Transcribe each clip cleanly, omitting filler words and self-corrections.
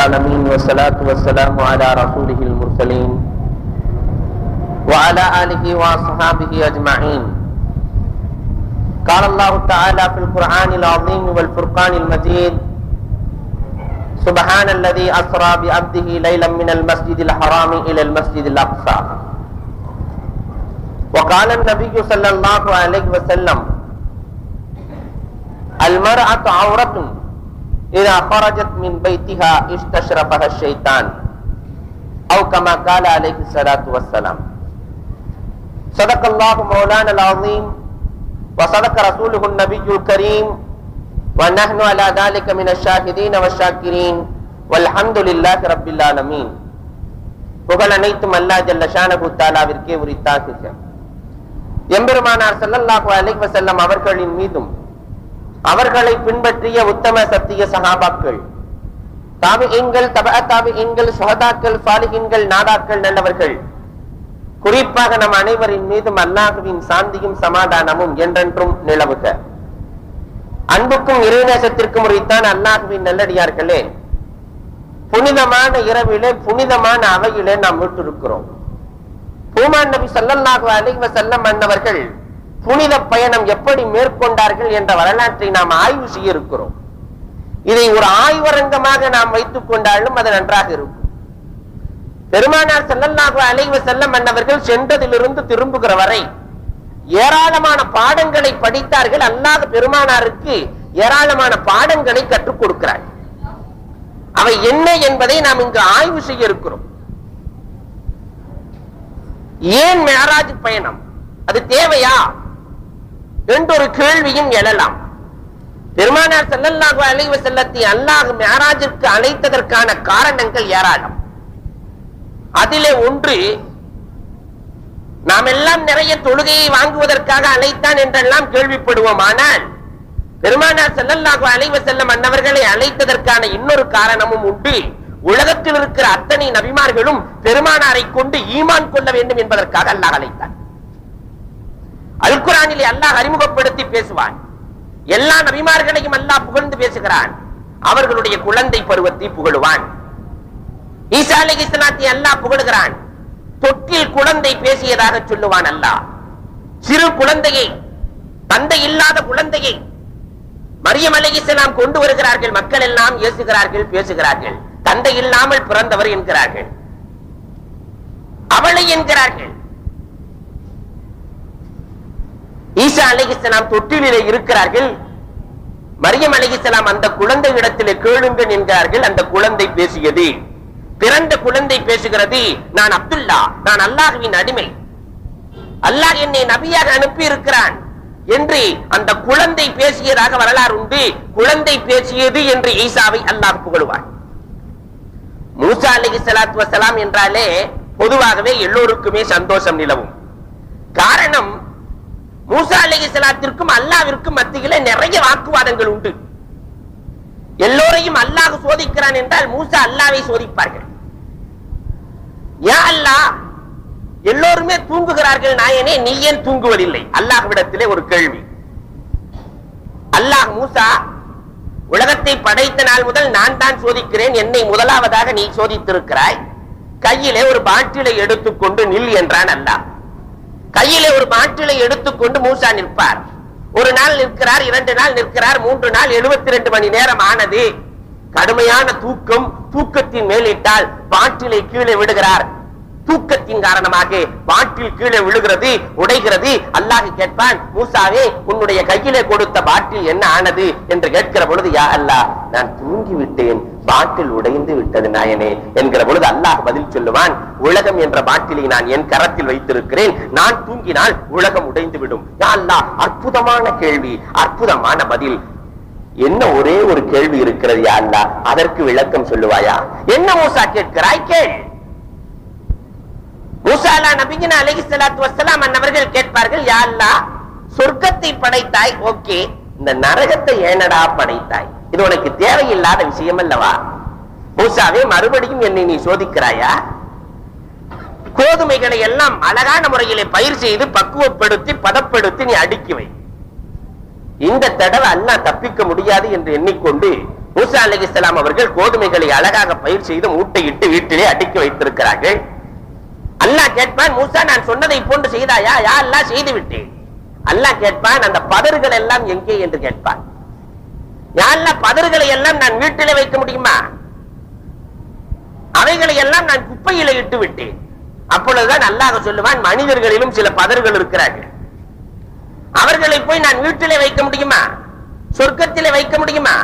العالمين والصلاة والسلام على رسوله المرسلين وعلى آله وصحابه أجمعين. قال الله تعالى في القرآن العظيم والفرقان المجيد: سبحان الذي أسرى بعبده ليلا من المسجد الحرام إلى المسجد الأقصى. وقال النبي صلى الله عليه وسلم: المرأة عورة إذا خرجت من بيتها استشرفها الشيطان، أو كما قال عليه الصلاة والسلام. صدق الله مولانا العظيم وصدق رسوله النبي الكريم ونحن على ذلك من الشاهدين والشاكرين والحمد لله رب العالمين. புகழ் அனைத்தும் அல்லாஹ் ஜல்ல ஷானஹு தஆலாவிற்கே உரித்தாகுக. எம்பெருமானார் ஸல்லல்லாஹு அலைஹி வஸல்லம் அவர்களின் மீதும் அவர்களை பின்பற்றிய உத்தம சத்திய சஹாபாக்கள், தாபிஈன்கள், தபஅ தாபிஈன்கள், ஷுஹதாக்கள், சாலிஹீன்கள், நாதாக்கள், நல்லவர்கள், குறிப்பாக நம் அனைவரின் மீதும் அல்லாஹ்வின் சாந்தியும் சமாதானமும் என்றென்றும் நிலவுக. அன்புக்கும் இறைநேசத்திற்கும் உரித்தான் அல்லாஹ்வின் நல்லடியார்களே, புனிதமான இரவிலே புனிதமான அவையிலே நாம் விட்டிருக்கிறோம். பூமான் நபி ஸல்லல்லாஹு அலைஹி வஸல்லம் அன்னவர்கள் புனித பயணம் எப்படி மேற்கொண்டார்கள் என்ற வரலாற்றை நாம் ஆய்வு செய்ய இருக்கிறோம். இதை ஒரு ஆய்வரங்கமாக நாம் வைத்துக் கொண்டாலும் அது நன்றாக இருக்கும். பெருமானார் ஸல்லல்லாஹு அலைஹி வஸல்லம் அன்னவர்கள் சென்றதிலிருந்து திரும்புகிற வரை ஏராளமான பாடங்களை படித்தார்கள். அல்லாஹ் பெருமானாருக்கு ஏராளமான பாடங்களை கற்றுக் கொடுக்கிறார். அவை என்ன என்பதை நாம் இங்கு ஆய்வு செய்ய இருக்கிறோம். ஏன் மிஅராஜ் பயணம், அது தேவையா என்றொரு கேள்வியும் எழலாம். பெருமானார் ஸல்லல்லாஹு அலைஹி வஸல்லத்தை அல்லாஹ் மிஅராஜிற்கு அழைத்ததற்கான காரணங்கள் ஏராளம். அதிலே ஒன்று, நாம் எல்லாம் நிறைய தொழுகையை வாங்குவதற்காக அழைத்தான் என்றெல்லாம் கேள்விப்படுவோம். ஆனால் பெருமானார் ஸல்லல்லாஹு அலைஹி வஸல்லம் அன்னவர்களை அழைத்ததற்கான இன்னொரு காரணமும் உண்டு. உலகத்தில் இருக்கிற அத்தனை நபிமார்களும் பெருமானாரை கொண்டு ஈமான் கொள்ள வேண்டும் என்பதற்காக அல்லாஹ் அழைத்தான். அல் குர்ஆனிலே அல்லாஹ் அறிமுகப்படுத்தி பேசுவான். எல்லா நபிமார்களையும் அல்லாஹ் புகழ்ந்து பேசுகிறான். அவர்களுடைய குழந்தை பருவத்தை புகழுவான். ஈசா அலைஹிஸ்ஸலாத்தை அல்லாஹ் புகழுகிறான். தொட்டில் குழந்தை பேசியதாக சொல்லுவான் அல்லாஹ். சிறு குழந்தையை, தந்தை இல்லாத குழந்தையை மரியம் அலைஹிஸ்ஸலாம் கொண்டு வருகிறார்கள். மக்கள் எல்லாம் ஏசுகிறார்கள், பேசுகிறார்கள். தந்தை இல்லாமல் பிறந்தவர் என்கிறார்கள், அவளை என்கிறார்கள். ஈசா அலைஹிஸ்ஸலாம் தொட்டிலே இருக்கிறார்கள். மரியம் அலைஹிஸ்ஸலாம் அந்த குழந்தை இடத்திலே கேளுங்கள் என்கிறார்கள். அந்த குழந்தை பேசியது, பிறந்த குழந்தை பேசுகிறது, நான் அப்துல்லா, நான் அல்லாஹ்வின் அடிமை, அல்லாஹ் என்னை நபியாக அனுப்பி இருக்கிறான் என்று அந்த குழந்தை பேசியதாக வரலாறு உண்டு. குழந்தை பேசியது என்று ஈசாவை அல்லாஹ் புகழுவான். மூசா அலைஹிஸ்ஸலாத்து வஸ்ஸலாம் என்றாலே பொதுவாகவே எல்லோருக்குமே சந்தோஷம் நிலவும். காரணம், மூசா அலைஹிஸ்ஸலாத்திற்கும் அல்லாஹ்விற்கும் மத்தியிலே நிறைய வாக்குவாதங்கள் உண்டு. எல்லோரையும் அல்லாஹ் சோதிக்கிறான் என்றால் மூசா அல்லாஹ்வை சோதிப்பார்கள். யா அல்லாஹ், எல்லோருமே தூங்குகிறார்கள் நாயனே, நீ ஏன் தூங்குவதில்லை? அல்லாஹ்விடத்திலே ஒரு கேள்வி. அல்லாஹ், மூசா, உலகத்தை படைத்த நாள் முதல் நான் தான் சோதிக்கிறேன், என்னை முதலாவதாக நீ சோதித்திருக்கிறாய். கையிலே ஒரு பாட்டிலை எடுத்துக்கொண்டு நில் என்றான் அல்லாஹ். கையிலே ஒரு பாட்டிலை எடுத்துக்கொண்டு மூசா நிற்பார். ஒரு நாள் நிற்கிறார், 2 நாள் நிற்கிறார், 3 நாள், 72 மணி நேரம் ஆனது. கடுமையான தூக்கம், தூக்கத்தின் மேலிட்டால் பாட்டிலை கீழே விடுகிறார். தூக்கத்தின் காரணமாக பாட்டில் கீழே விழுகிறது, உடைகிறது. அல்லாஹ் கேட்பான், மூசாவே, உன்னுடைய கையிலே கொடுத்த பாட்டில் என்ன ஆனது என்று கேட்கிற பொழுது, யா அல்லாஹ், நான் தூங்கி விட்டேன், பாட்டில் உடைந்து விட்டது நாயனே என்கிற பொழுது அல்லாஹ் பதில் சொல்லுவான், உலகம் என்ற பாட்டிலை நான் என் கரத்தில் வைத்திருக்கிறேன், நான் தூங்கினால் உலகம் உடைந்து விடும். யா அல்லாஹ், அற்புதமான கேள்வி, அற்புதமான பதில். என்ன ஒரே ஒரு கேள்வி இருக்கிறது யா அல்லாஹ், அதற்கு விளக்கம் சொல்லுவாயா? என்ன மூசா கேட்கிறாய்? கேள். மூசா நபியினா அலைஹிஸ்ஸலாத்து வஸ்ஸலாம் அன்னவர்கள் கேட்பார்கள், யா அல்லாஹ், சொர்க்கத்தை படைத்தாய், ஓகே, இந்த நரகத்தை ஏனடா படைத்தாய்? இது உனக்கு தேவையில்லாத விஷயம் அல்லவா? மூசாவே, மறுபடியும் என்னை நீ சோதிக்கிறாயா? கோதுமைகளை எல்லாம் அழகான முறையிலே பயிர் செய்து பக்குவப்படுத்தி பதப்படுத்தி நீ அடுக்கி வை. இந்த தடவை அல்லாஹ் தப்பிக்க முடியாது என்று எண்ணிக்கொண்டு மூசா அலைஹிஸ்ஸலாம் அவர்கள் கோதுமைகளை அழகாக பயிர் செய்து மூட்டையிட்டு வீட்டிலே அடுக்கி வைத்திருக்கிறார்கள். அல்லாஹ் கேட்பான், மூசா நான் சொன்னதை போன்று செய்தாயா? யா அல்லாஹ் செய்து விட்டேன். அல்லாஹ் கேட்பான், அந்த பதர்கள் எல்லாம் எங்கே என்று கேட்பான். யா அல்லாஹ் பதர்களை எல்லாம் நான் வீட்டிலே வைக்க முடியுமா? அவைகளை எல்லாம் நான் குப்பையில இட்டு விட்டேன். அப்பொழுதுதான் அல்லாஹ் சொல்லுவான், மனிதர்களிலும் சில பதர்கள் இருக்கிறார்கள், அவர்களை போய் நான் வீட்டிலே வைக்க முடியுமா? சொர்க்கத்திலே வைக்க முடியுமா?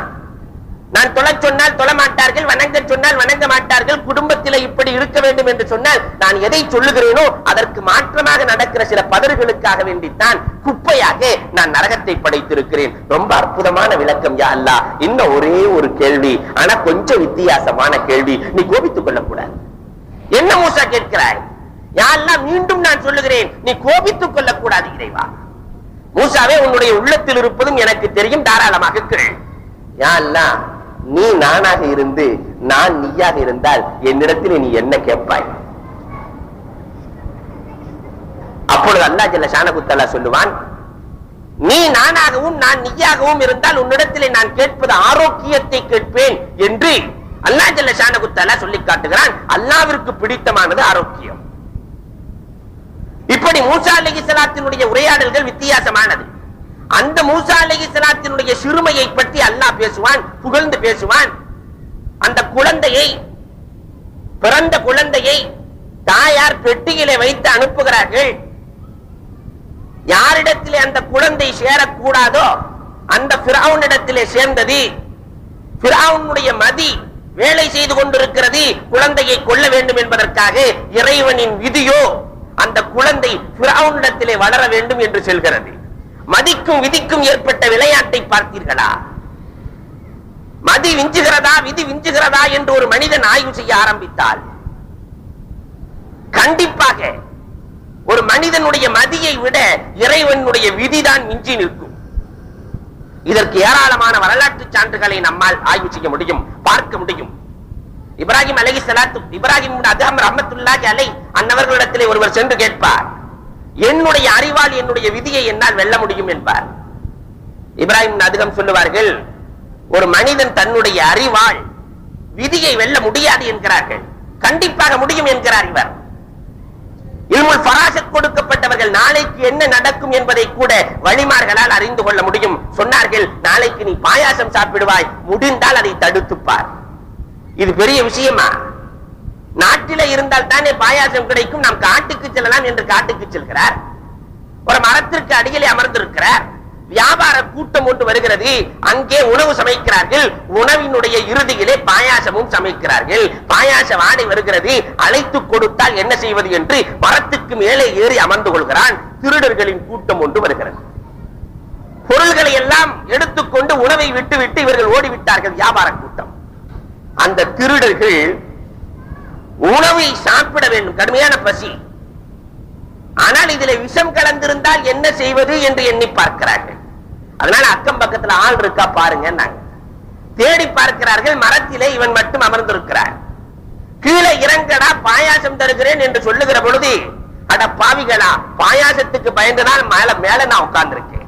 நான் தொழ சொன்னால் தொழ மாட்டார்கள், வணங்க சொன்னால் வணங்க மாட்டார்கள், குடும்பத்திலே இப்படி இருக்க வேண்டும் என்று சொன்னால் நான் எதை சொல்லுகிறேனோ அதற்கு மாற்றமாக நடக்கிற சில பதர்களுக்காக வேண்டித்தான் குப்பையாக நான் நரகத்தை படைத்திருக்கிறேன். ரொம்ப அற்புதமான விளக்கம் யா அல்லாஹ். இன்னும் ஒரே ஒரு கேள்வி, ஆனா கொஞ்சம் வித்தியாசமான கேள்வி, நீ கோபித்துக் கொள்ளக்கூடாது. என்ன மூசா கேட்கிறாய்? யா அல்லாஹ் மீண்டும் நான் சொல்லுகிறேன், நீ கோபித்துக் கொள்ளக்கூடாது இறைவா. மூசாவே, உன்னுடைய உள்ளத்தில் இருப்பதும் எனக்கு தெரியும், தாராளமாக கேள். யா அல்லாஹ், நீ நானாக இருந்து நான் நீயாக இருந்தால் என்னிடத்தில் நீ என்ன கேட்பாய்? அப்பொழுது அல்லாஹ் ஜல்ல ஷானஹு தஆலா சொல்லுவான், நீ நானாகவும் நான் நீயாகவும் இருந்தால் உன்னிடத்திலே நான் கேட்பது ஆரோக்கியத்தை கேட்பேன் என்று அல்லாஹ் ஜல்ல ஷானஹு தஆலா சொல்லி காட்டுகிறான். அல்லாஹ்விற்கு பிடித்தமானது ஆரோக்கியம். இப்படி மூசா அலைஹிஸ்ஸலாத்தினுடைய உரையாடல்கள் வித்தியாசமானது. அந்த மூசா அலைஹிஸ்ஸலாத்தினுடைய சிறுமையை பற்றி அல்லாஹ் பேசுவான், புகழ்ந்து பேசுவான். அந்த குழந்தையை, பிறந்த குழந்தையை தாயார் பெட்டியிலே வைத்து அனுப்புகிறார்கள். யாரிடத்திலே அந்த குழந்தை சேரக்கூடாதோ அந்த ஃபிரௌனிடத்திலே சேர்ந்தது. ஃபிரௌனுடைய மதி வேலை செய்து கொண்டிருக்கிறது, குழந்தையை கொல்ல வேண்டும் என்பதற்காக. இறைவனின் விதியோ அந்த குழந்தை ஃபிரௌனிடத்திலே வளர வேண்டும் என்று செல்கிறது. மதிக்கும் விதிக்கும் ஏற்பட்ட விளையாட்டை பார்த்தீர்களா? மதி விஞ்சுகிறதா, விதி விஞ்சுகிறதா என்று ஒரு மனிதன் ஆய்வு செய்ய ஆரம்பித்தால் கண்டிப்பாக ஒரு மனிதனுடைய மதியை விட இறைவனுடைய விதிதான் மிஞ்சி நிற்கும். இதற்கு ஏராளமான வரலாற்று சான்றுகளை நம்மால் ஆய்வு செய்ய முடியும், பார்க்க முடியும். இப்ராஹிம் அலைஹிஸ்ஸலாத்து, இப்ராஹிம் அதஹம் ரஹ்மத்துல்லாஹி அலைஹி அன்னவர்களிடத்திலே ஒருவர் சென்று கேட்பார், என்னுடைய அறிவால் என்னுடைய விதியை என்னால் வெல்ல முடியும் என்பார். இப்ராஹிம் அதிகம் சொல்லுவார்கள், ஒரு மனிதன் தன்னுடைய அறிவால் விதியை வெல்ல முடியாது என்கிறார்கள். கண்டிப்பாக முடியும் என்கிறார் இவர். இல்முல் ஃபராசத் கொடுக்கப்பட்டவர்கள் நாளைக்கு என்ன நடக்கும் என்பதை கூட வழிமார்களால் அறிந்து கொள்ள முடியும். சொன்னார்கள், நாளைக்கு நீ பாயாசம் சாப்பிடுவாய், முடிந்தால் அதை தடுத்துப்பார். இது பெரிய விஷயமா? நாட்டில இருந்தால் தானே பாயாசம் கிடைக்கும், நாம் காட்டுக்கு செல்லலாம் என்று காட்டுக்கு செல்கிறார். ஒரு மரத்திற்கு அடியிலே அமர்ந்திருக்கிறார். வியாபார கூட்டம் ஒன்று வருகிறது, அங்கே உணவு சமைக்கிறார்கள். உணவினுடைய இறுதியிலே பாயாசமும் சமைக்கிறார்கள். பாயாச வாடை வருகிறது, அழைத்து கொடுத்தால் என்ன செய்வது என்று மரத்துக்கு மேலே ஏறி அமர்ந்து கொள்கிறான். திருடர்களின் கூட்டம் ஒன்று வருகிறது. பொருள்களை எல்லாம் எடுத்துக்கொண்டு உணவை விட்டுவிட்டு இவர்கள் ஓடிவிட்டார்கள். வியாபார கூட்டம். அந்த திருடர்கள் உணவை சாப்பிட வேண்டும், கடுமையான பசி. ஆனால் இதிலே விஷம் கலந்திருந்தால் என்ன செய்வது என்று எண்ணி பார்க்கிறார்கள். அதனால அக்கம் பக்கத்துல ஆள் இருக்கா பாருங்க, தேடி பார்க்கிறார்கள். மரத்திலே இவன் மட்டும் அமர்ந்திருக்கிறார். கீழே இறங்கடா, பாயாசம் தருகிறேன் என்று சொல்லுகிற பொழுது, அட பாவிகளா, பாயாசத்துக்கு பயந்துதான் மேல நான் உட்கார்ந்திருக்கேன்,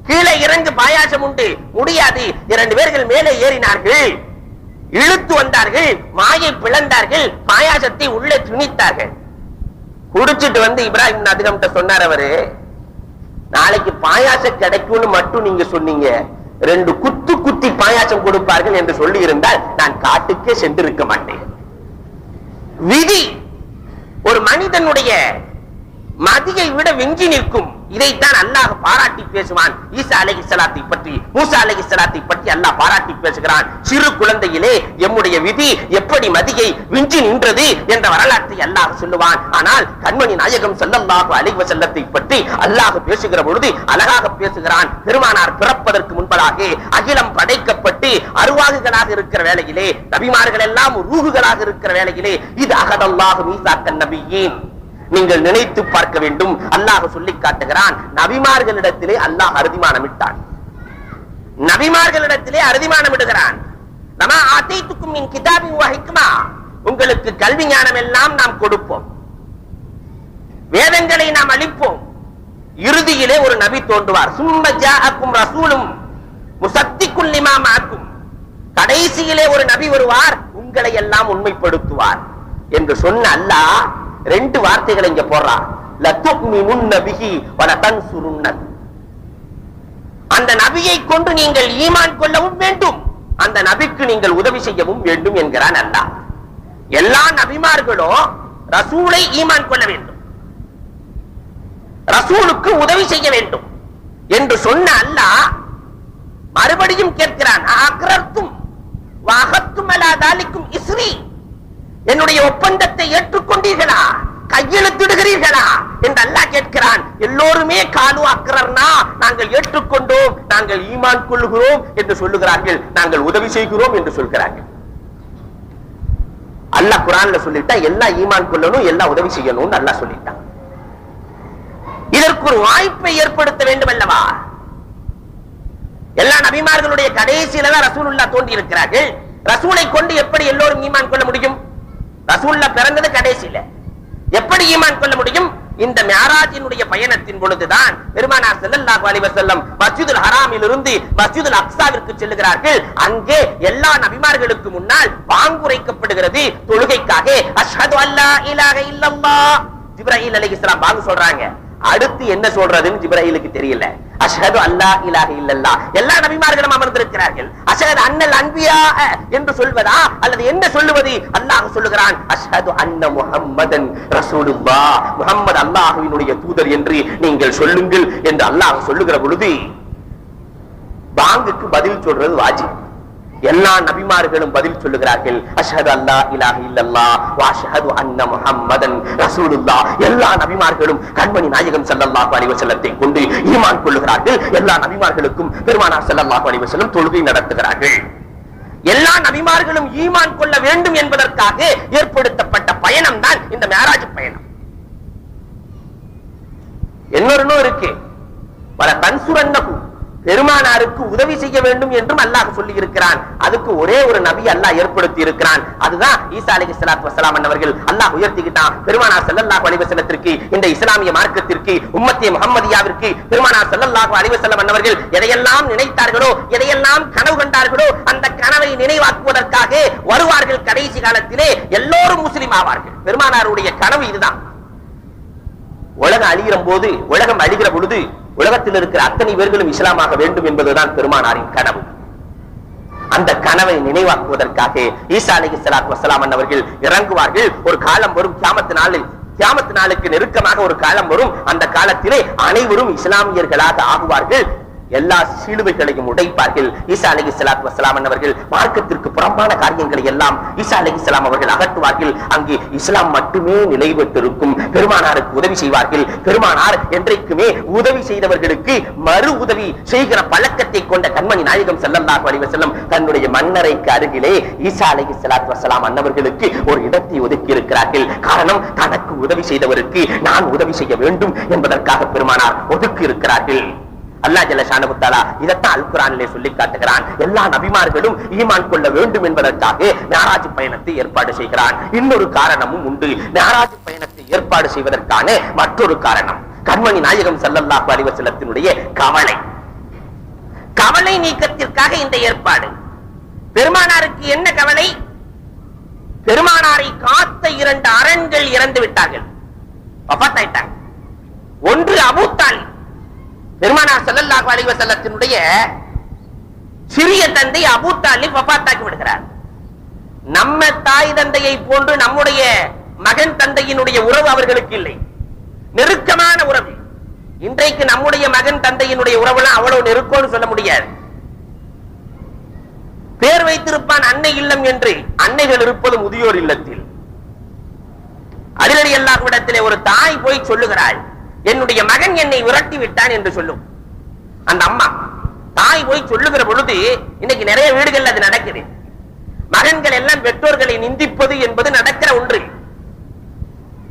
கீழே இறங்கு, பாயாசம் உண்டு. முடியாது. 2 பேர்கள் மேலே ஏறினார்கள், இழுத்து வந்தார்கள், மாயை பிளந்தார்கள், பாயாசத்தை உள்ளே துணித்தார்கள். குடிச்சிட்டு வந்து இப்ராஹிம் அதிகம் சொன்னார், அவரு நாளைக்கு பாயாசம் கிடைக்கும்னு மட்டும் நீங்க சொன்னீங்க, 2 குத்து குத்தி பாயாசம் கொடுப்பார்கள் என்று சொல்லி இருந்தால் நான் காட்டுக்கே சென்றிருக்க மாட்டேன். விதி ஒரு மனிதனுடைய மதியை விட வெஞ்சி நிற்கும். இதைத்தான் அல்லாஹ் பாராட்டி பேசுவான். ஈசா அலைஹிஸ்ஸலாத்தை பற்றி, மூசா அலைஹிஸ்ஸலாத்தை பற்றி அல்லாஹ் பாராட்டி பேசுகிறான். சிறு குழந்தையிலே எம்முடைய விதி எப்படி மதியை விஞ்சி நின்றது என்ற வரலாற்றை அல்லாஹ் சொல்லுவான். ஆனால் கண்மணி நாயகம் ஸல்லல்லாஹு அலைஹி வஸல்லத்தை பற்றி அல்லாஹ் பேசுகிற பொழுது அழகாக பேசுகிறான். பெருமானார் பிறப்பதற்கு முன்பதாக அகிலம் படைக்கப்பட்டு அருவாகுகளாக இருக்கிற வேளையிலே, நபிமார்கள் எல்லாம் ரூகுகளாக இருக்கிற வேளையிலே, இது அஹதல்லாஹு மீசாக்கன் நபியீன், நீங்கள் நினைத்து பார்க்க வேண்டும். அல்லாஹ் சொல்லி காட்டுகிறான், நபிமார்களிடத்திலே அல்லாஹ் அறுதிமானமிட்டான். நபிமார்களிடத்திலே அறுதிமானமிடுகிறான். நமா ஆதைத்துக்கும் மின் கிதாபின் வ ஹிக்மா, உங்களுக்கு கல்வி ஞானம் எல்லாம் நாம் கொடுப்போம், வேதங்களை நாம் அளிப்போம். இறுதியிலே ஒரு நபி தோன்றுவார். சும்ம ஜாஅக்கும் ரசூலும் முஸத்திக்குல் லிமா மஅக்கும், கடைசியிலே ஒரு நபி வருவார், உங்களை எல்லாம் உண்மைப்படுத்துவார் என்று சொன்ன அல்லாஹ் 2 வார்த்தைகளை இங்க போடுறார். லதுமினுன்ன பிஹி வலதன்சுருன்னஹு. அந்த நபியை கொண்டு நீங்கள் ஈமான் கொள்ளவும் வேண்டும், அந்த நபிக்கு நீங்கள் உதவி செய்யவும் வேண்டும் என்கிறான் அல்லாஹ். எல்லா நபிமார்களும் ரசூலை ஈமான் கொள்ள வேண்டும், ரசூலுக்கு உதவி செய்ய வேண்டும் என்று சொன்ன அல்லாஹ் மறுபடியும் கேட்கிறான், அக்ரர்தும் வஅகத்தும் அலா தாலிக்கும் இஸ்ரி. என்னுடைய ஒப்பந்தத்தை ஏற்றுக்கொண்டீர்களா, கையெழுத்திடுகிறீர்களா என்று அல்லாஹ் கேட்கிறான். எல்லோருமே காலு அக்ரர்னா, நாங்கள் ஏற்றுக்கொண்டோம், நாங்கள் ஈமான் கொள்ளுகிறோம் என்று சொல்லுகிறார்கள், நாங்கள் உதவி செய்கிறோம் என்று சொல்கிறார்கள். அல்லாஹ் குர்ஆன்ல சொல்லிட்டான், எல்லாம் ஈமான் கொள்ளணும், எல்லாம் உதவி செய்யணும்னு அல்லாஹ் சொல்லிட்டான். இதற்கு ஒரு வாய்ப்பை ஏற்படுத்த வேண்டும் அல்லவா? எல்லா நபிமார்களுடைய கடைசியில தான் ரசூலுல்லாஹ் தோன்றி இருக்கிறார்கள். ரசூலை கொண்டு எப்படி எல்லோரும் ஈமான் கொள்ள முடியும்? ரசூலுல்லாஹ் பிறந்தது கடைசியில, எப்படி ஈமான் கொள்ள முடியும்? இந்த மிஅராஜினுடைய பயணத்தின் பொழுதுதான் பெருமானார் ஸல்லல்லாஹு அலைஹி வஸல்லம் மஸ்ஜிதுல் ஹராமில் இருந்து மஸ்ஜிதுல் அக்ஸாவிற்கு செல்லுகிறார்கள். அங்கே எல்லா நபிமார்களுக்கு முன்னால் பாங்குரைக்கப்படுகிறது தொழுகைக்காக. அஷ்ஹது அல்லா இலாஹ இல்லல்லாஹ். ஜிப்ராயில் அலைஹிஸ்ஸலாம் பாங்கு சொல்றாங்க. அடுத்து என்ன சொல்றதுன்னு ஜிப்ராயிலுக்கு தெரியல. அஷ்ஹது அல்லா இலாஹ இல்லல்லாஹ். எல்லா நபிமார்களும் அமர்ந்திருக்கிறார்கள். அஷ்ஹது அன்னல் அன்பியா என்று சொல்வதா அல்லது என்ன சொல்லுவது? அல்லாஹ் சொல்லுகிறான், அஷ்ஹது அன்ன முஹம்மதன் ரசூலுல்லாஹ். முஹம்மது அல்லாஹ்வினுடைய தூதர் என்று நீங்கள் சொல்லுங்கள் என்று அல்லாஹ் சொல்லுகிற பொழுது பாங்குக்கு பதில் சொல்றது வாஜிப். எல்லா நபிமார்களும் பதில் சொல்லுகிறார்கள், அஷ்ஹது அல்லா இலாஹ இல்லல்லாஹ் வ அஷ்ஹது அன்ன முஹம்மதன் ரசூலுல்லாஹ். எல்லா நபிமார்களும் கண்மணி நாயகம் ஸல்லல்லாஹு அலைஹி வஸல்லத்தை கொண்டு ஈமான் கொள்ளுகிறார்கள். எல்லா நபிமார்களுக்கும் பெருமானார் ஸல்லல்லாஹு அலைஹி வஸல்லம் தொழுகை நடத்துகிறார்கள். எல்லா நபிமார்களும் ஈமான் கொள்ள வேண்டும் என்பதற்காக ஏற்படுத்தப்பட்ட பயணம் தான் இந்த மிஅராஜ் பயணம். இன்னொரு இருக்கு, வல தன்சுரன்னஹு. பெருமானாருக்கு உதவி செய்ய வேண்டும் என்றும் அல்லாஹ் சொல்லி இருக்கிறான். அதுக்கு ஒரே ஒரு நபி அல்லாஹ் ஏற்படுத்தி இருக்கிறான், அதுதான் ஈசா அலைஹிஸ்ஸலாத்து வஸ்ஸலாம் அவர்கள் அல்லாஹ் உயர்த்திக்கிட்டான். பெருமானார் ஸல்லல்லாஹு அலைஹி வஸல்லத்திற்கு, இந்த இஸ்லாமிய மார்க்கத்திற்கு, உம்மத்தே முஹம்மதியாவிற்கு பெருமானார் ஸல்லல்லாஹு அலைஹி வஸல்லம் அவர்கள் எதையெல்லாம் நினைத்தார்களோ, எதையெல்லாம் கனவு கண்டார்களோ, அந்த கனவை நினைவாக்குவதற்காக வருவார்கள். கடைசி காலத்திலே எல்லோரும் முஸ்லிம் ஆவார்கள். பெருமானாருடைய கனவு இதுதான். உலகம் அழிகிற போது, உலகம் அழிகிற பொழுது உலகத்தில் இருக்கிற அத்தனை பேர்களும் இஸ்லாமாக வேண்டும் என்பதுதான் பெருமானாரின் கனவு. அந்த கனவை நினைவாக்குவதற்காக ஈசா அலைஹிஸ்ஸலாத்து வஸ்ஸலாம் அவர்கள் இறங்குவார்கள். ஒரு காலம் வரும், கியாமத் நாளுக்கு நெருக்கமாக ஒரு காலம் வரும். அந்த காலத்திலே அனைவரும் இஸ்லாமியர்களாக ஆகுவார்கள். எல்லா சிலுவைகளையும் உடைப்பார்கள். ஈசா அலைஹிஸ்ஸலாத்து வஸ்ஸலாம் அவர்கள் மார்க்கத்திற்கு புறம்பான காரியங்களை எல்லாம் ஈசா அலைஹிஸ்ஸலாம் அவர்கள் அகற்றுவார்கள். அங்கே இஸ்லாம் மட்டுமே நிலை பெற்றிருக்கும். பெருமானாருக்கு உதவி செய்வார்கள். பெருமானார் என்றைக்குமே உதவி செய்தவர்களுக்கு மறு உதவி செய்கிற பழக்கத்தை கொண்ட கண்மணி நாயகம் ஸல்லல்லாஹு அலைஹி வஸல்லம் தன்னுடைய மன்னரைக்கு அருகிலே ஈசா அலைஹிஸ்ஸலாத்து வஸ்ஸலாம் அன்னவர்களுக்கு ஒரு இடத்தை ஒதுக்கி இருக்கிறார்கள். காரணம், தனக்கு உதவி செய்தவருக்கு நான் உதவி செய்ய வேண்டும் என்பதற்காக பெருமானார் ஒதுக்கி இருக்கிறார்கள். அல்லாஹ் ஜல்ல ஷானஹு தஆலா இதைத்தான் அல் குர்ஆனிலே சொல்லி காட்டுகிறான். எல்லா நபிமார்களும் ஈமான் கொள்ள வேண்டும் என்பதற்காக மிஅராஜ் பயணத்தை ஏற்பாடு செய்கிறான். இன்னொரு காரணமும் உண்டு. மிஅராஜ் பயணத்தை ஏற்பாடு செய்வதற்கான மற்றொரு காரணம் கண்மணி நாயகம் ஸல்லல்லாஹு அலைஹி வஸல்லத்தினுடைய கவலை நீக்கத்திற்காக இந்த ஏற்பாடு. பெருமானாருக்கு என்ன கவலை? பெருமானாரை காத்த 2 அரண்கள் இறந்து விட்டார்கள், வஃபாத் ஆயிட்டாங்க. ஒன்று அபூ தாலிப், பெருமானார் ஸல்லல்லாஹு அலைஹி வஸல்லத்தினுடைய சிறிய தந்தை அபூ தாலிப் வஃபாத்தாகி விடுகிறார். நம்ம தாய் தந்தையை போன்று நம்முடைய மகன் தந்தையினுடைய உறவு அவர்களுக்கு இல்லை, நெருக்கமான உறவு. இன்றைக்கு நம்முடைய மகன் தந்தையினுடைய உறவுலாம் அவ்வளவு நெருக்கம்னு சொல்ல முடியாது. பேர் வைத்திருப்பான் அன்னை இல்லம் என்று. அன்னைகள் இருப்பது முதியோர் இல்லத்தில். அதிரடி அல்லாஹ்விடத்திலே ஒரு தாய் போய் சொல்லுகிறாள், என்னுடைய மகன் என்னை விரட்டி விட்டான் என்று சொல்லும். அந்த அம்மா தாய் போய் சொல்லுகிற பொழுது இன்னைக்கு நிறைய வீடுகள் அது நடக்குது. மகன்கள் எல்லாம் பெற்றோர்களை நிந்திப்பது என்பது நடக்கிற ஒன்று.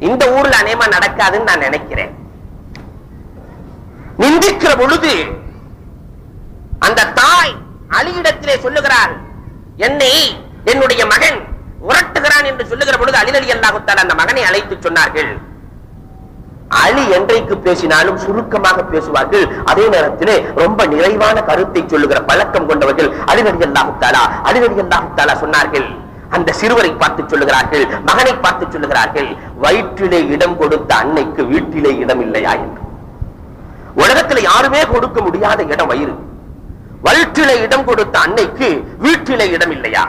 இந்த ஊர்ல அநேகமா நடக்காதுன்னு நான் நினைக்கிறேன். நிந்திக்கிற பொழுது அந்த தாய் அலியிடத்திலே சொல்லுகிறாள், என்னை என்னுடைய மகன் உரட்டுகிறான் என்று சொல்லுகிற பொழுது அலி ரலியல்லாஹு தஆலா அந்த மகனை அழைத்து சொன்னார்கள், அலி என்றைக்கு பேசினாலும் சுருக்கமாக பேசுவார்கள். அதே நேரத்தில் ரொம்ப நிறைவான கருத்தை சொல்லுகிற பழக்கம் கொண்டவர்கள். அலி ரலியல்லாஹு தஆலா சொன்னார்கள், அந்த சிறுவரை பார்த்து சொல்லுகிறார்கள், மகனை பார்த்து சொல்லுகிறார்கள், வயிற்றிலே இடம் கொடுத்த அன்னைக்கு வீட்டிலே இடம் இல்லையா என்று. உலகத்தில் யாருமே கொடுக்க முடியாத இடம் வயிறு. வயிற்றிலே இடம் கொடுத்த அன்னைக்கு வீட்டிலே இடம் இல்லையா?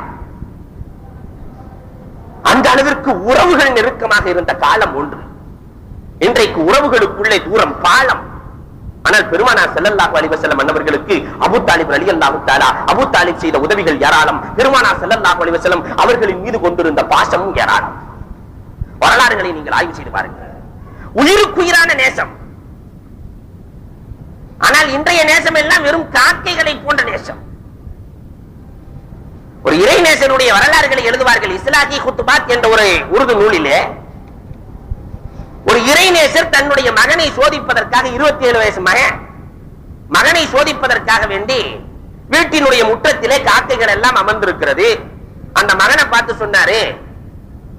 அந்த அளவிற்கு உறவுகள் நெருக்கமாக இருந்த காலம் ஒன்று. இன்றைக்கு உறவுகளுக்குள்ளே தூரம் பாலம். ஆனால் பெருமானார் ஸல்லல்லாஹு அலைஹி வஸல்லம் அன்னவர்களுக்கு அபூ தாலிப் ரலியல்லாஹு தஆலா அபூ தாலிப் செய்த உதவிகள் ஏராளம். பெருமானார் ஸல்லல்லாஹு அலைஹி வஸல்லம் அவர்களின் மீது கொண்டிருந்த பாசமும் ஏராளம். வரலாறுகளை நீங்கள் ஆய்வு செய்து பாருங்கள். உயிருக்குயிரான நேசம். ஆனால் இன்றைய நேசம் எல்லாம் வெறும் காக்கைகளை போன்ற நேசம். ஒரு இறை நேசனுடைய வரலாறுகளை எழுதுவார்கள். இஸ்லாஹி குத்துபாத் என்ற ஒரு உருது நூலிலே ஒரு இறைநேசர் தன்னுடைய மகனை சோதிப்பதற்காக 27 வயசு மகனை சோதிப்பதற்காக வேண்டி வீட்டினுடைய முற்றத்திலே காக்கைகள் எல்லாம் அமர்ந்திருக்கிறது. அந்த மகனை பார்த்து சொன்னாரு,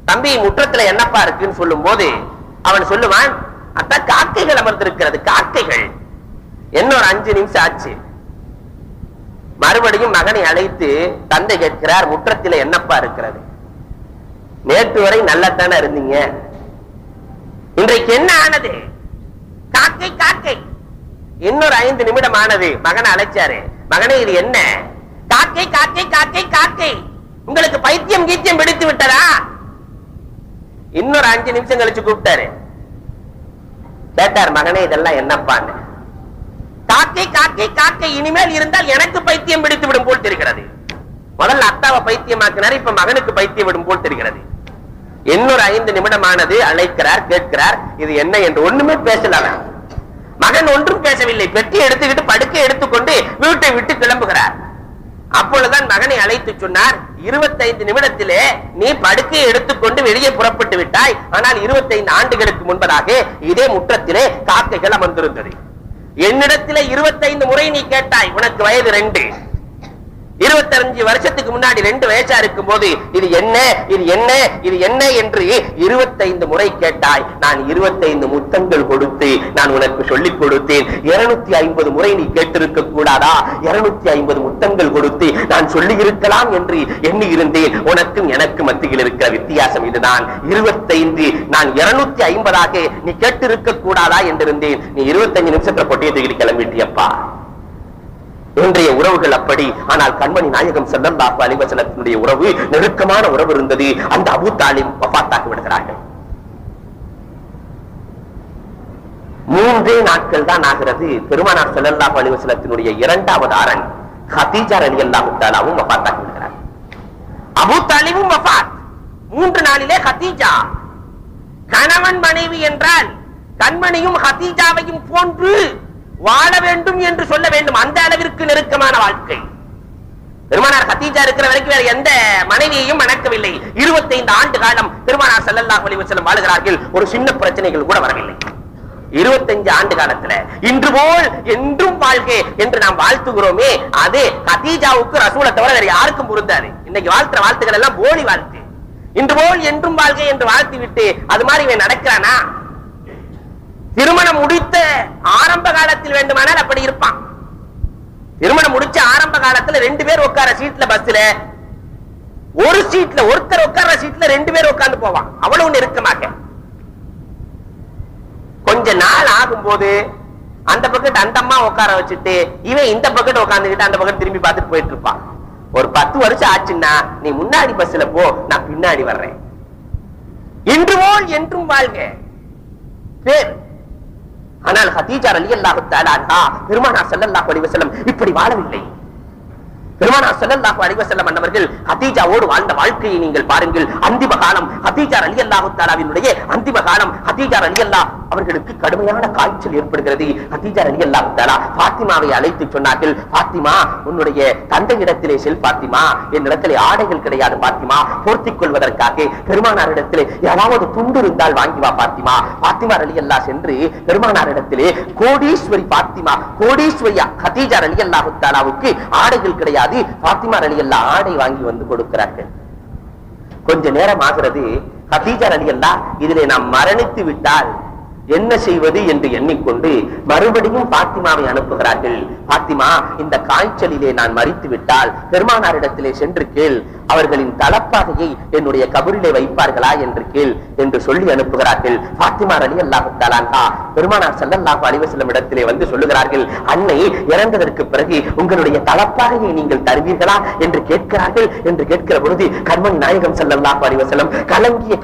தம்பி முற்றத்துல என்னப்பா இருக்குன்னு சொல்லும் போது அவன் சொல்லுவான், அத்த காக்கைகள் அமர்ந்திருக்கிறது, காக்கைகள். இன்னொரு 5 நிமிஷம் ஆச்சு. மறுபடியும் மகனை அழைத்து தந்தை கேட்கிறார், முற்றத்தில என்னப்பா இருக்கிறது? நேற்று வரை நல்லதானே இருந்தீங்க, இன்றைக்கு என்ன ஆனது? காக்கை காக்கை. இன்னொரு 5 நிமிடம் ஆனது. மகனை அழைச்சாரு, மகனே இது என்ன? காக்கை காக்கை காக்கை காக்கை. உங்களுக்கு பைத்தியம் கீத்தியம் பிடித்து விட்டதா? இன்னொரு 5 நிமிஷம் கழிச்சு கூப்பிட்டாரு. கேட்டார், மகனே இதெல்லாம் என்னப்பான்னு. காக்கை காக்கை காக்கை. இனிமேல் இருந்தால் எனக்கு பைத்தியம் பிடித்து விடும் போல் தெரிகிறது. முதல்ல அத்தாவை பைத்தியமாக்கினார், இப்ப மகனுக்கு பைத்தியம் விடும் போல் தெரிகிறது. இன்னொரு 5 நிமிடமானது. அழைக்கிறார், கேட்கிறார், இது என்ன என்று. ஒண்ணுமே பேசல. மகன் ஒன்றும் பேசவில்லை. பெட்டி எடுத்துக்கிட்டு படுக்கை எடுத்துக்கொண்டு வீட்டை விட்டு கிளம்புகிறார். அப்பொழுதுதான் மகனை அழைத்து சொன்னார், 25 நிமிடத்திலே நீ படுக்கையை எடுத்துக்கொண்டு வெளியே புறப்பட்டு விட்டாய். ஆனால் 25 ஆண்டுகளுக்கு முன்பதாக இதே முற்றத்திலே காக்கைகள் அமர்ந்திருந்தது. என்னிடத்திலே 25 முறை நீ கேட்டாய். உனக்கு வயது 2. 25 வருஷத்துக்கு முன்னாடி 2 வயசா இருக்கும் போது இது என்ன இது என்ன இது என்ன என்று 25 முறை கேட்டாய். நான் 25 முத்தங்கள் கொடுத்து நான் உனக்கு சொல்லிக் கொடுத்தேன். 250 முறை நீ கேட்டிருக்க கூடாதா? 250 முத்தங்கள் கொடுத்து நான் சொல்லி இருக்கலாம் என்று எண்ணி இருந்தேன். உனக்கும் எனக்கு மத்தியில் இருக்கிற வித்தியாசம் இதுதான். 25 நான் 250 நீ கேட்டிருக்க கூடாதா என்றிருந்தேன். நீ 25 நிமிஷத்துல பொட்டியை தூக்கிட்டு கிளம்பிட்டியப்பா. இன்றைய உறவுகள் அப்படி. ஆனால் கண்மணி நாயகம் ஸல்லல்லாஹு அலைஹி வஸல்லத்தினுடைய உறவு நெருக்கமான உறவு இருந்தது. அந்த அபூ தாலிப் வஃபாத்தாகி விடுகிறார்கள். 3 நாட்கள் தான் ஆகிறது. பெருமானார் ஸல்லல்லாஹு அலைஹி வஸல்லத்தினுடைய 2வது ஆரண் கதீஜா ரலியல்லாஹு தஆலாவும் வஃபாத்தாகி விடுகிறார். அபூ தாலிபும் வஃபாத். 3 நாளிலே கதீஜா. கணவன் மனைவி என்றால் கண்மணியும் கதீஜாவையும் போன்று வாழ வேண்டும் என்று சொல்ல வேண்டும். அந்த அளவிற்கு நெருக்கமான வாழ்க்கை. பெருமானார் கதீஜா இருக்கிற வரைக்கும் வேற எந்த மனைவியையும் மணக்கவில்லை. 25 ஆண்டு காலம் பெருமானார் ஸல்லல்லாஹு அலைஹி வஸல்லம் வாழுகிறார்கள். ஒரு சின்ன பிரச்சனைகள் கூட வரவில்லை. 25 ஆண்டு காலத்துல இன்று போல் என்றும் வாழ்க என்று நாம் வாழ்த்துகிறோமே, அது கதீஜாவுக்கு ரசூலை தவிர வேற யாருக்கும் பொருந்தாது. இன்னைக்கு வாழ்த்துற வாழ்த்துக்கள் எல்லாம் போலி வாழ்த்து. இன்று போல் என்றும் வாழ்க என்று வாழ்த்து விட்டு அது மாதிரி இவன் நடக்கிறானா? திருமணம் முடித்த ஆரம்ப காலத்தில் வேண்டுமானால் அப்படி இருப்பான். திருமணம் முடிச்ச ஆரம்ப காலத்துல 2 பேர் உட்கார சீட்ல பஸ்ல, ஒரு சீட்ல ஒருத்தர் உட்கார சீட்ல 2 பேர் உட்கார்ந்து போவான். அவ்வளவு நெருக்கமாக. கொஞ்ச நாள் ஆகும் போது அந்த பக்கத்து அந்த அம்மா உட்கார வச்சுட்டு இவன் இந்த பக்கத்து உட்கார்ந்துகிட்டு அந்த பக்கத்து திரும்பி பார்த்துட்டு போயிட்டு இருப்பான். ஒரு 10 வருஷம் ஆச்சுன்னா நீ முன்னாடி பஸ்ல போ, நான் பின்னாடி வர்றேன். இன்று போல் என்றும் வாழ்க பேர். ஆனால் கதீஜா ரலியல்லாஹு தஆலா அன்ஹா பெருமானார் ஸல்லல்லாஹு அலைஹி வஸல்லம் இப்படி வாழவில்லை. பெருமானார் ஸல்லல்லாஹு அலைஹி வஸல்லம் அன்னவர்கள் கதீஜாவோடு வாழ்ந்த வாழ்க்கையை நீங்கள் பாருங்கள். அந்திம காலம் கதீஜா ரலியல்லாஹு தஆலாவினுடைய அந்திம காலம். கதீஜா ரலியல்லாஹு அவர்களுக்கு கடுமையான காய்ச்சல் ஏற்படுகிறது. கதீஜா ரலியல்லாஹு தஆலா ஃபாத்திமாவை அழைத்து சொன்னார்கள், ஃபாத்திமா உன்னுடைய தந்தையிடத்திலே செல் ஃபாத்திமா, என்னிடத்திலே ஆடைகள் கிடையாது ஃபாத்திமா, போர்த்திக் கொள்வதற்காக பெருமானாரிடத்திலே ஏதாவது துண்டு இருந்தால் வாங்கி வா ஃபாத்திமா. ஃபாத்திமா ரலியல்லாஹு சென்று பெருமானாரிடத்திலே கோடீஸ்வரி ஃபாத்திமா, கோடீஸ்வரியா கதீஜா ரலியல்லாஹு தஆலாவுக்கு ஆடைகள் கிடையாது. ஃபாத்திமா ரலியல்லாஹு ஆடை வாங்கி வந்து கொடுக்கிறார்கள். கொஞ்ச நேரம் ஆகிறது. கதீஜா ரலியல்லாஹு இதிலே நாம் மரணித்து விட்டால் என்ன செய்வது என்று எண்ணிக்கொண்டு மறுபடியும் பாத்திமாவை அனுப்புகிறார்கள். பாத்திமா, இந்த காய்ச்சலிலே நான் மரித்து விட்டால் பெருமானாரிடத்திலே சென்று கேள், அவர்களின் தலப்பாகையை என்னுடைய கபரிலே வைப்பார்களா என்று கேள் என்று சொல்லி அனுப்புகிறார்கள். பாத்திமா ரலியல்லாஹு தஆலா அன்ஹா பெருமானார் ஸல்லல்லாஹு அலைஹி வஸல்லம் இடத்திலே வந்து சொல்லுகிறார்கள், அன்னை இறந்ததற்கு பிறகு உங்களுடைய தலப்பாகையை நீங்கள் தருவீர்களா என்று கேட்கிறார்கள். என்று கேட்கிற பொழுது கண்மணி நாயகம் ஸல்லல்லாஹு அலைஹி வஸல்லம் கலங்கிய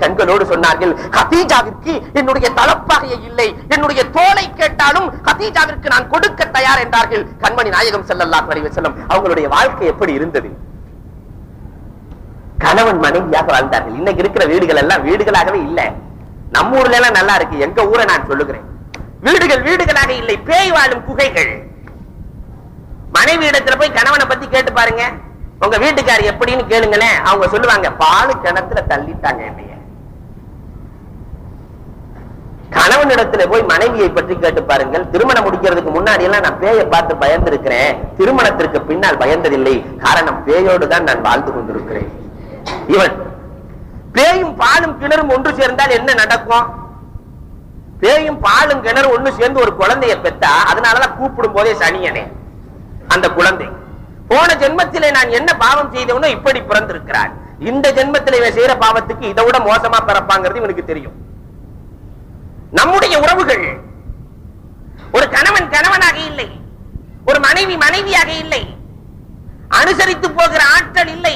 கண்களோடு சொன்னார்கள், கதீஜாவிற்கு என்னுடைய தலப்பாகையை இல்லை, என்னுடைய தோலை கேட்டாலும் கதீஜாவிற்கு நான் கொடுக்க தயார் என்றார்கள் கண்மணி நாயகம் ஸல்லல்லாஹு அலைஹி வஸல்லம். அவங்களுடைய வாழ்க்கை எப்படி இருந்தது? கணவன் மனைவியாக வாழ்ந்தார்கள். இன்னைக்கு இருக்கிற வீடுகள் எல்லாம் வீடுகளாகவே இல்லை. நம்ம ஊர்ல எல்லாம் நல்லா இருக்கு, எங்க ஊரை நான் சொல்லுகிறேன். வீடுகள் வீடுகளாக இல்லை, பேய் வாழும் குகைகள். மனைவி இடத்துல போய் கணவனை பத்தி கேட்டு பாருங்க, உங்க வீட்டுக்காரி எப்படின்னு கேளுங்களேன். அவங்க சொல்லுவாங்க, பாலு கிணத்துல தள்ளிட்டாங்க என்னைய. கணவனிடத்துல போய் மனைவியை பற்றி கேட்டு பாருங்கள். திருமணம் முடிக்கிறதுக்கு முன்னாடி எல்லாம் நான் பேயை பார்த்து பயந்து இருக்கிறேன், திருமணத்திற்கு பின்னால் பயந்ததில்லை. காரணம், பேயோடு தான் நான் வாழ்ந்து கொண்டிருக்கிறேன். இவன் பேயும் பாலும் கிணறும் ஒன்று சேர்ந்தால் என்ன நடக்கும்? பேயும் பாலும் கிணறு ஒன்று சேர்ந்து ஒரு குழந்தைய பெற்றா, அதனாலதான் கூப்பிடும் போதே சனியனே அந்த குழந்தை. போன ஜென்மத்திலே நான் என்ன பாவம் செய்தவனோ இப்படி பிறந்திருக்கிறான். இந்த ஜென்மத்திலே செய்யற பாவத்துக்கு இதை விட மோசமா பிறப்பாங்கிறது இவனுக்கு தெரியும். நம்முடைய உறவுகள், ஒரு கணவன் கணவனாக இல்லை, ஒரு மனைவி மனைவியாக இல்லை, அனுசரித்து போகிற ஆற்றல் இல்லை.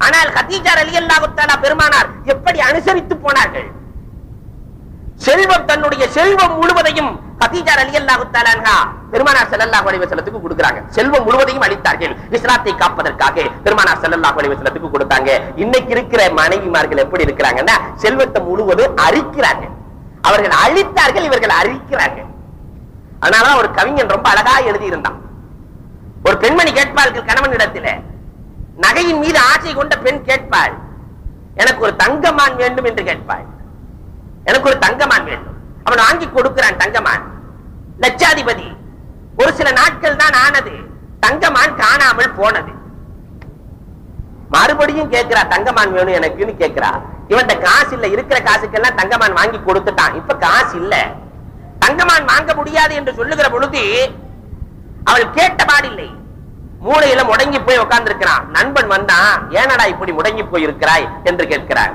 ஆனால் கதீஜா ரலியல்லாஹு தஆலா பெருமானார் எப்படி அனுசரித்து போனார்கள்? செல்வம், தன்னுடைய செல்வம் முழுவதையும் கதீஜா ரலியல்லாஹு தஆலா அன்ஹா பெருமானார் ஸல்லல்லாஹு அலைஹி வஸல்லத்துக்கு கொடுக்கறாங்க. செல்வம் முழுவதையும் அளித்தார்கள் இஸ்லாத்தை காப்பதற்காக. பெருமானார் ஸல்லல்லாஹு அலைஹி வஸல்லத்துக்கு கொடுத்தாங்க. இன்னைக்கு இருக்கிற மனைவிமார்கள் எப்படி இருக்கிறாங்கன்னா, செல்வத்தை முழுவதும் அரிக்கிறாங்க. அவர்கள் அழித்தார்கள், இவர்கள் அரிக்கிறார்கள். அதனால ஒரு கவிஞன் ரொம்ப அழகா எழுதி இருந்தான். ஒரு பெண்மணி கேட்பார்கள் கணவனிடத்தில், நகையின் மீது ஆசை கொண்ட பெண் கேட்பாள், எனக்கு ஒரு தங்கமான் வேண்டும் என்று கேட்பாள். எனக்கு ஒரு தங்கமான் வேண்டும். அவன் வாங்கி கொடுக்கிறான் தங்கமான். லட்சாதிபதி. ஒரு சில நாட்கள் தான் ஆனது, தங்கமான் காணாமல் போனது. மறுபடியும் கேட்கிறா, தங்கமான் வேணும் எனக்குன்னு கேட்கிறா. இவன் காசு இல்ல, இருக்கிற காசுக்கெல்லாம் தங்கமான் வாங்கி கொடுத்துட்டான். இப்ப காசு இல்ல, தங்கமான் வாங்க முடியாது என்று சொல்லுகிற பொழுது அவள் கேட்டபாடில்லை, மூளையில முடங்கி போய் உட்கார்ந்து இருக்கிறான். நண்பன் வந்தான், ஏனடா இப்படி முடங்கி போய் இருக்கிறாய் என்று கேட்கிறான்.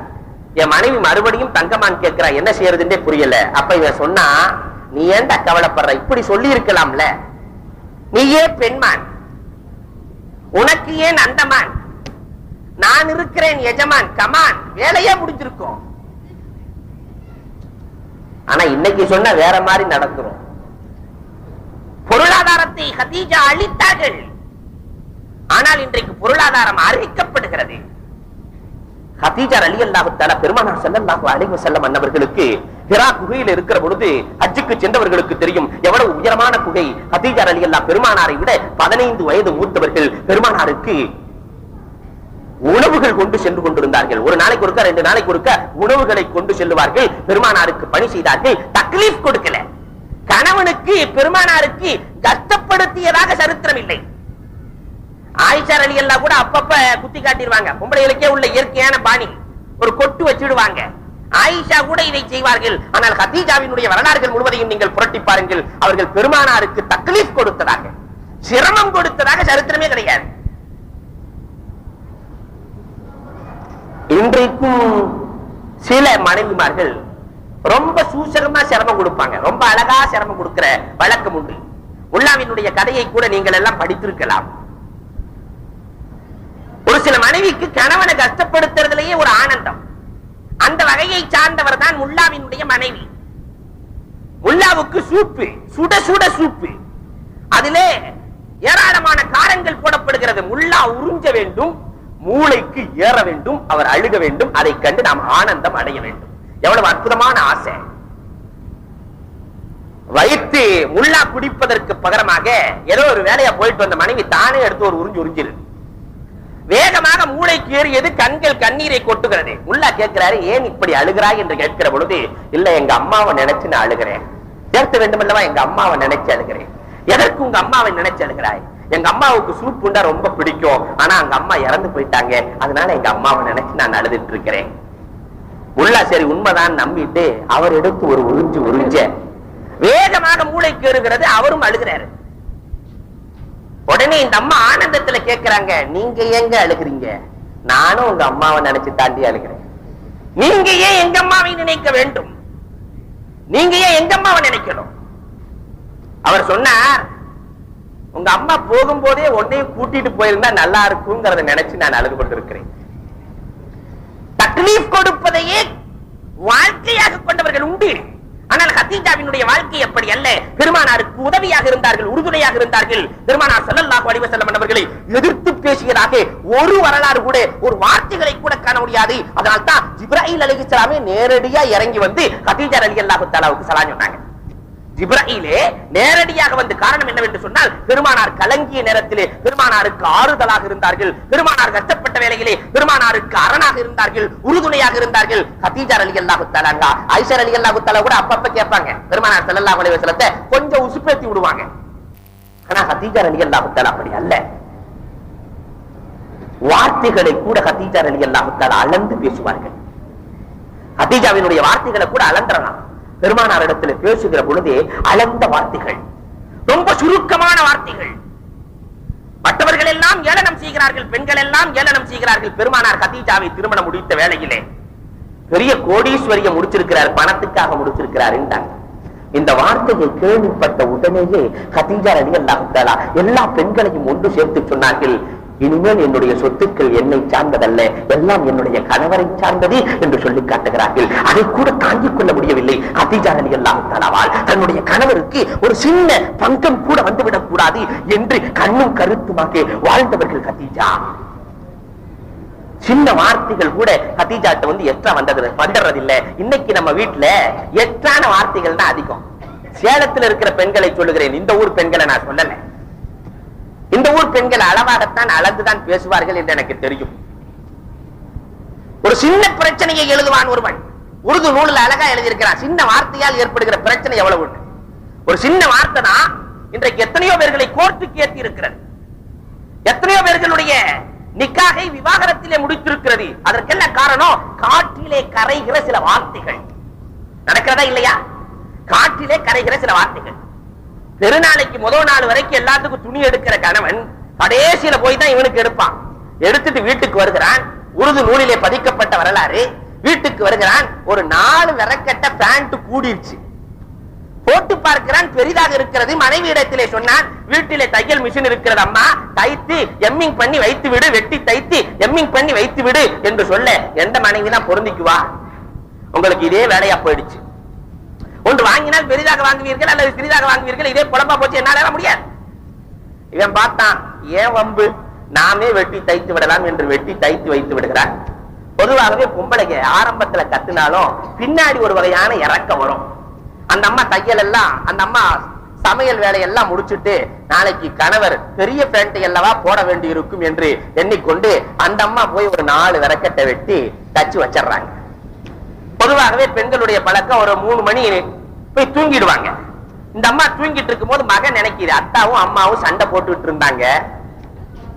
என் மனைவி மறுபடியும் தங்கமான் கேட்கிறா, என்ன செய்யறதுன்னே புரியல. அப்ப இவன் சொன்னா, நீ ஏன்டா கவலைப்படுற, இப்படி சொல்லி இருக்கலாம்ல, நீயே பெண்மான், உனக்கு ஏன் அந்தமான், நான் இருக்கிறேன் எஜமான், கமான், வேலையே முடிஞ்சிருக்கும். ஆனா இன்னைக்கு சொன்ன வேற மாதிரி நடந்துரும். பொருளாதாரத்தை கதீஜா அளித்தார்கள். ஆனால் இன்றைக்கு பொருளாதாரம் அறிவிக்கப்படுகிறது. கதீஜா ரலியல்லாஹு தஆலா பெருமானார் ஸல்லல்லாஹு அலைஹி வஸல்லம் அன்னவர்களுக்கு ஹிரா குகையில் இருக்கிற பொழுது ஹஜ்ஜுக்கு சென்றவர்களுக்கு தெரியும் எவ்வளவு உயரமான குகை. கதீஜா ரலியல்லாஹு பெருமானாரை விட 15 வயது மூத்தவர்கள். பெருமானாருக்கு உணவுகள் கொண்டு சென்று கொண்டிருந்தார்கள். ஒரு நாளைக்கு ஒருக்க, 2 நாளைக்கு ஒருக்க உணவுகளை கொண்டு செல்லுவார்கள். பெருமானாருக்கு பணி செய்தார்கள். தக்லீஃப் கொடுக்கல. கணவனுக்கு பெருமானாருக்கு கஷ்டப்படுத்தியதாக சரித்திரம் இல்லை. ஆயிஷா ரலியல்லாஹு கூட அப்பப்ப குத்தி காட்டிடுவாங்க. பொம்பளைகளுக்கே உள்ள இயற்கையான பாணி, ஒரு கொட்டு வச்சிடுவாங்க. ஆயிஷா கூட இதை செய்வார்கள். ஆனால் கதீஜாவினுடைய வரலாறுகள் முழுவதையும் நீங்கள் புரட்டி பாருங்கள், அவர்கள் பெருமானாருக்கு தக்லீஃப் கொடுத்ததாக, சிரமம் கொடுத்ததாக சரித்திரமே கிடையாது. இன்றைக்கும் சில மனைவிமார்கள் ரொம்ப சூசகமா சிரமம் கொடுப்பாங்க, ரொம்ப அழகா சிரமம் கொடுக்கிற வழக்கம் உண்டு. முல்லாவினுடைய கதையை கூட நீங்கள் எல்லாம் படித்திருக்கலாம். ஒரு சில மனைவிக்கு கணவனை கஷ்டப்படுத்துறதுலேயே ஒரு ஆனந்தம். அந்த வகையை சார்ந்தவர் தான் முல்லாவினுடைய மனைவி. முல்லாவுக்கு சூப்பு, சுட சுட சூப்பு, அதிலே ஏராளமான காரங்கள் போடப்படுகிறது. முல்லா உறிஞ்ச வேண்டும், மூளைக்கு ஏற வேண்டும், அவர் அழுக வேண்டும், அதை கண்டு நாம் ஆனந்தம் அடைய வேண்டும். எவ்வளவு அற்புதமான ஆசை. வைத்து முல்லா குடிப்பதற்கு பகரமாக ஏதோ ஒரு வேலையா போயிட்டு வந்த மனைவி தானே எடுத்து ஒரு உறிஞ்சிரு. வேகமாக மூளைக்கு ஏறியது, கண்கள் கண்ணீரை கொட்டுகிறது. முல்லா கேட்கிறாரு, ஏன் இப்படி அழுகிறாய் என்று கேட்கிற பொழுது, இல்ல எங்க அம்மாவை நினைச்சு நான் அழுகிறேன். சேர்த்த வேண்டும் அல்லவா, எங்க அம்மாவை நினைச்சு அழுகிறேன். எதற்கு உங்க அம்மாவை நினைச்சு அழுகிறாய்? எங்க அம்மாவுக்கு சூப் உண்டா ரொம்ப பிடிக்கும், ஆனா அங்க அம்மா இறந்து போயிட்டாங்க, அதனால எங்க அம்மாவை நினைச்சு நான் அழுதுட்டு இருக்கிறேன். உள்ள சரி உண்மைதான் நம்பிட்டு அவர் எடுத்து ஒரு உறிஞ்ச வேகமாக மூளைக்கு ஏறுகிறது. அவரும் அழுகிறாரு. உடனே இந்த அம்மா ஆனந்தத்துல கேட்கிறாங்க, நீங்க ஏங்க அழுகிறீங்க? நானும் உங்க அம்மாவை நினைச்சு தாண்டி அழுகிறேன். நீங்க ஏன் எங்க அம்மாவை நினைக்க வேண்டும்? நீங்க ஏன் எங்க அம்மாவை நினைக்கணும்? அவர் சொன்னார், உங்க அம்மா போகும்போதே உன்னையும் கூட்டிட்டு போயிருந்தா நல்லா இருக்குங்கிறத நினைச்சு நான் அழுது கொண்டிருக்கிறேன். தக்லீஃப் கொடுப்பதையே வாழ்க்கையாக கொண்டவர்கள் உண்டு. ஆனால் ஹதீஜாவினுடைய வாழ்க்கை எப்படி அல்ல. பெருமானாருக்கு உதவியாக இருந்தார்கள், உறுதுணையாக இருந்தார்கள். பெருமானார் ஸல்லல்லாஹு அலைஹி வஸல்லம் அவர்களை எதிர்த்து பேசியதாக ஒரு வரலாறு கூட, ஒரு வார்த்தைகளை கூட காண முடியாது. அதனால தான் ஜிப்ராயில் அலைஹிஸ்ஸலாமே நேரடியா இறங்கி வந்து ஹதீஜா ரலியல்லாஹு தஆலாவுக்கு சலாம் சொன்னாங்க. ஜிப்ராயிலே நேரடியாக வந்து, காரணம் என்னவென்று சொன்னால், பெருமானார் கலங்கிய நேரத்திலே பெருமானாருக்கு ஆறுதலாக இருந்தார்கள். பெருமானார் கஷ்டப்பட்ட வேளையிலே பெருமானாருக்கு அரணாக இருந்தார்கள், உறுதுணையாக இருந்தார்கள். ஹதீஜா ரலியல்லாஹு தஆலா, ஆயிஷா ரலியல்லாஹு தஆலா கூட அப்பப்ப கேட்பாங்க, பெருமானார் ஸல்லல்லாஹு அலைஹி வஸல்லத்தை கொஞ்சம் உசுப்பேத்தி விடுவாங்க. ஆனா ஹதீஜா ரலியல்லாஹு தஆலா அப்படி அல்ல. வார்த்தைகளை கூட ஹதீஜா ரலியல்லாஹு தஆலா அளந்து பேசுவார்கள். ஹதீஜாவினுடைய வார்த்தைகளை கூட அளந்தறலாம். பெருமானார் இடத்துல பேசுகிற பொழுதே அளந்த வார்த்தைகள், ரொம்ப சுருக்கமான வார்த்தைகள். மற்றவர்கள் எல்லாம் ஏளனம் செய்கிறார்கள், பெண்கள் எல்லாம் ஏளனம் செய்கிறார்கள். பெருமானார் ஹதீஜாவை திருமணம் முடித்த வேளையிலே பெரிய கோடீஸ்வரியை முடிச்சிருக்கிறார், பணத்துக்காக முடிச்சிருக்கிறார் என்றாங்க. இந்த வார்த்தையை கேள்விப்பட்ட உடனேயே ஹதீஜா ரலியல்லாஹு தஆலா எல்லா பெண்களையும் ஒன்று சேர்த்து சொன்னார்கள், இனிமேல் என்னுடைய சொத்துக்கள் என்னை சார்ந்ததல்ல, எல்லாம் என்னுடைய கணவரை சார்ந்தது என்று சொல்லி காட்டுகிறார்கள். அதை கூட தாங்கிக் கொள்ள முடியவில்லை ஹதீஜா ரலியல்லாஹு தஆலாவால். தன்னுடைய கணவருக்கு ஒரு சின்ன பங்கம் கூட வந்துவிடக் கூடாது என்று கண்ணும் கருத்துமாக வாழ்ந்தவர்கள் ஹதீஜா. சின்ன வார்த்தைகள் கூட ஹதீஜாட்ட வந்து எக்ஸ்ட்ரா வந்துடுறதில்லை. இன்னைக்கு நம்ம வீட்டுல எக்ஸ்ட்ரான வார்த்தைகள் தான் அதிகம். சேலத்தில் இருக்கிற பெண்களை சொல்லுகிறேன், இந்த ஊர் பெண்களை நான் சொல்லல. இந்த ஊர் பெண்கள் அளவாகத்தான் அளந்துதான் பேசுவார்கள் என்று எனக்கு தெரியும். ஒரு சின்ன பிரச்சனையை எழுதுவான் ஒருவன், உருது நூலில் அழகா எழுதியிருக்கிறான். சின்ன வார்த்தையால் ஏற்படுகிற பிரச்சனை எவ்வளவு உண்டு. ஒரு சின்ன வார்த்தை தான் இன்றைக்கு எத்தனையோ பேர்களை கோர்ட்டுக்கு ஏற்றி இருக்கிறது, எத்தனையோ பேர்களுடைய நிக்காகை விவாகரத்திலே முடித்திருக்கிறது. அதற்கெல்லாம் காரணம் காற்றிலே கரைகிற சில வார்த்தைகள். நடக்கிறதா இல்லையா? காற்றிலே கரைகிற சில வார்த்தைகள். பெருநாளைக்கு முதல் நாள் வரைக்கும் எல்லாத்துக்கும் துணி எடுக்கிற கணவன் கடைசியில போய் தான் இவனுக்கு எடுப்பான். எடுத்துட்டு வீட்டுக்கு வருகிறான், உருது நூலிலே பதிக்கப்பட்ட வரலாறு. வீட்டுக்கு வருகிறான், ஒரு 4 விரக்கட்ட பேண்ட் கூடிருச்சு. போட்டு பார்க்கிறான், பெரிதாக இருக்கிறது. மனைவி இடத்திலே சொன்னான், வீட்டிலே தையல் மிஷின் இருக்கிறது அம்மா, தைத்து எம்மிங் பண்ணி வைத்து விடு, வெட்டி தைத்து எம்மிங் பண்ணி வைத்து விடு என்று சொல்ல, எந்த மனைவி தான் பொருந்திக்குவா? உங்களுக்கு இதே வேலையா போயிடுச்சு. ஒன்று வாங்கினால் பெரிதாக வாங்குவீர்கள் அல்லது சிறிதாக வாங்குவீர்கள். இதே புலம்பா போச்சு, என்னால முடியாது. இவன் பார்த்தான், ஏன் வம்பு, நாமே வெட்டி தைத்து விடலாம் என்று வெட்டி தைத்து வைத்து விடுகிறான். பொதுவாகவே பொம்பளைக்கு ஆரம்பத்துல கத்துனாலும் பின்னாடி ஒரு வகையான இறக்கம் வரும். அந்த அம்மா தையல் எல்லாம், அந்த அம்மா சமையல் வேலையெல்லாம் முடிச்சுட்டு நாளைக்கு கணவர் பெரிய பேண்டை அல்லவா போட வேண்டி இருக்கும் என்று எண்ணிக்கொண்டு அந்த அம்மா போய் ஒரு 4 விரக்கட்டை வெட்டி தச்சு வச்சிடறாங்க. பொதுவாகவே பெண்களுடைய பழக்கம் ஒரு 3 மணி போய் தூங்கிடுவாங்க. இந்த அம்மா தூங்கிட்டு இருக்கும் போது மகன் நினைக்கிற, அத்தாவும் அம்மாவும் சண்டை போட்டுட்டு இருந்தாங்க,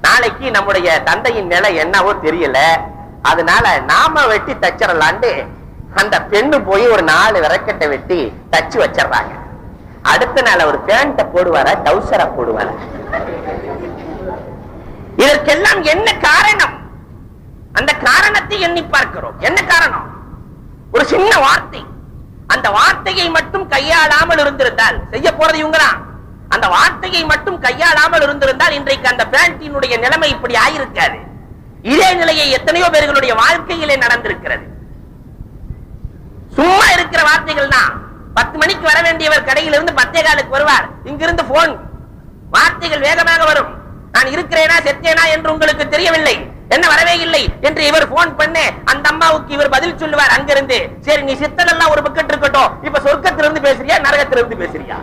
நாளைக்கு நம்முடைய தந்தையின் நிலை என்னவோ தெரியல, அதனால நாம வெட்டி தச்சிடலான்னு அந்த பெண்ணு போய் ஒரு 4 விரக்கட்டை வெட்டி தச்சு வச்சிடறாங்க. அடுத்த நாள் ஒரு பேண்ட போடுவாரா, டவுசரா போடுவாரா? இதற்கெல்லாம் என்ன காரணம்? அந்த காரணத்தை எண்ணி பார்க்கிறோம். என்ன காரணம்? ஒரு சின்ன வார்த்தை. அந்த வார்த்தையை மட்டும் கையாளாமல் இருந்திருந்தால், செய்ய போறது இவங்கதான், அந்த வார்த்தையை மட்டும் கையாளாமல் இருந்திருந்தால் இன்றைக்கு அந்த பேண்டினுடைய நிலைமை இப்படி ஆயிருக்காது. இதே நிலையை எத்தனையோ பேர்களுடைய வாழ்க்கையிலே நடந்திருக்கிறது. சும்மா இருக்கிற வார்த்தைகள் தான். 10 மணிக்கு வர வேண்டியவர் கடையிலிருந்து 10:15 வருவார். இங்கிருந்து போன் வார்த்தைகள் வேகமாக வரும். நான் இருக்கிறேனா செத்தேனா என்று உங்களுக்கு தெரியவில்லை, என்ன வரவே இல்லை என்று இவர் போன் பண்ண அந்த அம்மாவுக்கு இவர் பதில் சொல்லுவார் அங்கிருந்து, சரி நீ சித்தனெல்லாம் ஒரு பக்கத்து இருக்கட்டும், இப்ப சொர்க்கத்திலிருந்து பேசுறியா நரகத்திலிருந்து பேசுறியா?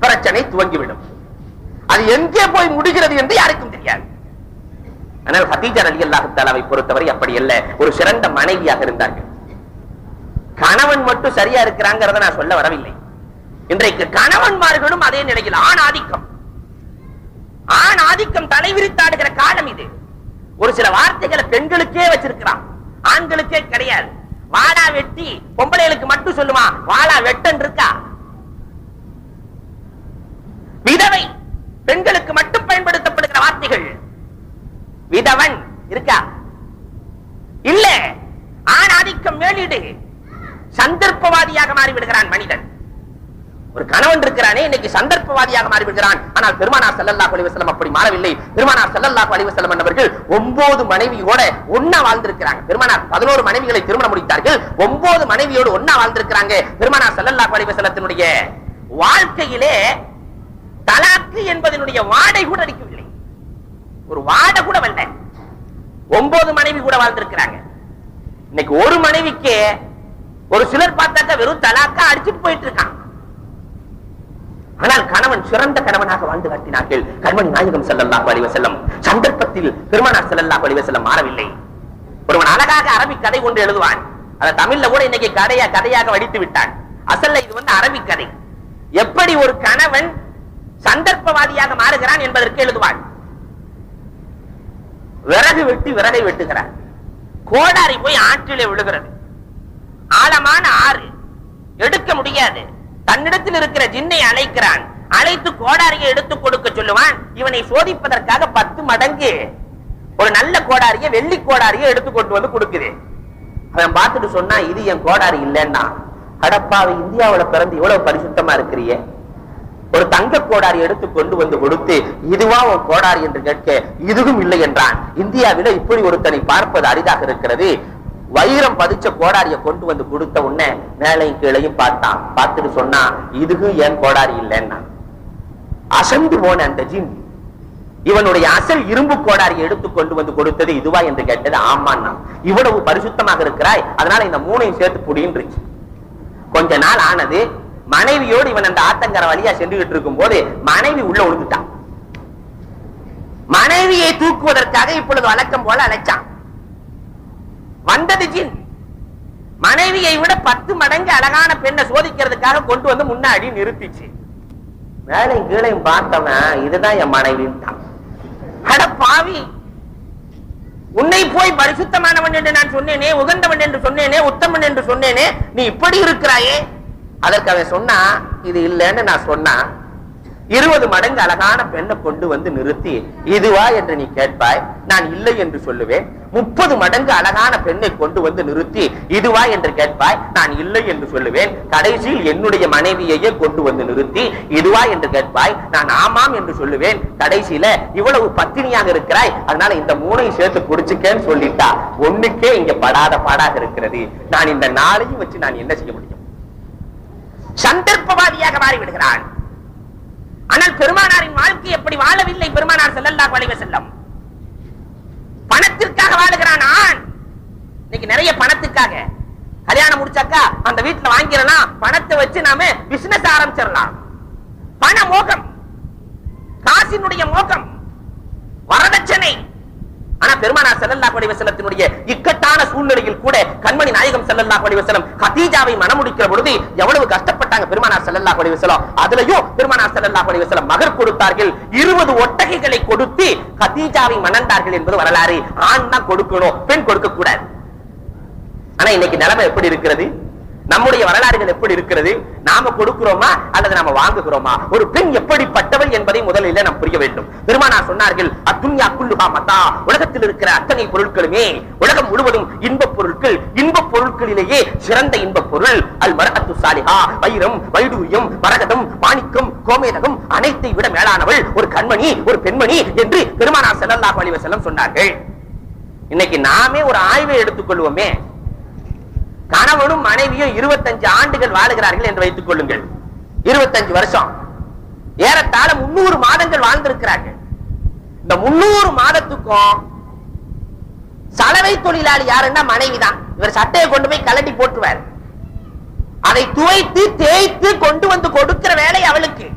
பிரச்சனை துவங்கிவிடும். அது எங்கே போய் முடிகிறது என்று யாருக்கும் தெரியாது. ஆனால் ஹதீஜா ரலியல்லாஹு தஆலாவை பொறுத்தவரை அப்படி அல்ல. ஒரு சிறந்த மனைவியாக இருந்தார்கள். கணவன் மட்டும் சரியா இருக்கிறாங்கிறத நான் சொல்ல வரவில்லை. இன்றைக்கு கணவன்மார்களும் அதே நிலையில் ஆண் ஆதிக்கம் தலைவிரித்தாடுகிற காலம் இது. ஒரு சில வார்த்தைகளை பெண்களுக்கே வச்சிருக்கிறான், ஆண்களுக்கே கிடையாது. வாடா வெட்டி பொம்பளைகளுக்கு மட்டும் சொல்லுமா, வாடா வெட்டன் இருக்கா? விதவை பெண்களுக்கு மட்டும் பயன்படுத்தப்படுகிற வார்த்தைகள். விதவன் இருக்கா? இல்ல. ஆண் ஆதிக்கம் மேலிடு. சந்தர்ப்பவாதியாக மாறிவிடுகிறான் மனிதன். ஒரு கணவன் இருக்கிறானே இன்னைக்கு சந்தர்ப்பவாதியாக மாறிவிடுகிறான். ஆனால் பெருமானார் ஸல்லல்லாஹு அலைஹி வஸல்லம் அப்படி மாறவில்லை. பெருமானார் ஸல்லல்லாஹு அலைஹி வஸல்லம் என்பவர்கள் 9 மனைவியோட ஒண்ணா வாழ்ந்திருக்கிறாங்க. பெருமானார் 11 மனைவிகளை திருமணம் முடித்தார்கள். 9 மனைவியோடு ஒண்ணா வாழ்ந்திருக்கிறாங்க. பெருமானார் ஸல்லல்லாஹு அலைஹி வஸல்லத்தினுடைய வாழ்க்கையிலே தலாக்கு என்பதனுடைய வாடை கூட அடிக்கவில்லை. ஒரு வாடை கூட வரல. 9 மனைவி கூட வாழ்ந்திருக்கிறாங்க. இன்னைக்கு ஒரு மனைவிக்கு ஒரு சிலர் பார்த்தாக்க வெறும் தலாக்கா அடிச்சுட்டு போயிட்டு இருக்கான். ஆனால் கணவன் சிறந்த கணவனாக வாழ்ந்து காட்டினார்கள் கண்மணி நாயகம் ஸல்லல்லாஹு அலைஹி வஸல்லம். சந்தர்ப்பத்தில் பெருமானார் ஸல்லல்லாஹு அலைஹி வஸல்லம் மாறவில்லை. ஒருவன் அழகாக அரபிக் கதை கொண்டு எழுதுவான். அதை தமிழ்ல கூட இன்னைக்கு கதையாக வடித்து விட்டான். அசல்ல இது அரபிக் கதை. எப்படி ஒரு கணவன் சந்தர்ப்பவாதியாக மாறுகிறான் என்பதற்கு எழுதுவான். விறகு வெட்டி விறகை வெட்டுகிறார். கோடாரி போய் ஆற்றிலே விழுகிறது. ஆழமான ஆறு, எடுக்க முடியாது. தன்னிடத்தில் இருக்கிற ஜின்னை அழைக்கிறான். அழைத்து கோடாரியை எடுத்துக் கொடுக்க சொல்லுவான். இவனை சோதிப்பதற்காக 10 மடங்கு ஒரு நல்ல கோடாரிய, வெள்ளி கோடாரியை எடுத்து கொண்டு வந்து கொடுக்குது. அவன் பார்த்துட்டு சொன்னா, இது என் கோடாரி இல்லைன்னா, அடப்பாவை இந்தியாவில பிறந்து இவ்வளவு பரிசுத்தமா இருக்கிறியே, ஒரு தங்க கோடாரி எடுத்து கொண்டு வந்து கொடுத்து இதுவா ஒரு கோடாரி என்று கேட்க இதுவும் இல்லை என்றான். இந்தியாவில இப்படி ஒருத்தனை பார்ப்பது அரிதாக இருக்கிறது. வைரம் பதிச்ச கோடாரிய கொண்டு வந்து கொடுத்த உடனே மேலையும் கீழையும் பார்த்தான். பார்த்துட்டு சொன்னா, இதுவும் ஏன் கோடாரி இல்லைன்னா. அசந்து போன அந்த ஜின் இவனுடைய அசல் இரும்பு கோடாரியை எடுத்து கொண்டு வந்து கொடுத்தது இதுவா என்று கேட்டது. ஆமான்னா, இவ்வளவு பரிசுத்தமாக இருக்கிறாய், அதனால இந்த 3ஐயும் சேர்த்து புடின்றுச்சு. கொஞ்ச நாள் ஆனது. மனைவியோடு இவன் அந்த ஆத்தங்கர வழியா சென்றுகிட்டு இருக்கும் போது மனைவி உள்ள விழுந்துட்டான். மனைவியை தூக்குவதற்காக இப்பொழுது வழக்கம் போல அழைச்சான். வந்தது ஜின். மனைவியை விட 10 மடங்கு அழகான பெண்ணை சோதிக்கிறதுக்காக கொண்டு வந்து முன்னாடி நிறுத்திச்சு. மேலே கீழையும் பார்த்தவன், இதுதான் என் மனைவின்ட்டான். அட பாவி, உன்னை போய் பரிசுத்தமானவன் என்று நான் சொன்னேனே, உகந்தவன் என்று சொன்னேனே, உத்தமன் என்று சொன்னேனே, நீ இப்படி இருக்கிறாயே. அதற்கு அவன் சொன்னா, இது இல்லைன்னு நான் சொன்னா 20 மடங்கு அழகான பெண்ணை கொண்டு வந்து நிறுத்தி இதுவா என்று நீ கேட்பாய், நான் இல்லை என்று சொல்லுவேன். 30 மடங்கு அழகான பெண்ணை கொண்டு வந்து நிறுத்தி இதுவா என்று கேட்பாய், நான் இல்லை என்று சொல்லுவேன். கடைசியில் என்னுடைய மனைவியையே கொண்டு வந்து நிறுத்தி இதுவா என்று கேட்பாய், நான் ஆமாம் என்று சொல்லுவேன். கடைசியில இவ்வளவு பத்தினியாக இருக்கிறாய், அதனால இந்த 3ஐயும் சேர்த்து குடிச்சுக்கேன்னு சொல்லிட்டா ஒண்ணுக்கே இங்க படாத பாடாக இருக்கிறது. நான் இந்த 4ஐயும் வச்சு நான் என்ன செய்ய முடியும்? சந்தர்ப்பவாதியாக மாறிவிடுகிறான். ஆனால் பெருமானாரின் வாழ்க்கை எப்படி வாழவில்லை. பெருமானார் ஸல்லல்லாஹு அலைஹி வஸல்லம் பணத்திற்காக வாழுகிறான். ஆண் இன்னைக்கு நிறைய பணத்துக்காக கல்யாணம் முடிச்சாக்கா அந்த வீட்டுல வாங்கிடலாம், பணத்தை வச்சு நாம பிசினஸ் ஆரம்பிச்சிடலாம். பண மோகம், காசினுடைய மோகம், வரதட்சணை. ஆனா பெருமானார் ஸல்லல்லாஹு அலைஹி வஸல்லத்தினுடைய இக்கட்டான சூழ்நிலையில் கூட கண்மணி நாயகம் ஸல்லல்லாஹு அலைஹி வஸல்லம் கதீஜாவை மணமுடிக்கிற பொழுது எவ்வளவு கஷ்டப்பட்டாங்க பெருமானார் ஸல்லல்லாஹு அலைஹி வஸல்லம். அதுலயும் பெருமானார் ஸல்லல்லாஹு அலைஹி வஸல்லம் மகர் கொடுத்தார்கள். 20 ஒட்டகைகளை கொடுத்து கதீஜாவை மணந்தார்கள் என்பது வரலாறு. ஆண் தான் கொடுக்கணும், பெண் கொடுக்க கூடாது. ஆனா இன்னைக்கு நிலைமை எப்படி இருக்கிறது? நம்முடைய வரலாறுகள் எப்படி இருக்கிறது? நாம கொடுக்கிறோமா அல்லது நாம வாங்குகிறோமா? ஒரு பெண் எப்படிப்பட்டவள் என்பதை முதலில் நாம் புரிய வேண்டும். பெருமானார் சொன்னார்கள், அத்துன்யா குல்லுஹா மதா, உலகத்தில் இருக்கிற அத்தனை பொருட்களுமே, உலகம் முழுவதும் இன்பப் பொருட்கள். இன்பப் பொருட்களிலேயே சிறந்த இன்பப் பொருள் அல் மர்அத்து ஸாலிஹா, வைரம், வைடூரியம், மரகதம், மாணிக்கம், கோமேதகம் அனைத்தை விட மேலானவள் ஒரு கண்மணி, ஒரு பெண்மணி என்று பெருமானார் ஸல்லல்லாஹு அலைஹி வஸல்லம் சொன்னார்கள். இன்னைக்கு நாமே ஒரு ஆய்வை எடுத்துக்கொள்வோமே. கணவனும் மனைவியும் 25 ஆண்டுகள் வாழுகிறார்கள் என்று வைத்துக் கொள்ளுங்கள். 25 வருஷம், ஏறத்தாழ 300 மாதங்கள் வாழ்ந்திருக்கிறார்கள். இந்த 300 மாதத்துக்கும் சலவை தொழிலாளி யாருன்னா மனைவி தான். இவர் சட்டையை கொண்டு போய் கலட்டி போட்டுவார். அதை துவைத்து தேய்த்து கொண்டு வந்து கொடுக்கிற வேலை அவளுக்கு.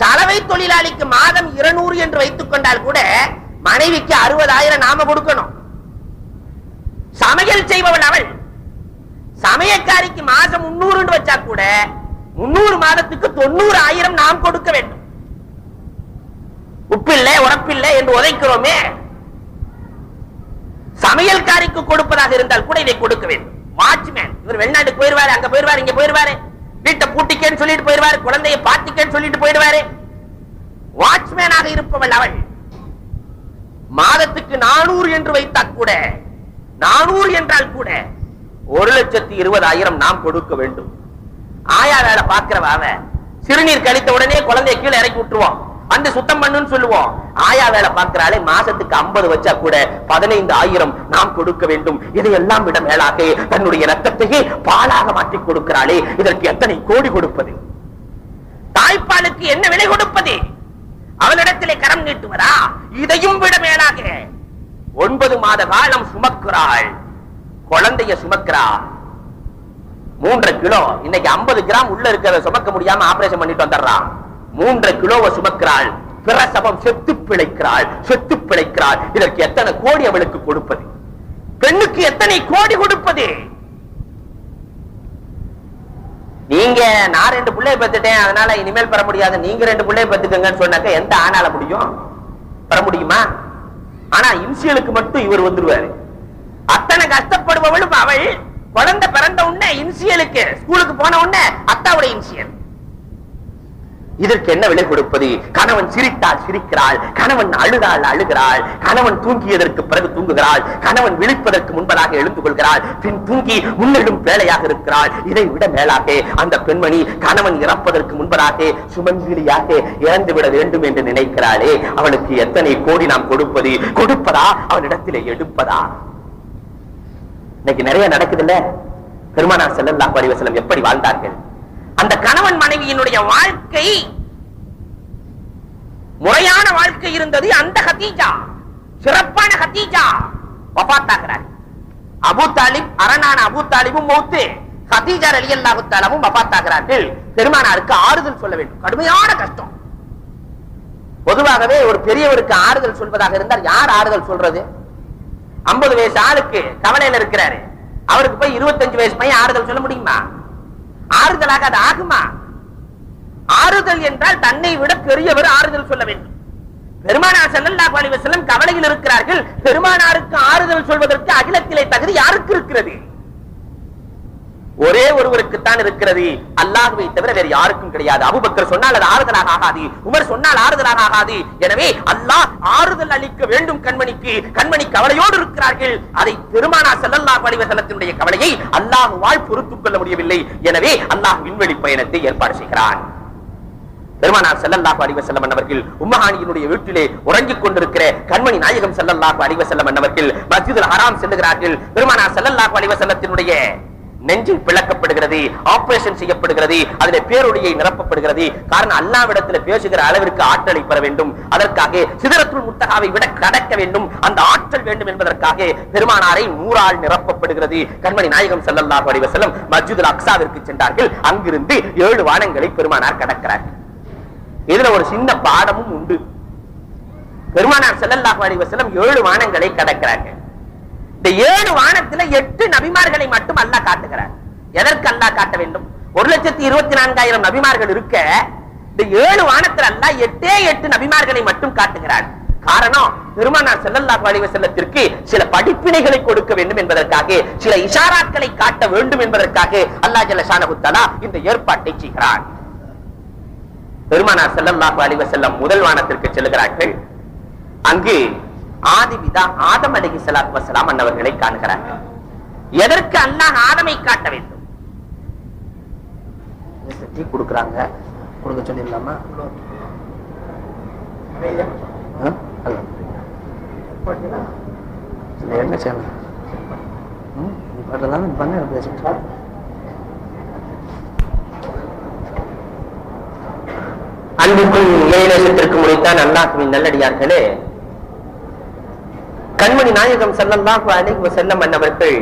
சலவை தொழிலாளிக்கு மாதம் 200 என்று வைத்துக் கொண்டால் கூட மனைவிக்கு 60,000 நாம கொடுக்கணும். சமையல் செய்பவள் அவள். சமயக்காரிக்கு மாசம் 300 வச்சா கூட 300 மாதத்துக்கு 90,000 நாம் கொடுக்க வேண்டும். உப்பில்லை உரப்பில்லை என்று உதைக்கிறோமே, சமையல்காரிக்கு கொடுப்பதாக இருந்தால் கூட இதை கொடுக்க வேண்டும். வாட்ச்மேன். இவர் வெளிநாட்டுக்கு போயிருவாரு, அங்க போயிருவாரு, இங்க போயிருவாரு, வீட்டை பூட்டிக்கேன்னு சொல்லிட்டு போயிருவாரு, குழந்தையை பாத்திக்கேன்னு சொல்லிட்டு போயிடுவாரு. வாட்ச்மேனாக இருப்பவள் அவள். மாதத்துக்கு 400 என்று வைத்தால் கூட, 400 என்றால் கூட 1,20,000 நாம் கொடுக்க வேண்டும். ஆயா வேலை பார்க்கிறவ அவன். சிறுநீர் கழித்த உடனே குழந்தைய கீழே இறக்கி விட்டுருவோம், வந்து சுத்தம் பண்ணுன்னு சொல்லுவோம். ஆயா வேலை பார்க்கிறாளே, மாசத்துக்கு 50 வச்சா கூட 15,000 நாம் கொடுக்க வேண்டும். இதையெல்லாம் விட மேலாக தன்னுடைய ரத்தத்தையே பாலாக மாற்றி கொடுக்கிறாளே, இதற்கு எத்தனை கோடி கொடுப்பது? தாய்ப்பாலுக்கு என்ன விலை கொடுப்பது? அவளிடத்திலே கரம் நீட்டுவதா? இதையும் விட மேலாக 9 மாத காலம் சுமக்கிறாள், குழந்தைய சுமக்கிறாள். 3 கிலோ, இன்னைக்கு 50 கிராம் உள்ள இருக்கிறத சுமக்க முடியாம ஆபரேஷன் பண்ணிட்டு வந்துடுறான். 3 கிலோவை சுமக்கிறாள், பிரசவம், செத்து பிழைக்கிறாள், செத்து பிழைக்கிறாள். இதற்கு எத்தனை கோடி அவளுக்கு கொடுப்பது? பெண்ணுக்கு எத்தனை கோடி கொடுப்பது? நீங்க நான் 2 பிள்ளைய பெத்துட்டேன், அதனால இனிமேல் பெற முடியாது, நீங்க 2 பிள்ளைய பெத்துக்கங்கன்னு சொன்னாக்க எந்த ஆனால முடியும்? பெற முடியுமா? ஆனா இன்சியலுக்கு மட்டும் இவர் வந்துருவாரு. அத்தனை கஷ்டப்படுபவளும் அவள். குழந்தை பிறந்த உடனே இன்சியலுக்கு, ஸ்கூலுக்கு போன உடனே அத்தாவுடைய இன்சியல். இதற்கு என்ன விலை கொடுப்பது? கணவன் சிரித்தால் சிரிக்கிறாள், கணவன் அழுதால் அழுகிறாள், கணவன் தூங்கியதற்கு பிறகு தூங்குகிறாள், கணவன் விழிப்பதற்கு முன்பதாக எழுந்து கொள்கிறாள், பின் தூங்கி முன்னெடும் வேலையாக இருக்கிறாள். இதை விட மேலாக அந்த பெண்மணி கணவன் இறப்பதற்கு முன்பதாக சுமங்கிலியாக இறந்துவிட வேண்டும் என்று நினைக்கிறாளே, அவளுக்கு எத்தனை கோடி நாம் கொடுப்பது? கொடுப்பதா அவளிடத்திலே எடுப்பதா? இன்னைக்கு நிறைய நடக்குது இல்ல? பெருமானார் ஸல்லல்லாஹு அலைஹி வஸல்லம் எப்படி வாழ்ந்தார்கள்? அந்த கணவன் மனைவியினுடைய வாழ்க்கை முறையான வாழ்க்கை இருந்தது. அந்த கதீஜா, சிறப்பான கதீஜா வஃபாத்தாகிறார். அபூ தாலிப், அரணான அபூ தாலிபும் மௌத்து, கதீஜா ரலியல்லாஹு தஆலாவும் வஃபாத்தாகிறார்கள். பெருமானாருக்கு ஆறுதல் சொல்ல வேண்டும், கடுமையான கஷ்டம். பொதுவாகவே ஒரு பெரியவருக்கு ஆறுதல் சொல்வதாக இருந்தால் யார் ஆறுதல் சொல்றது? 50 வயசு ஆளுக்கு கவலையில இருக்கிறாரு, அவருக்கு போய் 25 வயசு பையன் ஆறுதல் சொல்ல முடியுமா? ஆறுதலாக அது ஆகுமா? ஆறுதல் என்றால் தன்னை விட பெரியவர் ஆறுதல் சொல்ல வேண்டும். பெருமானார் ஸல்லல்லாஹு அலைஹி வஸல்லம் கவலையில் இருக்கிறார்கள். பெருமானாருக்கு ஆறுதல் சொல்வதற்கு அகிலத்திலே தகுதி யாருக்கு இருக்கிறது? ஒரே ஒருவருக்கு தான் இருக்கிறது, அல்லாஹ்வை தவிர வேறு யாருக்கும் கிடையாது. அபூபக்கர் சொன்னால் அது ஆறுதலாக ஆகாது, உமர் சொன்னால் ஆறுதலாக ஆகாது. எனவே அல்லாஹ் ஆறுதல் அளிக்க வேண்டும் கண்மணிக்கு. கண்மணி கவலையோடு இருக்கிறார்கள். அதை பெருமானார் ஸல்லல்லாஹு அலைஹி வஸல்லத்தினுடைய கவலையை அல்லாஹ்வால் பொறுத்துக் கொள்ள முடியவில்லை. எனவே அல்லாஹ் விண்வெளி பயணத்தை ஏற்பாடு செய்கிறான். பெருமானார் ஸல்லல்லாஹு அலைஹி வஸல்லம் அவர்கள் உம்மஹானியினுடைய வீட்டிலே உறங்கிக் கொண்டிருக்கிற கண்மணி நாயகம் ஸல்லல்லாஹு அலைஹி வஸல்லம் அவர்கள் மஸ்ஜிதுல் ஹராம் செல்லுகிறார்கள். பெருமானார் ஸல்லல்லாஹு அலைஹி வஸல்லத்தினுடைய நெஞ்சில் பிளக்கப்படுகிறது, ஆபரேஷன் செய்யப்படுகிறது, அதிலே பேரொளியை நிரப்பப்படுகிறது. காரணம் அல்லாஹ்விடத்தில் பேசுகிற அளவிற்கு ஆற்றலை பெற வேண்டும். அதற்காக சிதறத்துல் முன்தஹாவை விட கடக்க வேண்டும், அந்த ஆற்றல் வேண்டும் என்பதற்காக பெருமானாரை நூறால் நிரப்பப்படுகிறது. கண்மணி நாயகம் ஸல்லல்லாஹு அலைஹி வஸல்லம் மஸ்ஜிதுல் அக்ஸாவிற்கு சென்றார்கள். அங்கிருந்து 7 வானங்களை பெருமானார் கடக்கிறார்கள். இதுல ஒரு சின்ன பாடமும் உண்டு. பெருமானார் ஸல்லல்லாஹு அலைஹி வஸல்லம் 7 வானங்களை கடக்கிறார்கள். இந்த 7 வானத்துல 8 நபிமார்களை மட்டும் அல்லாஹ் காட்டுகிறார். எதற்கு அல்லாஹ் காட்ட வேண்டும்? 1,24,000 நபிமார்கள் இருக்க இந்த 7 வானத்துல அல்லாஹ் 8 நபிமார்களை மட்டும் காட்டுகிறார். காரணம், பெருமானார் ஸல்லல்லாஹு அலைஹி வஸல்லத்திற்கு சில படிப்பினைகளை கொடுக்க வேண்டும் என்பதற்காக, சில இஷாராக்களை காட்ட வேண்டும் என்பதற்காக அல்லாஹ் ஜல்ல ஷானஹு தஆலா இந்த ஏற்பாட்டை செய்கிறார். பெருமானார் ஸல்லல்லாஹு அலைஹி வஸல்லம் முதல் வானத்திற்கு செல்கிறார்கள். அங்கு ஆதிபிதா ஆதம் அலைஹிஸ்ஸலாத்து வஸ்ஸலாம் அன்னவர்களை காண்கிறார்கள். எதற்கு அல்லாஹ் ஆதமை காட்ட வேண்டும்? டீ கொடுக்கறாங்க, கொடுக்க சொல்லிடலாமா? என்ன செய்யலாம்? பண்ண பேசிட்டு அன்புக்கும் ஏழத்திற்கு முடித்தான் அல்லாஹ்வின் நல்லடியார்களே, கண்மணி நாயகம் ஸல்லல்லாஹு அலைஹி வஸல்லம் அன்னவர்கள்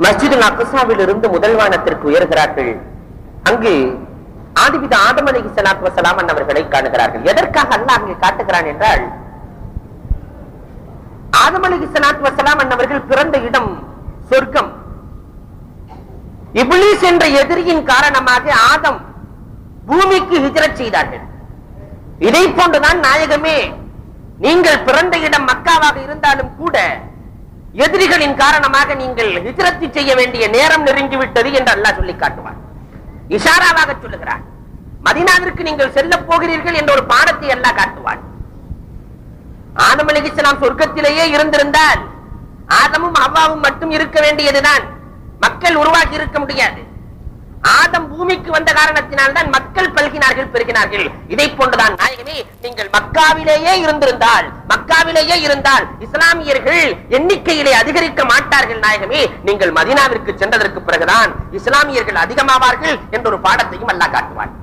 மஸ்ஜிதுல் அக்ஸாவில் இருந்து முதல் வானத்திற்கு உயர்கிறார்கள். அங்கு ஆதிபிதா ஆதம் அலைஹிஸ்ஸலாத்து வஸ்ஸலாம் அன்னவர்களை காணுகிறார்கள். எதற்காக அல்லாஹ் அங்கே காட்டுகிறான் என்றால், ஆதம் அலைஹிஸ்ஸலாத்து வஸ்ஸலாம் அன்னவர்கள் பிறந்த இடம் சொர்க்கம். இப்லீஸ் என்ற எதிரியின் காரணமாக ஆதம் பூமிக்கு ஹிஜ்ரத் செய்தார்கள். இதை போன்றுதான் நாயகமே, நீங்கள் பிறந்த இடம் மக்காவாக இருந்தாலும் கூட எதிரிகளின் காரணமாக நீங்கள் ஹிஜ்ரத் செய்ய வேண்டிய நேரம் நெருங்கிவிட்டது என்று அல்லாஹ் சொல்லி காட்டுவார். இஷாராவாக சொல்லுகிறார். மதீனாவிற்கு நீங்கள் செல்ல போகிறீர்கள் என்ற ஒரு பாடத்தை அல்லாஹ் காட்டுவார். ஆதம் அலைஹிஸ்ஸலாம் சொர்க்கத்திலேயே இருந்திருந்தால் ஆதமும் ஹவ்வாவும் மட்டும் இருக்க வேண்டியதுதான், மக்கள் உருவாகி இருக்க முடியாது. ஆதம் பூமிக்கு வந்த காரணத்தினால் தான் மக்கள் பல்கினார்கள், பெருகினார்கள். இதை போன்றுதான் நாயகமே, நீங்கள் மக்காவிலேயே இருந்தால் இஸ்லாமியர்கள் எண்ணிக்கையிலே அதிகரிக்க மாட்டார்கள் நாயகமே. நீங்கள் மதீனாவிற்கு சென்றதற்கு பிறகுதான் இஸ்லாமியர்கள் அதிகமாவார்கள் என்ற ஒரு பாடத்தையும் அல்லாஹ் காட்டுவார்.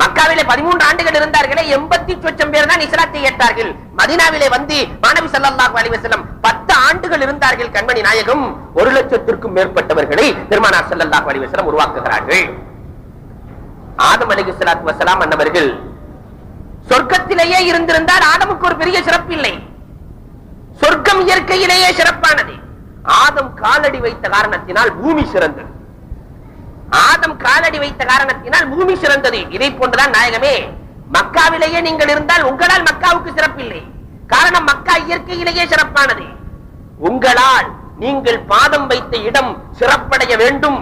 மக்காவிலே 13 ஆண்டுகள் இருந்தார்களே, 80 லட்சம் பேர் தான் இஸ்லாத்தை ஏற்றார்கள். மதீனாவிலே வந்து மாநபி ஸல்லல்லாஹு அலைஹி வஸல்லம் 10 ஆண்டுகள் இருந்தார்கள். கண்மணி நாயகம் 1 லட்சத்திற்கும் மேற்பட்டவர்களை பெருமானார் ஸல்லல்லாஹு அலைஹி வஸல்லம் உருவாக்குகிறார்கள். ஆதம் அலைஹிஸ்ஸலாத்து வஸலாம் அன்னவர்கள் சொர்க்கத்திலேயே இருந்திருந்தால் ஆதமுக்கு ஒரு பெரிய சிறப்பு இல்லை. சொர்க்கம் இயற்கையிலேயே சிறப்பானது. ஆதம் காலடி வைத்த காரணத்தினால் பூமி சிறந்தது. பூமி சிறந்தது. இதை போன்றுதான் நாயகமே, மக்காவிலேயே நீங்கள் இருந்தால் உங்களால் மக்காவுக்கு சிறப்பில்லை. காரணம், மக்கா இயற்கையிலேயே சிறப்பானது. உங்களால் நீங்கள் பாதம் வைத்த இடம் சிறப்படைய வேண்டும்.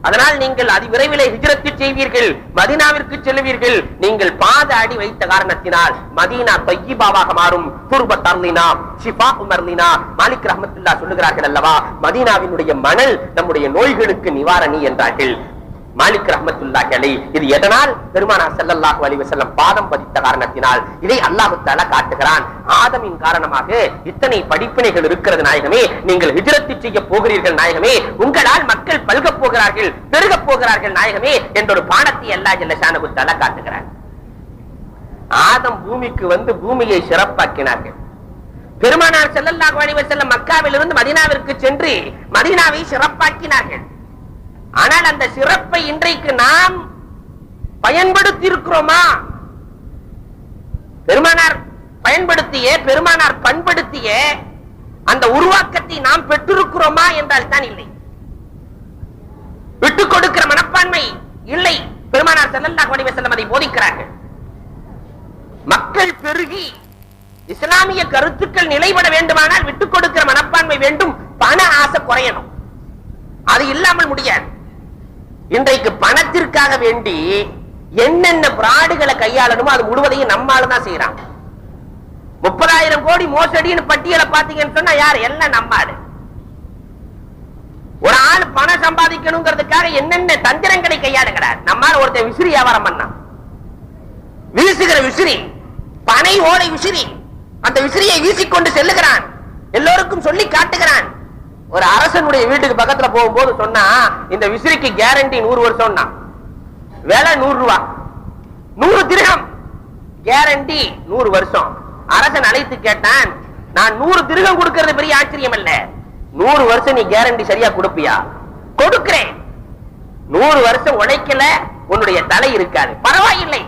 அதனால் நீங்கள் அதிவிரைவிலே ஹிஜ்ரத் செய்வீர்கள், மதீனாவிற்கு செல்வீர்கள். நீங்கள் பாத அடி வைத்த காரணத்தினால் மதீனா தய்யிபாவாக மாறும். துர்பத் அர்லினா ஷிஃபாஉ மர்லினா. மாலிக் ரஹ்மத்துல்லாஹ் சொல்லுகிறார்கள் அல்லவா, மதீனாவினுடைய மணல் நம்முடைய நோய்களுக்கு நிவாரணி என்றார்கள். மாலிக் ரஹ்மத்துல்லாஹி அலைஹி. இது எதனால்? பெருமானார் ஸல்லல்லாஹு அலைஹி வஸல்லம் பாதம் பதித்த காரணத்தினால். இதை அல்லாஹ் தஆலா காட்டுகிறான். ஆதமின் காரணமாக இத்தனை படிப்பினைகள் இருக்கிறது நாயகமே. நீங்கள் ஹிஜ்ரத் செய்ய போகிறீர்கள் நாயகமே, உங்களால் மக்கள் பல்கப் போகிறார்கள், பெருகப் போகிறார்கள் நாயகமே என்ற ஒரு பாடத்தை அல்லாஹ் ஜல்ல ஷானஹு தஆலா காட்டுகிறான். ஆதம் பூமிக்கு வந்து பூமியை சிறப்பாக்கினார்கள். பெருமானார் ஸல்லல்லாஹு அலைஹி வஸல்லம் மக்காவிலிருந்து மதீனாவிற்கு சென்று மதீனாவை சிறப்பாக்கினார்கள். ஆனால் அந்த சிறப்பை இன்றைக்கு நாம் பயன்படுத்தி இருக்கிறோமா? பெருமானார் பண்படுத்திய அந்த உருவாக்கத்தை நாம் பெற்றிருக்கிறோமா என்றால் தான் இல்லை. விட்டுக் கொடுக்கிற மனப்பான்மை இல்லை. பெருமானார் ஸல்லல்லாஹு அலைஹி வஸல்லம் அதை போதிக்கிறார்கள். மக்கள் பெருகி இஸ்லாமிய கருத்துக்கள் நிலைபட வேண்டுமானால் விட்டுக் கொடுக்கிற மனப்பான்மை வேண்டும். பண ஆசை குறையணும். அது இல்லாமல் முடியாது. இன்றைக்கு பணத்திற்காக வேண்டி என்னென்ன பிராடுகளை கையாளணுமோ அது முழுவதையும் நம்மால தான் செய்யறான். 30,000 கோடி மோசடின்னு பட்டியலை பாத்தீங்கன்னு சொன்னா யார்? எல்லாம் நம்மாடு. ஒரு ஆள் பணம் சம்பாதிக்கணுங்கிறதுக்காக என்னென்ன தந்திரங்களை கையாளுகிறார். நம்மால ஒருத்தன் விசிறி வியாபாரம் பண்ணான். வீசுகிற விசிறி, பனை ஓலை விசிறி. அந்த விசிறியை வீசிக்கொண்டு செல்லுகிறான், எல்லோருக்கும் சொல்லி காட்டுகிறான். ஒரு அரசனுடைய வீட்டுக்கு பக்கத்துல போகும்போது சொன்னா, இந்த விசிறிக்கு கேரண்டி 100 வருஷம், விலை 100 ரூபாய், 100 திர்ஹம், கேரண்டி 100 வருஷம். அரசன் அழைத்து கேட்டான், நான் 100 திர்ஹம் கொடுக்கிறது பெரிய ஆச்சரியம் அல்ல, 100 வருஷம் நீ கேரண்டி சரியா கொடுப்பியா? கொடுக்கிறேன். 100 வருஷம் உழைக்கல, உன்னுடைய தலை இருக்காது, பரவாயில்லை.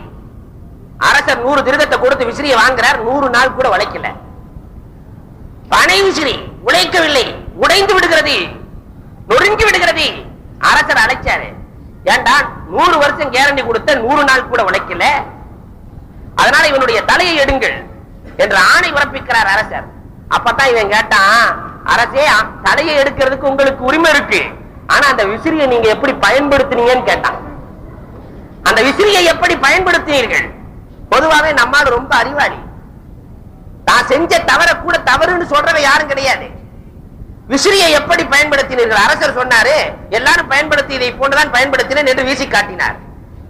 அரசர் 100 திர்ஹத்தை கொடுத்து விசிறியை வாங்குறார். 100 நாள் கூட உழைக்கல. பனை விசிறி உழைக்கவில்லை, உடைந்து விடுகிறது, நொறுங்கி விடுகிறது. அரசர் அழைச்சாரு, ஏண்டா 100 வருஷம் கேரண்டி கொடுத்த 100 நாள் கூட உழைக்கல, அதனால இவனுடைய தலையை எடுங்கள் என்று ஆணை பிறப்பிக்கிறார் அரசர். அப்பதான் இவன் கேட்டான், அரசே தலையை எடுக்கிறதுக்கு உங்களுக்கு உரிமை இருக்கு, ஆனா அந்த விசிறியை நீங்க எப்படி பயன்படுத்தினீங்கன்னு கேட்டான். அந்த விசிறியை எப்படி பயன்படுத்தினீர்கள்? பொதுவாகவே நம்மால் ரொம்ப அறிவாளி, தான் செஞ்ச தவற கூட தவறுன்னு சொல்றவ யாரும் கிடையாது. விசிறியை எப்படி பயன்படுத்தினீர்கள்? அரசர் சொன்னாரு, எல்லாரும் பயன்படுத்தி இதை போன்றுதான் பயன்படுத்தினேன் என்று வீசி காட்டினார்.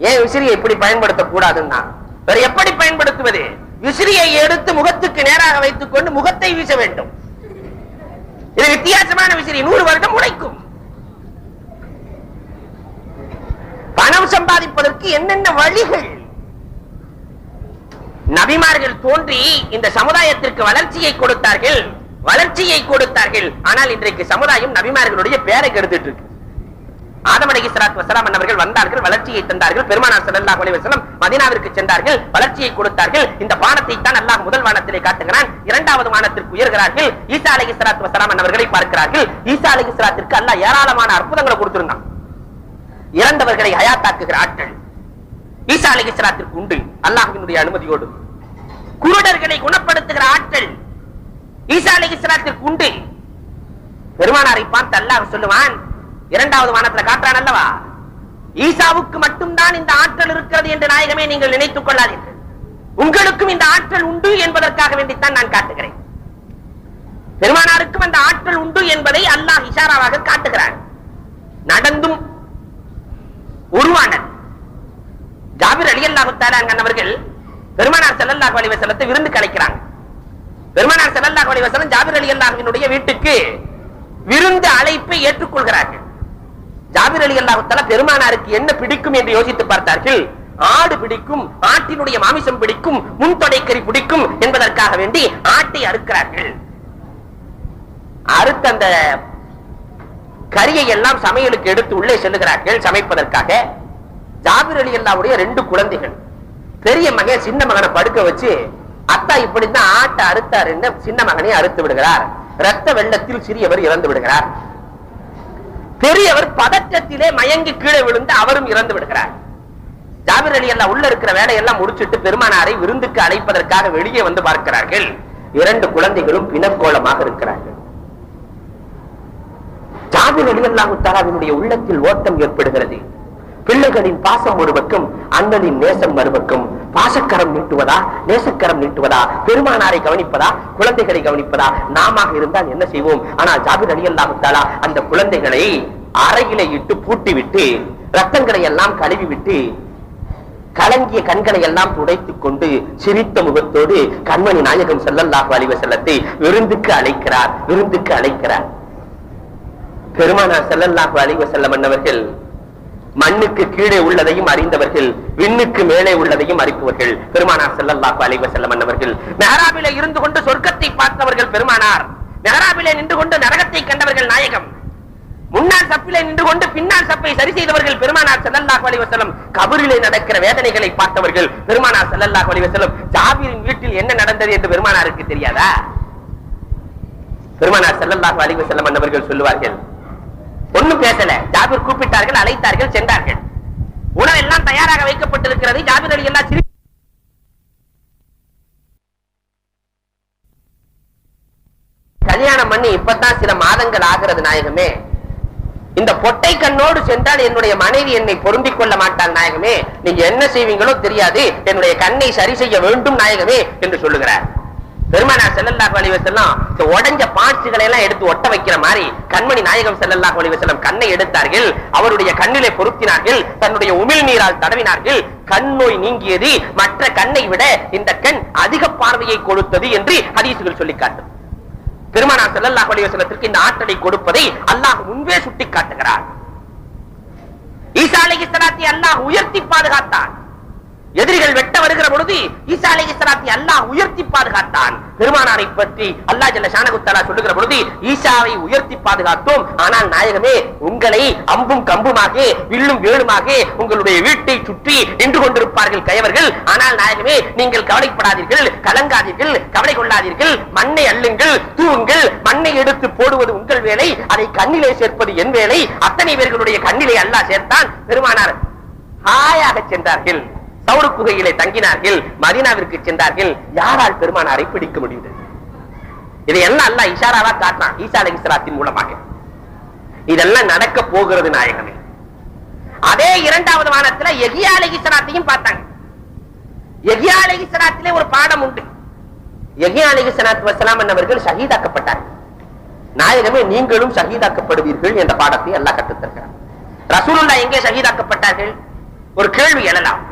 ஏன் விசிறியை இப்படி பயன்படுத்த கூடாதுன்னா, வேற எப்படி பயன்படுத்துவது? விசிறியை எடுத்து முகத்துக்கு நேராக வைத்துக் கொண்டு முகத்தை வீச வேண்டும். இது வித்தியாசமான விசிறி, 100 வருடம் உழைக்கும். பணம் சம்பாதிப்பதற்கு என்னென்ன வழிகள்? நபிமார்கள் தோன்றி இந்த சமுதாயத்திற்கு வளர்ச்சியை கொடுத்தார்கள். ஆனால் இன்றைக்கு சமுதாயம் நபிமார்களுடைய பெயரை கெடுத்துட்டு இருக்கு. ஆதம் அலைஹிஸ்ஸலாத்து வஸலாம் அவர்கள் வந்தார்கள், வளர்ச்சியை தந்தார்கள். பெருமானார் ஸல்லல்லாஹு அலைஹி வஸல்லம் மதீனாவிற்கு சென்றார்கள், வளர்ச்சியை கொடுத்தார்கள். இந்த பானத்தை தான் அல்லாஹ் முதல் வானத்திலே காட்டுகிறான். இரண்டாவது வானத்திற்கு உயர்கிறார்கள். ஈசா அலைஹிஸ்ஸலாத்து வஸலாம் அவர்களை பார்க்கிறார்கள். ஈசா அலைஹிஸ்ஸலாத்திற்கு அல்லாஹ் ஏராளமான அற்புதங்களை கொடுத்திருந்தான். இறந்தவர்களை ஹயாத்தாக்குகிற ஆற்றல் ஈசா அலைஹிஸ்ஸலாத்திற்கு உண்டு, அல்லாஹ்வினுடைய அனுமதியோடு. குருடர்களை குணப்படுத்துகிற ஆற்றல் ஈசா அலைஹிஸ்ஸலாத்திற்கு உண்டு. பெருமானாரை பார்த்து அல்லாஹ் சொல்லுவான், இரண்டாவது வானத்துல காட்டுறான் அல்லவா, ஈசாவுக்கு மட்டும்தான் இந்த ஆற்றல் இருக்கிறது என்று நாயகமே நீங்கள் நினைத்துக் கொள்ளாதீர்கள், உங்களுக்கும் இந்த ஆற்றல் உண்டு என்பதற்காக வேண்டித்தான் நான் காட்டுகிறேன். பெருமானாருக்கும் அந்த ஆற்றல் உண்டு என்பதை அல்லாஹ் இஷாராவாக காட்டுகிறான். நடந்தும் உருவானது. ஜாபிர் ரலியல்லாஹு தஆலா அவர்கள் பெருமானார் ஸல்லல்லாஹு அலைஹி வஸல்லத்தை விருந்துக்கு அழைக்கிறாங்க. பெருமானார் ஸல்லல்லாஹு அலைஹி வஸல்லம் ஜாபிர் ரலியல்லாஹுவினுடைய வீட்டுக்கு விருந்து அழைப்பை ஏற்றுக்கொள்கிறார்கள். ஜாபிர் ரலியல்லாஹு தஆலா பெருமானாருக்கு என்ன பிடிக்கும் என்று யோசித்து பார்த்தார்கள். ஆடு பிடிக்கும், ஆட்டினுடைய மாமிசம் பிடிக்கும், முன்தொடைக்கறி பிடிக்கும் என்பதற்காக வேண்டி ஆட்டை அறுக்கிறார்கள். அறுத்த அந்த கரியை எல்லாம் சமையலுக்கு எடுத்து உள்ளே செல்லுகிறார்கள் சமைப்பதற்காக. ஜாபிர் ரலியல்லாஹுடைய 2 குழந்தைகள், பெரிய மகன் சின்ன மகனை படுக்க வச்சு, அத்தா இப்படித்தான் ஆட்டை அறுத்தார் என்று சின்ன மகனை அறுத்து விடுகிறார். ரத்த வெள்ளத்தில் சிறியவர் இறந்து விடுகிறார். பெரியவர் பதற்றத்திலே மயங்கி கீழே விழுந்து அவரும் இறந்து விடுகிறார். ஜாபிர் ரலியல்லாஹு உள்ள இருக்கிற வேலையெல்லாம் முடிச்சிட்டு பெருமானாரை விருந்துக்கு அழைப்பதற்காக வெளியே வந்து பார்க்கிறார்கள். 2 குழந்தைகளும் பிணக்கோலமாக இருக்கிறார்கள். ஜாபிர் ரலியல்லாஹு தஆலாவினுடைய உள்ளத்தில் ஓட்டம் ஏற்படுகிறது. பிள்ளைகளின் பாசம் ஒரு பக்கம், அண்ணனின் நேசம் மறுபக்கம். பாசக்கரம் நீட்டுவதா, நேசக்கரம் நீட்டுவதா, பெருமானாரை கவனிப்பதா, குழந்தைகளை கவனிப்பதா? நாம இருந்தால் என்ன செய்வோம்? ஆனால் ஜாபிர் ரலியல்லாஹு தஆலா அந்த குழந்தைகளை அறையிலே இட்டு பூட்டி விட்டு, ரத்தங்களை எல்லாம் கழுவி விட்டு, கலங்கிய கண்களை எல்லாம் துடைத்துக் கொண்டு சிரித்த முகத்தோடு கண்மணி நாயகம் ஸல்லல்லாஹு அலைஹி வஸல்லத்தை விருந்துக்கு அழைக்கிறார். பெருமானார் ஸல்லல்லாஹு அலைஹி வஸல்லம் அவர்கள் மண்ணுக்கு கீழே உள்ளதையும் அறிந்தவர்கள், விண்ணுக்கு மேலே உள்ளதையும் அறிப்பவர்கள். பெருமானார் ஸல்லல்லாஹு அலைஹி வஸல்லம் அவர்கள் மெஹராபிலே இருந்து கொண்டு சொர்க்கத்தை பார்த்தவர்கள் பெருமானார். மெஹராபிலே நின்று கொண்டு நரகத்தை கண்டவர்கள் நாயகம். முன்னால் சப்பிலே நின்று கொண்டு பின்னால் சப்பை சரி செய்தவர்கள் பெருமானார் ஸல்லல்லாஹு அலைஹி வஸல்லம். கபரிலே நடக்கிற வேதனைகளை பார்த்தவர்கள் பெருமானார் ஸல்லல்லாஹு அலைஹி வஸல்லம். ஜாபிரின் வீட்டில் என்ன நடந்தது என்று பெருமானாருக்கு தெரியாதா? பெருமானார் ஸல்லல்லாஹு அலைஹி வஸல்லம் அவர்கள் சொல்லுவார்கள், ஒண்ணும் பேசல. ஜாபிர் கூப்பிட்டார்கள், அழைத்தார்கள், சென்றார்கள். உணவெல்லாம் தயாராக வைக்கப்பட்டிருக்கிறது. ஜாபிர் ரலியல்லாஹு கல்யாணம் பண்ணி இப்பதான் சில மாதங்கள் ஆகிறது நாயகமே. இந்த பொட்டை கண்ணோடு சென்றால் என்னுடைய மனைவி என்னை பொருந்திக் கொள்ள மாட்டாள் நாயகமே. நீங்க என்ன செய்வீங்களோ தெரியாது, என்னுடைய கண்ணை சரி செய்ய வேண்டும் நாயகமே என்று சொல்லுகிறார். பெருமானார் ஸல்லல்லாஹு அலைஹி வஸல்லம் உடைஞ்ச பாட்சிகளை எல்லாம் எடுத்து ஒட்ட வைக்கிற மாதிரி கண்மணி நாயகம் ஸல்லல்லாஹு அலைஹி வஸல்லம் கண்ணை எடுத்தார்கள். அவருடைய கண்ணிலே பொருத்தினார்கள். தன்னுடைய உமிழ் நீரால் தடவினார்கள். கண் நோய் நீங்கியது. மற்ற கண்ணை விட இந்த கண் அதிக பார்வையை கொடுத்தது என்று ஹதீசுகள் சொல்லி காட்டும். பெருமானார் ஸல்லல்லாஹு அலைஹி வஸல்லத்திற்கு இந்த ஆற்றலை கொடுப்பதை அல்லாஹ் முன்பே சுட்டி காட்டுகிறார். ஈசா அலைஹிஸ்ஸலாத்தை அல்லாஹ் உயர்த்தி பாதுகாத்தான். எதிரிகள் வெட்ட வருகிற பொழுது ஈசா அலைஹிஸ்ஸலாத்தை அல்லாஹ் உயர்த்தி பாதுகாத்தான். பெருமானாரை பற்றி அல்லாஹ் ஜல்ல ஷானஹு தஆலா சொல்லுகிற பொழுது ஈசாவை உயர்த்தி பாதுகாத்தோம், ஆனால் நாயகமே உங்களை அம்பும் கம்புமாக வில்லும் வேலுமாக உங்களுடைய வீட்டை சுற்றி நின்று கொண்டிருப்பார்கள் கயவர்கள். ஆனால் நாயகமே நீங்கள் கவலைப்படாதீர்கள், கலங்காதீர்கள், கவலை கொள்ளாதீர்கள். மண்ணை அள்ளுங்கள், தூவுங்கள். மண்ணை எடுத்து போடுவது உங்கள் வேலை, அதை கண்ணிலே சேர்ப்பது என் வேலை. அத்தனை பேர்களுடைய கண்ணிலே அல்லாஹ் சேர்த்தான். பெருமானார் ஹாயாக சென்றார்கள். சௌரு குகையிலே தங்கினார்கள். மதீனாவிற்கு சென்றார்கள். யாரால் பெருமானாரை பிடிக்க முடிந்தது? இதையெல்லாம் அல்லாஹ் இஷாராவா காட்டினான் ஈசா அலைஹிஸ்ஸலாத்தின் மூலமாக. இதெல்லாம் நடக்க போகிறது நாயகமே. அதே 2வது வானத்துல யஹ்யா அலைஹிஸ்ஸலாத்தையும் பார்த்தாங்க. யஹ்யா அலைஹிஸ்ஸலாத்திலே ஒரு பாடம் உண்டு. யஹ்யா அலைஹிஸ்ஸலாத்து வஸ்ஸலாம் அவர்கள் ஷஹீதாக்கப்பட்டார்கள். நாயகமே நீங்களும் ஷஹீதாக்கப்படுவீர்கள் என்ற பாடத்தை அல்லாஹ் கற்றுத் தருகிறார். ரசூலுல்லாஹ் எங்கே ஷஹீதாக்கப்பட்டார்கள்? ஒரு கேள்வி எழலாம்.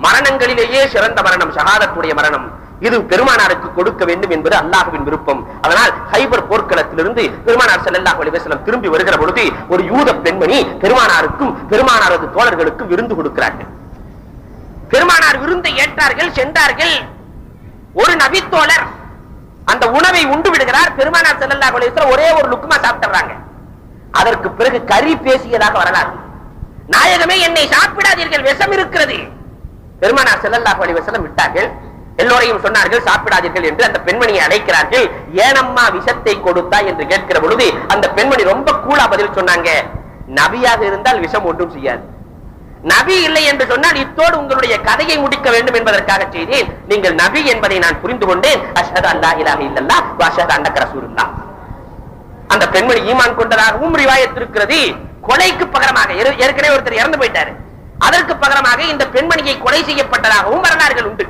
மரணங்களிலேயே சிறந்த மரணம் ஷஹாதத்துடைய மரணம். இது பெருமானாருக்கு கொடுக்க வேண்டும் என்பது அல்லாஹ்வின் விருப்பம். அதனால் ஹைபர் போர்க்களத்திலிருந்து பெருமானார் ஸல்லல்லாஹு அலைஹி வஸல்லம் திரும்பி வருகிற பொழுது ஒரு யூத பெண்மணி பெருமானாருக்கும் பெருமானாரது தோழர்களுக்கும் விருந்து கொடுக்கிறார்கள். பெருமானார் விருந்தை ஏற்றார்கள், சென்றார்கள். ஒரு நபி தோழர் அந்த உணவை உண்டு விடுகிறார். பெருமானார் ஸல்லல்லாஹு அலைஹி வஸல்லம் ஒரே ஒரு லுக்மா சாப்பிடுறாங்க. அதற்கு பிறகு கறி பேசியதாக வரலாறு. நாயகமே என்னை சாப்பிடாதீர்கள், விஷம் இருக்கிறது. பெருமானார் ஸல்லல்லாஹு அலைஹி வஸல்லம் விட்டார்கள். எல்லோரையும் சொன்னார்கள் சாப்பிடாதீர்கள் என்று. அந்த பெண்மணியை அழைக்கிறார்கள். ஏனம்மா விஷத்தை கொடுத்தா என்று கேட்கிற பொழுது அந்த பெண்மணி ரொம்ப கூலா பதில் சொன்னாங்க, நபியாக இருந்தால் விஷம் ஒன்றும் செய்யாது. நபி இல்லை என்று சொன்னால் இத்தோடு உங்களுடைய கதையை முடிக்க வேண்டும் என்பதற்காக செய்தேன். நீங்கள் நபி என்பதை நான் புரிந்து கொண்டேன். அஷ்ஹது அல்லா இலாஹ இல்லல்லாஹ் வ அஷ்ஹது அன்னக ரசூலுல்லாஹ். அந்த பெண்மணி ஈமான் கொண்டதாகவும் ரிவாயத் இருக்கிறது. கொலைக்கு பகரமாக ஏற்கனவே ஒருத்தர் இறந்து போயிட்டாரு, அதற்கு பகரமாக இந்த பெண்மணியை கொலை செய்யப்பட்டதாகவும் வரலாறுகள் உண்டு.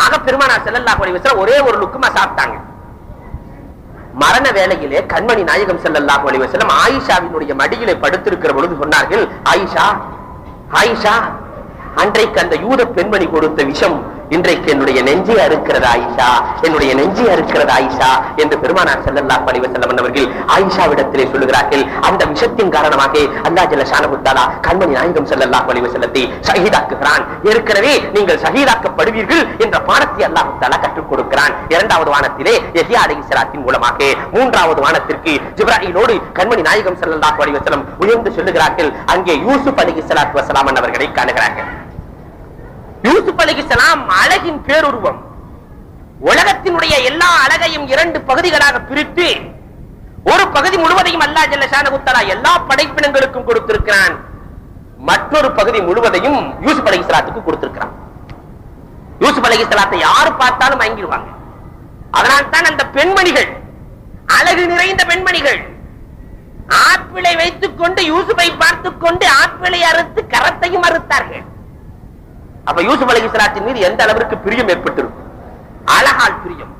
ஆக பெருமானார் ஸல்லல்லாஹு அலைஹி வஸல்லம் ஒரே ஒரு லுக்குமா சாப்பிட்டாங்க. மரண வேளையிலே கண்மணி நாயகம் ஸல்லல்லாஹு அலைஹி வஸல்லம் ஆயிஷாவினுடைய மடியிலே படுத்திருக்கிற பொழுது சொன்னார்கள், ஆயிஷா ஆயிஷா, அன்றைக்கு அந்த யூத பெண்மணி கொடுத்த விஷம் இன்றைக்கு என்னுடைய நெஞ்சை அறுக்கிறது ஆயிஷா, என்னுடைய நெஞ்சை அறுக்கிறது ஆயிஷா என்று பெருமானார் ஸல்லல்லாஹு அலைஹி வஸல்லம் அவர்கள் ஆயிஷாவிடத்திலே சொல்லுகிறார்கள். அந்த விஷத்தின் காரணமாக அல்லாஹ் ஜல்ல ஷானஹு தஆலா கண்மணி நாயகம் ஸல்லல்லாஹு அலைஹி வஸல்லத்தை ஷஹீதாக்குகிறான். ஏற்கனவே நீங்கள் ஷஹீதாக்கப்படுவீர்கள் என்ற பாடத்தை அல்லாஹ் தஆலா கற்றுக் கொடுக்கிறான். இரண்டாவது வானத்திலே யஹ்யா அலைஹிஸ்ஸலாத்தின் மூலமாக, மூன்றாவது வானத்திற்கு ஜிப்ராயீலோடு கண்மணி நாயகம் ஸல்லல்லாஹு அலைஹி வஸல்லம் உயர்ந்து சொல்லுகிறார்கள். அங்கே யூசுப் அலைஹிஸ்ஸலாத்து வஸலாம் அவர்களை காணுகிறார்கள். யூசுப் அலைஹிஸ்ஸலாம் அழகின் பேருருவம். உலகத்தினுடைய எல்லா அழகையும் இரண்டு பகுதிகளாக பிரித்து ஒரு பகுதி முழுவதையும் அல்லாஹ் ஜல்ல ஷானஹு தஆலா எல்லா படைப்பினங்களுக்கும் கொடுத்திருக்கிறான், மற்றொரு பகுதி முழுவதையும் யூசுப் அலைஹிஸ்ஸலாத்துக்கு கொடுத்திருக்கிறான். யூசுப் அலைஹிஸ்ஸலாத்தை யாரு பார்த்தாலும் மயங்கிடுவாங்க. அதனால் தான் அந்த பெண்மணிகள், அழகு நிறைந்த பெண்மணிகள், ஆப்பிளை வைத்துக் கொண்டு யூசுப்பை பார்த்துக் கொண்டு ஆப்பிளை அறுத்து கரத்தையும் அறுத்தார்கள். அப்ப யூசுப் அலைஹிஸ்ஸலாத்தின் மீது எந்த அளவிற்கு பிரியம் ஏற்பட்டிருக்கும், அழகால் பிரியம்.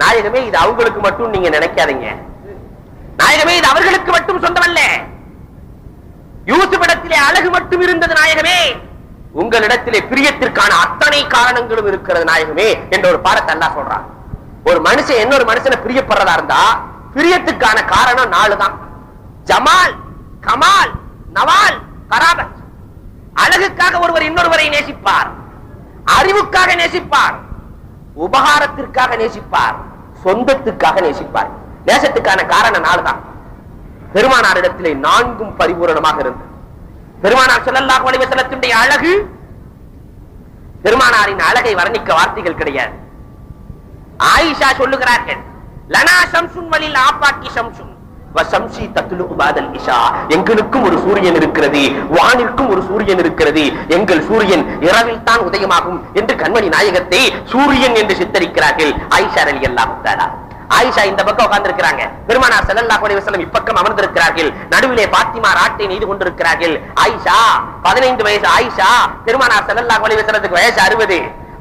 நாயகமே இது அவங்களுக்கு மட்டும் நீங்க நினைக்காதீங்க, நாயகமே இது அவர்களுக்கு மட்டும் சொந்தமல்ல. யூசுப்பிடத்திலே அழகு மட்டும் இருந்தது நாயகமே, உங்களிடத்திலே பிரியத்திற்கான அத்தனை காரணங்களும் இருக்கிறது நாயகமே என்ற ஒரு பாடத்தை அல்லாஹ் சொல்றான். ஒரு மனுஷன் இன்னொரு மனுஷனை பிரியப்படுறதா இருந்தா பிரியத்துக்கான காரணம் 4 தான்: ஜமால், கமால், நவால், கராபத். அழகுக்காக ஒருவர் இன்னொருவரை நேசிப்பார், அறிவுக்காக நேசிப்பார், உபகாரத்திற்காக நேசிப்பார், சொந்தத்துக்காக நேசிப்பார். நேசத்துக்கான காரணம் 4 தான். பெருமானாரிடத்திலே 4ம் பரிபூரணமாக இருந்தது. பெருமானார் ஸல்லல்லாஹு அலைஹி வஸல்லத்தினுடைய அழகு, பெருமானாரின் அழகை வர்ணிக்க வார்த்தைகள் கிடையாது. ஆயிஷா சொல்லுகிறார்கள், லனா ஷம்சுன் வலில் ஆபாக்கி ஷம்சுன் வஷம்சி தத்லு பாதல் இஷா. எங்களுக்கும் ஒரு சூரியன் இருக்கிறது, வானிற்கும் ஒரு சூரியன் இருக்கிறது, எங்கள் சூரியன் இரவில் தான் உதயமாகும் என்று கண்மணி நாயகத்தை சூரியன் என்று சித்தரிக்கிறார்கள் ஆயிஷா ரலியல்லாஹு தஆலா. ஆயிஷா இந்த பக்கம் உட்கார்ந்து இருக்கிறாங்க, பெருமானார் ஸல்லல்லாஹு அலைஹி வஸல்லம் இப்பக்கம் அமர்ந்திருக்கிறார்கள். நடுவிலே பாத்திமா ராட்டை நெய்து கொண்டிருக்கிறார்கள். ஆயிஷா 15 வயசு ஆயிஷா, பெருமானார் ஸல்லல்லாஹு அலைஹி வஸல்லத்துக்கு வயசு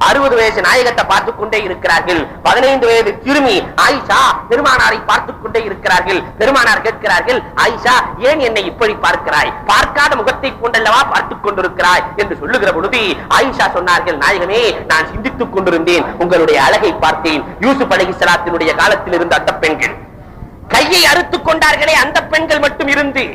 60 வயசு நாயகத்தை பார்த்துக் கொண்டே இருக்கிறார்கள். 15 வயது சிறுமி ஆயிஷா பெருமானாரை பார்த்துக் கொண்டே இருக்கிறார்கள். பெருமானார் கேட்கிறார்கள், ஆயிஷா ஏன் என்னை இப்படி பார்க்கிறாய், பார்க்காத முகத்தை கொண்டல்லவா பார்த்துக் கொண்டிருக்கிறாய் என்று சொல்லுகிற பொழுது ஆயிஷா சொன்னார்கள், நாயகமே நான் சிந்தித்துக் கொண்டிருந்தேன், உங்களுடைய அழகை பார்த்தேன். யூசுப் அலைஹிஸ்ஸலாத்தினுடைய காலத்தில் இருந்த அந்த பெண்கள் கையை அறுத்துக் கொண்டார்களே, அந்த பெண்கள் மட்டும் இருந்து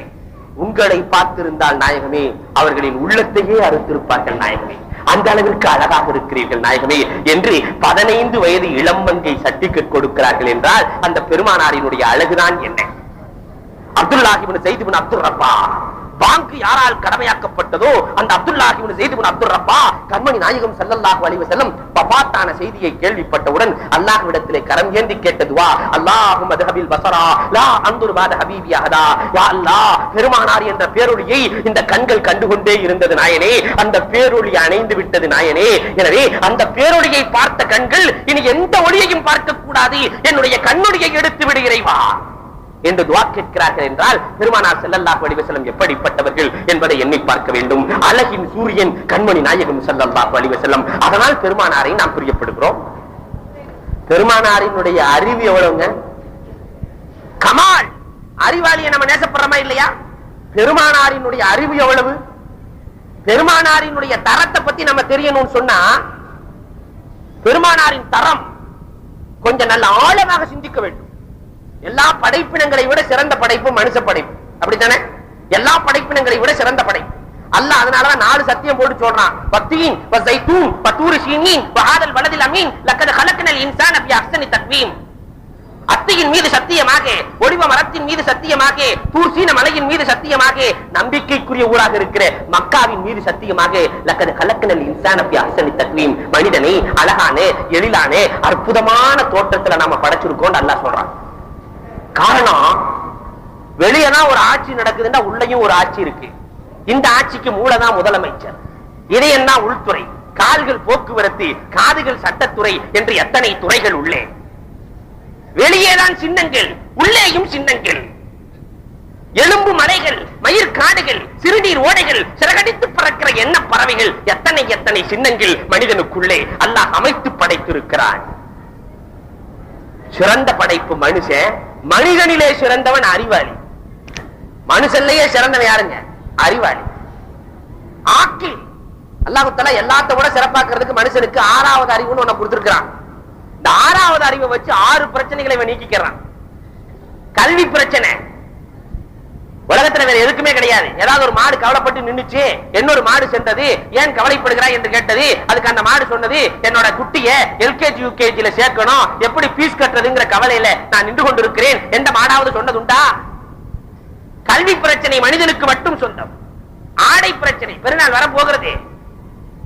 உங்களை பார்த்திருந்தால் நாயகமே அவர்களின் உள்ளத்தையே அறுத்திருப்பார்கள் நாயகமே, அந்த அளவிற்கு அழகாக இருக்கிறீர்கள் நாயகமே என்று 15 வயது இளம்பங்கை சர்டிபிகேட் கொடுக்கிறார்கள் என்றால் அந்த பெருமானாரினுடைய அழகுதான் என்ன? அப்துல்லாஹ் இப்னு ஸைத் இப்னு அப்துர் ரப்பா பாங்கு யாரால் கடமையாக்கப்பட்டதோ அந்த அப்துல்லாஹ் இப்னு ஸைத் இப்னு அப்துர் ரப்பா கண்மணி நாயகம் ஸல்லல்லாஹு அலைஹி வஸல்லம் வஃபாத்தான செய்தியை கேள்விப்பட்டவுடன் அல்லாஹ்விடத்திலே கரம் ஏந்தி கேட்ட துஆ, அல்லாஹும்ம தஹபில் பஸரா லா அன்துர் பாத ஹபீபி அஹதா. யா அல்லாஹ், பெருமானார் என்ற பேரொளியை இந்த கண்கள் கண்டுகொண்டே இருந்தது நாயனே, அந்த பேரொளி அணைந்து விட்டது நாயனே. எனவே அந்த பேரொளியை பார்த்த கண்கள் இனி எந்த ஒளியையும் பார்க்க கூடாது, என்னுடைய கண்ணொளியை எடுத்து விடு இறைவா என்று துஆ கேட்கிறார்கள் என்றால் பெருமானார் ஸல்லல்லாஹு அலைஹி வஸல்லம் எப்படிப்பட்டவர்கள் என்பதை எண்ணி பார்க்க வேண்டும். அழகின் சூரியன் கண்மணி நாயகம் ஸல்லல்லாஹு அலைஹி வஸல்லம். அதனால் பெருமானாரை நாம் பிரியப்படுகிறோம். பெருமானாரினுடைய அறிவு எவ்வளவுங்க? கமால், அறிவாளியை நம்ம நேசப்படுறோமா இல்லையா? பெருமானாரினுடைய அறிவு எவ்வளவு? பெருமானாரினுடைய தரத்தை பத்தி நம்ம தெரியணும்னு சொன்னா பெருமானாரின் தரம் கொஞ்சம் நல்ல ஆழமாக சிந்திக்க வேண்டும். எல்லா படைப்பினங்களை விட சிறந்த படைப்பு மனுஷ படைப்பு, அப்படித்தானே? எல்லா படைப்பினங்களை விட சிறந்த படைப்பு அல்லாஹ். அதனாலதான் 4 சத்தியம் போட்டு சொல்றான், வத்தீன் வஸைத்தூன் வதூர் ஸீனீன் வஹாதல் வலதில் அமீன் லக்கத் கலக்னல் இன்சான ஃபீ அஹ்ஸனி தக்வீம். அத்தியின் மீது சத்தியமாக, ஒலிவ மரத்தின் மீது சத்தியமாக, தூர் சீன மலையின் மீது சத்தியமாக, நம்பிக்கைக்குரிய ஊராக இருக்கிற மக்காவின் மீது சத்தியமாக, லக்கத் கலக்னல் இன்சான ஃபீ அஹ்ஸனி தக்வீம். மனிதனை அழகான எழிலான அற்புதமான தோற்றத்துல நாம படைச்சிருக்கோம் அல்லாஹ் சொல்றான். காரணம், வெளியதான் ஒரு ஆட்சி நடக்குதுன்னா உள்ளேயும் ஒரு ஆட்சி இருக்கு. இந்த ஆட்சிக்கு மூலதான் முதலமைச்சர், இதயம் தான் உள்துறை, கால்கள் போக்குவரத்து, காதுகள் சட்டத்துறை என்று எத்தனை துறைகள் உள்ளே. வெளியேதான் சின்னங்கள், உள்ளேயும் சின்னங்கள், எலும்பு மலைகள், மயிர் காடுகள், சிறுநீர் ஓடைகள், சிறகடித்து பறக்கிற என்ன பறவைகள், எத்தனை எத்தனை சின்னங்கள் மனிதனுக்குள்ளே அல்லாஹ் அமைத்து படைத்திருக்கிறான். சிறந்த படைப்பு மனுஷன். மனிதனிலே சிறந்தவன் அறிவாளி. மனுஷன்லயே சிறந்தவன் யாருங்க? அறிவாளி. ஆக்கில் அல்லாஹ் தஆலா எல்லாத்த விட சிறப்பாக்குறதுக்கு மனுஷனுக்கு 6வது அறிவுன்னு ஒண்ணு கொடுத்திருக்கிறான். இந்த 6வது அறிவை வச்சு 6 பிரச்சனைகளை இவன் நீக்கிக்கிறான். கல்வி பிரச்சனை உலகத்துல வேற எதுக்குமே கிடையாது. ஏதாவது ஒரு மாடு கவலைப்பட்டு நின்னுச்சு, இன்னொரு மாடு சென்றது, ஏன் கவலைப்படுகிறாய் என்று கேட்டது. அதுக்கு அந்த மாடு சொன்னது, என்னோட குட்டிய எல்கேஜி யூகேஜில சேர்க்கணும், எப்படி பீஸ் கட்டுறதுங்கிற கவலையில நான் நின்று கொண்டிருக்கிறேன். எந்த மாடாவது சொன்னதுண்டா? கல்வி பிரச்சனை மனிதனுக்கு மட்டும் சொந்தம். ஆடை பிரச்சனை பெருநாள் வர போகிறது.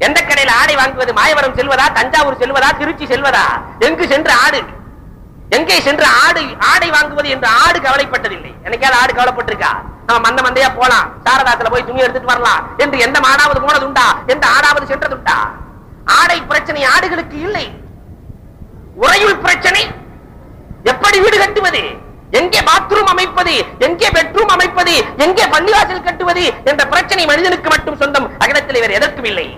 எந்த கடையில் ஆடை வாங்குவது? மாயவரம் செல்வதா, தஞ்சாவூர் செல்வதா, திருச்சி செல்வதா? எங்கு சென்று ஆடு, எங்கே சென்று ஆடை வாங்குவது என்று ஆடு கவலைப்பட்டதில்லை. எனக்காவது ஆடு கவலைப்பட்டிருக்கா? நம்ம மந்த மந்தையா போலாம், சாரதாத்துல போய் துணி எடுத்துட்டு வரலாம் என்று எந்த மாடாவது போனதுண்டா? எந்த ஆடாவது சென்றதுண்டா? ஆடை பிரச்சனை ஆடுகளுக்கு இல்லை. உறையுள் பிரச்சனை, எப்படி வீடு கட்டுவது, எங்கே பாத்ரூம் அமைப்பது, எங்கே பெட்ரூம் அமைப்பது, எங்கே பள்ளிவாசல் கட்டுவது என்ற பிரச்சனை மனிதனுக்கு மட்டும் சொந்தம். அகிலத்தில் வேறு எதற்கும் இல்லை.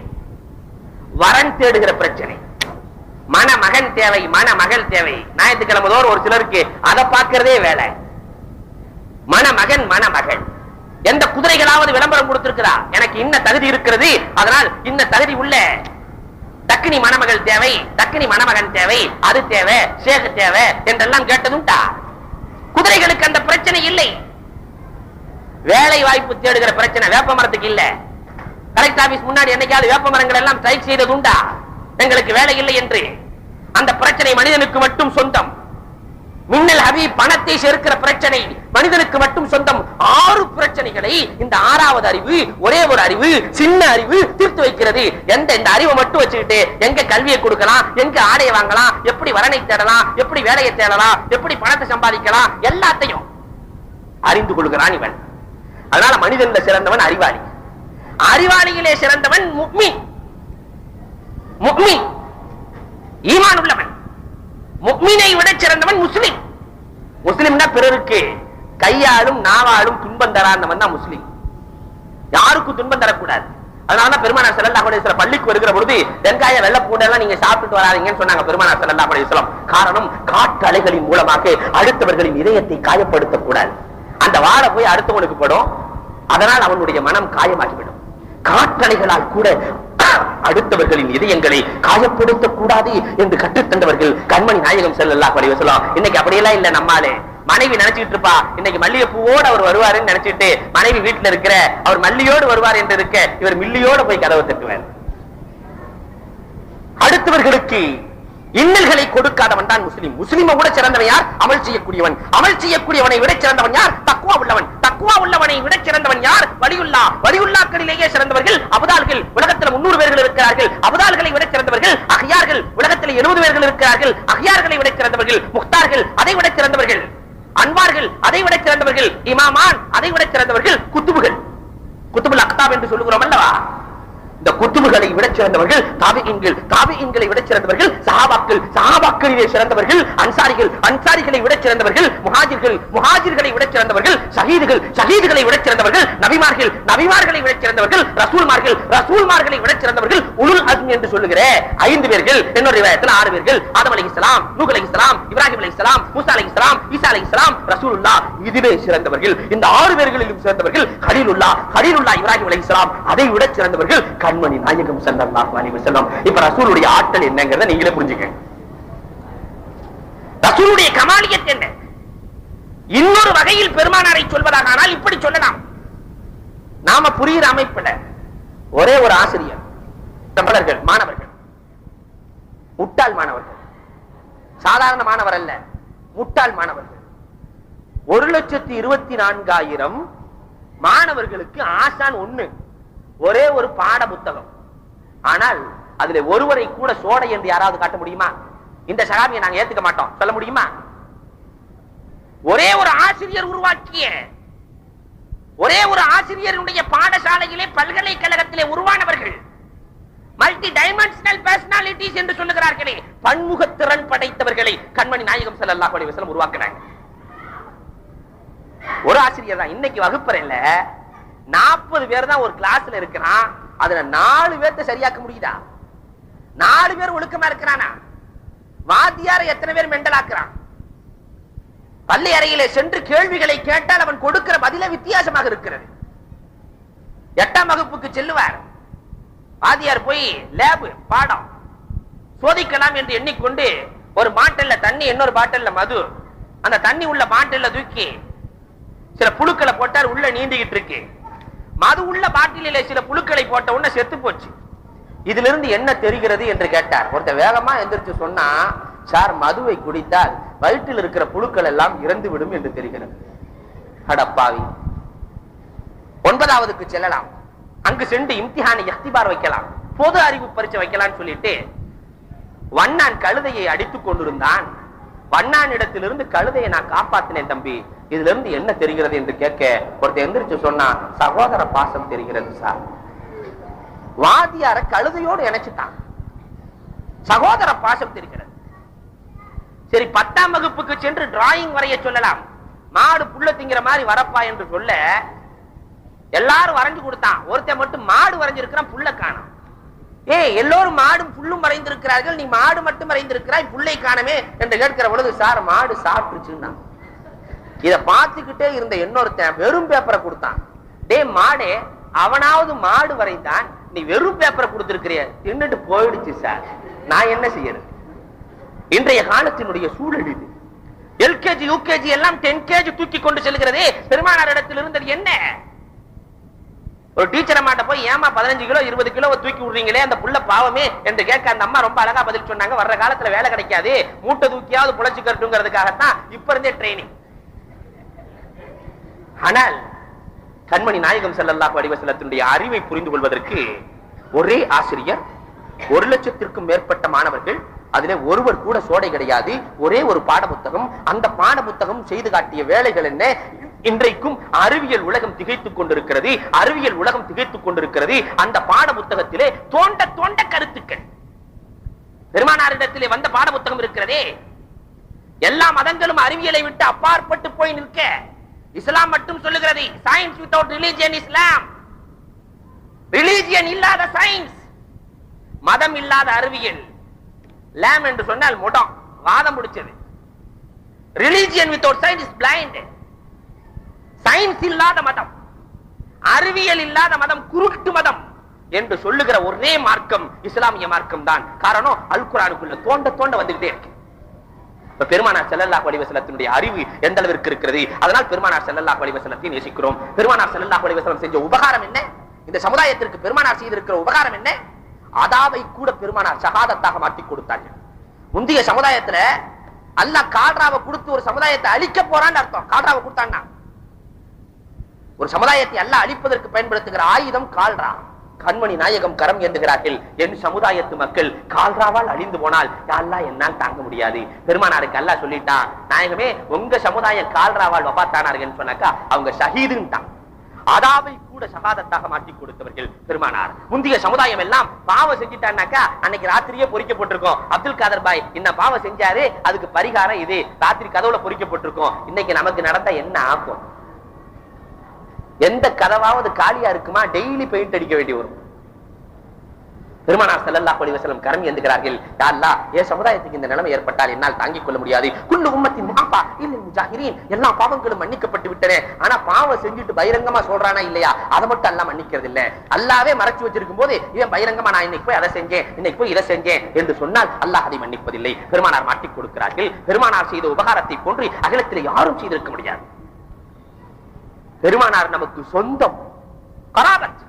வரன் தேடுகிற பிரச்சனை, மணமகன் தேவை, மணமகள் தேவை. ஞாயிற்றுக்கிழமை தோறும் ஒரு சிலருக்கு அதை பார்க்கிறதே வேலை. மணமகன் மணமகள். எந்த குதிரைகளாவது விளம்பரம் கொடுத்திருக்கிறா? எனக்கு இன்ன தகுதி இருக்கிறது, அதனால் இன்ன தகுதி உள்ள தக்கினி மணமகள் தேவை, தக்கினி மணமகன் தேவை, அது தேவை, சேக தேவை என்றெல்லாம் கேட்டதுண்டா? குதிரைகளுக்கு அந்த பிரச்சனை இல்லை. வேலை வாய்ப்பு தேடுகிற பிரச்சனை வேப்ப மரத்துக்கு இல்ல. கலெக்டர் ஆபீஸ் முன்னாடி என்னைக்காவது வேப்ப மரங்கள் எல்லாம் ஸ்ட்ரைக் செய்ததுண்டா? எங்களுக்கு வேலை இல்லை என்று. அந்த பிரச்சனை மனிதனுக்கு மட்டும் சொந்தம். மின்னல் ஹபீப் பணத்தை சேர்க்கிற பிரச்சனை மனிதனுக்கு மட்டும் சொந்தம். 6 பிரச்சனைகளை இந்த 6வது அறிவு, ஒரே ஒரு அறிவு, சின்ன அறிவு தீர்த்து வைக்கிறது. இந்த அறிவை மட்டும் வச்சுக்கிட்டு எங்க கல்வியை கொடுக்கலாம், எங்க ஆடையை வாங்கலாம், எப்படி வரனை தேடலாம், எப்படி வேலையை தேடலாம், எப்படி பணத்தை சம்பாதிக்கலாம், எல்லாத்தையும் அறிந்து கொள்கிறான் இவன். அதனால மனிதன்ல சிறந்தவன் அறிவாளி. அறிவாளியிலே சிறந்தவன் முஃமின். முஃமின் ஈமான் உள்ளவன். முஃமினை விட சிறந்தவன் முஸ்லிம். முஸ்லிம்னா பிறருக்கு கையாலும் நாவாலும் துன்பம் தராதவன் தான் முஸ்லிம். யாருக்கும் துன்பம் தரக்கூடாது. அதனால பெருமானார் ஸல்லல்லாஹு அலைஹி வஸல்லம் பள்ளிக்கு வருகிற பொழுது வெங்காய வெள்ளை பூண்டு எல்லாம் நீங்க சாப்பிட்டு வராதீங்கன்னு சொன்னாங்க பெருமானார் ஸல்லல்லாஹு அலைஹி வஸல்லம். காரணம், காற்று அலைகளின் மூலமாக அடுத்தவர்களின் இதயத்தை காயப்படுத்தக்கூடாது. அந்த வாழை போய் அடுத்தவனுக்கு படும், அதனால் அவனுடைய மனம் காயமாகிவிடும். காற்றலைகளால் கூட அடுத்தவர்களின் இதயங்களை காயப்படுத்தக் கூடாது என்று கற்றுத்தந்தவர்கள் கண்மணி நாயகம் ஸல்லல்லாஹு அலைஹி வஸல்லம். இன்னைக்கு அப்படியெல்லாம் இல்ல. நம்மாலே மனைவி நினைச்சிட்டு இருப்பா, இன்னைக்கு மல்லிகை பூவோடு அவர் வருவாருன்னு நினைச்சிட்டு மனைவி வீட்டுல இருக்கிற அவர் மல்லியோடு வருவார் என்று இருக்க இவர் மில்லியோடு போய் கதவை தட்டுவார். அடுத்தவர்களுக்கு இன்னல்களை கொடுக்காதவன் தான் முஸ்லிம். முஸ்லிமை விட சிறந்தவன் யார்? அமல் செய்யக்கூடியவன். அமல் செய்யக்கூடியவனை விட சிறந்தவன் யார்? தக்வா உள்ளவன். தக்வா உள்ளவனை விட சிறந்தவன் யார்? வலியுல்லா. வலியுல்லாக்களிலேயே சிறந்தவர்கள் அபதால்கள். உலகத்தில் 300 பேர்கள் இருக்கிறார்கள். அபதால்களை விட சிறந்தவர்கள் அஹ்யார்கள். உலகத்தில் 70 பேர்கள் இருக்கிறார்கள். அஹ்யார்களை விட சிறந்தவர்கள் முக்தார்கள். அதை விட சிறந்தவர்கள் அன்வார்கள். அதை விட சிறந்தவர்கள் இமாமான். அதை விட சிறந்தவர்கள் குத்துபுகள். குத்துபுல் அக்தாப் என்று சொல்லுகிறோம் அல்லவா? இந்த குத்துபுகளை விட சிறந்தவர்கள் தாபிஈன்கள். தாபிஈன்களை விட சிறந்தவர்கள் சஹாபாக்கள். சஹாபாக்களிலே சிறந்தவர்கள் அன்சாரிகள். அன்சாரிகளை விட சிறந்தவர்கள் முஹாஜிர்கள். முஹாஜிர்களை விட சிறந்தவர்கள் ஷஹீதுகள். ஷஹீதுகளை விட சிறந்தவர்கள் நபிமார்கள். நபிமார்களை விட சிறந்தவர்கள் ரசூல்மார்கள். ரசூல்மார்களை விட சிறந்தவர்கள் உலுல் அஸ்ம் என்று சொல்லுகிற 5 பேர்கள். இன்னொரு ரிவாயத்தில் 6 பேர்கள். ஆதம் அலைஹிஸ்ஸலாம், நூஹ் அலைஹிஸ்ஸலாம், இப்ராஹிம் அலைஹிஸ்ஸலாம், மூசா அலைஹிஸ்ஸலாம், ஈசா அலைஹிஸ்ஸலாம், ரசூலுல்லாஹ். இதிலே சிறந்தவர்கள் இந்த 6 பேர்களிலும் சிறந்தவர்கள் கலீலுல்லாஹ். கலீலுல்லாஹ் இப்ராஹிம் அலைஹிஸ்ஸலாம். அதை விட சிறந்தவர்கள் கண்மணி நாயகம் ஸல்லல்லாஹு அலைஹி வஸல்லம். இப்ப ரசூலுடைய ஆற்றல் என்னங்கறத நீங்களே புரிஞ்சுக்கங்க. ரசூலுடைய கமாலியத் என்ன? இன்னொரு வகையில் பெருமானாரை சொல்வதாக ஆனால் இப்படி சொல்லலாம். நாம புரிகிற அமைப்புல ஒரே ஒரு ஆசிரியர், தமிழர்கள் மாணவர்கள், முட்டாள் மாணவர்கள், சாதாரண மாணவர் அல்ல, முட்டாள் மாணவர்கள். 1,24,000 மாணவர்களுக்கு ஆசான் ஒண்ணு, ஒரே ஒரு பாட புத்தகம். ஆனால் அதுல ஒருவரை கூட சோடை என்று யாராவது காட்ட முடியுமா? இந்த சகாபியை நாங்க ஏத்துக்க மாட்டோம் சொல்ல முடியுமா? ஒரே ஒரு ஆசிரியர் உருவாக்கிய, ஒரே ஒரு ஆசிரியருடைய பாடசாலையிலே பல்கலைக்கழகத்திலே உருவானவர்கள் மல்டி டைமென்ஷனல் பர்சனாலிட்டிஸ் என்று சொல்லுகிறார்களே, பன்முகத்திறன் படைத்தவர்களை கண்மணி நாயகம் ஸல்லல்லாஹு அலைஹி வஸல்லம் உருவாக்கினாங்க. ஒரு ஆசிரியர் தான். இன்னைக்கு வகுப்பறையில 40 பேர் தான் ஒரு கிளாஸ்ல இருக்கிறான். அதுல 4 பேர்த்த சரியாக்க முடியுதா? 4 பேர் ஒழுக்கமா இருக்கிறானா? வாத்தியார எத்தனை பேர் மெண்டலாக்குறான்? பள்ளி அறையிலே சென்று கேள்விகளை கேட்டால் அவன் கொடுக்கிற பதில வித்தியாசமாக இருக்கிறது. 8ஆம் வகுப்புக்கு செல்லுவார் வாத்தியார், போய் லேப் பாடம் சோதிக்கலாம் என்று எண்ணிக்கொண்டு ஒரு பாட்டில்ல தண்ணி, இன்னொரு பாட்டில்ல மது, அந்த தண்ணி உள்ள பாட்டில்ல தூக்கி சில புழுக்களை போட்டார், உள்ள நீந்திக்கிட்டு இருக்கு. மது உள்ள பாட்டிலே சில புழுக்களை போட்ட உடனே செத்து போச்சு. இதுல இருந்து என்ன தெரிகிறது என்று கேட்டார். ஒருத்த வேகமா எந்திரிச்சு சொன்னா, சார், மதுவை குடித்தால் வயிற்றில் இருக்கிற புழுக்கள் எல்லாம் இறந்து விடும் என்று தெரிகிறது. அடப்பாவி, 9ஆவதுக்கு செல்லலாம். அங்கு சென்று இம்திஹானை இக்திபார் வைக்கலாம், பொது அறிவு பரீட்சை வைக்கலாம்னு சொல்லிட்டு வண்ணான் கழுதையை அடித்துக் கொண்டிருந்தான். வண்ணான் இடத்திலிருந்து கழுதையை நான் காப்பாத்தினேன் தம்பி, இதுல இருந்து என்ன தெரிகிறது என்று கேட்க ஒருத்தர் எந்திரிச்சு சொன்னா, சகோதர பாசம் தெரிகிறது சார். வாதியார கழுதையோடு இணைச்சுட்டான், சகோதர பாசம் தெரிகிறது. சரி, 10ஆம் வகுப்புக்கு சென்று டிராயிங் வரைய சொல்லலாம். மாடு புல்ல திங்கிற மாதிரி வரப்பா என்று சொல்ல எல்லாரும் வரைஞ்சு கொடுத்தான். ஒருத்தன் மட்டும் மாடு வரைஞ்சிருக்கிறான், புல்ல காணோம். எல்லோரும் மாடும் புல்லும் மறைந்திருக்கிறார்கள், நீ மாடு மட்டும் மறைந்திருக்கிறாய், புல்லை காணமே என்று கேட்கிற பொழுது, சார், மாடு சாப்பிட்டுச்சுன்னா. இதை பார்த்துக்கிட்டே இருந்த இன்னொருத்தன் வெறும் பேப்பரை கொடுத்தான். டே மாடே, அவனாவது மாடு வரைந்தான், நீ வெறும் பேப்பரை கொடுத்திருக்கிறிய, தின்னுட்டு போயிடுச்சு சார், நான் என்ன செய்யறது? இன்றைய காலத்தினுடைய சூழல் இது. எல்கேஜி யூகேஜி எல்லாம் 10 kg தூக்கி கொண்டு செல்கிறதே பெருமானார் இடத்தில் இருந்தது என்ன? ஒரு டீச்சர் அம்மாட்ட போய், ஏமா 15 கிலோ 20 கிலோ தூக்கி விடுறீங்களே, அந்த புள்ள பாவமே என்று கேட்க அந்த அம்மா ரொம்ப அழகா பதில் சொன்னாங்க. வர்ற காலத்துல வேலை கிடைக்காது, மூட்டை தூக்கியாவது புழைச்சு கட்டுங்கிறதுக்காகத்தான் இப்ப இருந்தே ட்ரைனிங். ஆனால் கண்மணி நாயகம் ஸல்லல்லாஹு அலைஹி வஸல்லத்தினுடைய அறிவை புரிந்து கொள்வதற்கு ஒரே ஆசிரியர், 1 லட்சத்திற்கும் மேற்பட்ட மாணவர்கள், அதிலே ஒருவர் கூட சோடை கிடையாது, ஒரே ஒரு பாட புத்தகம். அந்த பாட புத்தகம் செய்து காட்டிய வேலைகள் என்ன? இன்றைக்கும் அறிவியல் உலகம் திகைத்துக் கொண்டிருக்கிறது, அறிவியல் உலகம் திகைத்துக் கொண்டிருக்கிறது. அந்த பாட புத்தகத்திலே தோண்ட தோண்ட கருத்துக்கள். பெருமானாரிடத்திலே வந்த பாட புத்தகம் இருக்கிறதே, எல்லா மதங்களும் அறிவியலை விட்டு அப்பாற்பட்டு போய் நிற்க இஸ்லாம் மட்டும் சொல்லுகிறது, சயின்ஸ் வித்அவுட் ரிலிஜியன் இஸ்லாம். ரிலிஜியன் இல்லாத சயின்ஸ், மதம் இல்லாத அறிவியல். லாம் என்று சொன்னால் முடம், வாதம் முடிச்சது. Religion without science is blind. Science இல்லாத மதம், அறிவியல் இல்லாத மதம் குருட்டு மதம் என்று சொல்லுகிற ஒரே மார்க்கம் இஸ்லாமிய மார்க்கம் தான். காரணம், அல் குர்ஆனுக்குள்ள தோண்ட தோண்ட வந்துகிட்டே இருக்கு. பெருமானார் ஸல்லல்லாஹு அலைஹி வஸல்லத்தினுடைய அறிவு எந்த அளவிற்கு இருக்கிறது? அதனால் பெருமானார் ஸல்லல்லாஹு அலைஹி வஸல்லத்தை நேசிக்கிறோம். பெருமானார் ஸல்லல்லாஹு அலைஹி வஸல்லம் செஞ்ச உபகாரம் என்ன? இந்த சமுதாயத்திற்கு பெருமானார் செய்திருக்கிற உபகாரம் என்ன? அதாவை கூட பெருமானார் ஷஹாதத்தாக மாற்றி கொடுத்தார்கள். முந்தைய சமுதாயத்துல அல்லாஹ் கால்ராவை கொடுத்து ஒரு சமுதாயத்தை அழிக்க போறான்னு அர்த்தம். கால்ராவை கொடுத்தான்னா ஒரு சமுதாயத்தை அல்லாஹ் அழிப்பதற்கு பயன்படுத்துகிற ஆயுதம் கால்ரா. கண்மணி நாயகம் கரம் ஏந்துகிறார்கள். என் சமுதாயத்து மக்கள் கால்ராவால் அழிந்து போனால் அல்லாஹ் என்னால் தாங்க முடியாது. பெருமானாருக்கு அல்லாஹ் சொல்லிட்டான், நாயகமே உங்க சமுதாயம் கால்ராவால் வபாத்தானார்கள் சொன்னாக்கா அவங்க ஷஹீதுன்ட்டான். அதாவை கூட ஷஹாதத்தாக மாற்றி கொடுத்தவர்கள் பெருமானார். முந்தைய சமுதாயம் எல்லாம் பாவம் செஞ்சிட்டான்னாக்கா அன்னைக்கு ராத்திரியே பொறிக்கப்பட்டிருக்கும். அப்துல் காதர் பாய் இன்ன பாவம் செஞ்சாரு, அதுக்கு பரிகாரம் இது, ராத்திரி கதவுல பொறிக்கப்பட்டிருக்கும். இன்னைக்கு நமக்கு நடந்தா என்ன ஆகும்? எந்த கதவாவது காலியா இருக்குமா? டெய்லி பெயிண்ட் அடிக்க வேண்டி வரும். பெருமானார் ஸல்லல்லாஹு அலைஹி வஸல்லம் கரம் ஏந்துகிறார்கள். யா அல்லாஹ், என் சமுதாயத்துக்கு இந்த நிலைமை ஏற்பட்டால் என்னால் தாங்கிக் கொள்ள முடியாது. குல்லு உம்மத்தின் முஆஃபா இல்லல் முஜாஹிரீன், எல்லா பாவங்களும் மன்னிக்கப்பட்டு விட்டன. ஆனா பாவம் செஞ்சுட்டு பகிரங்கமா சொல்றானா இல்லையா, அதை மட்டும் அல்லாஹ் மன்னிக்கிறது இல்ல. அல்லாஹ்வே மறைச்சு வச்சிருக்கும் போது இவன் பகிரங்கமா நான் இன்னைக்கு போய் அதை செஞ்சேன், இன்னைக்கு போய் இதை செஞ்சேன் என்று சொன்னால் அல்லாஹ் அதை மன்னிப்பதில்லை. பெருமானார் மாட்டிக் கொடுக்கிறார்கள். பெருமானார் செய்த உபகாரத்தை போன்று அகிலத்தில் யாரும் செய்திருக்க முடியாது. பெருமானார் நமக்கு சொந்தம், கராபத்.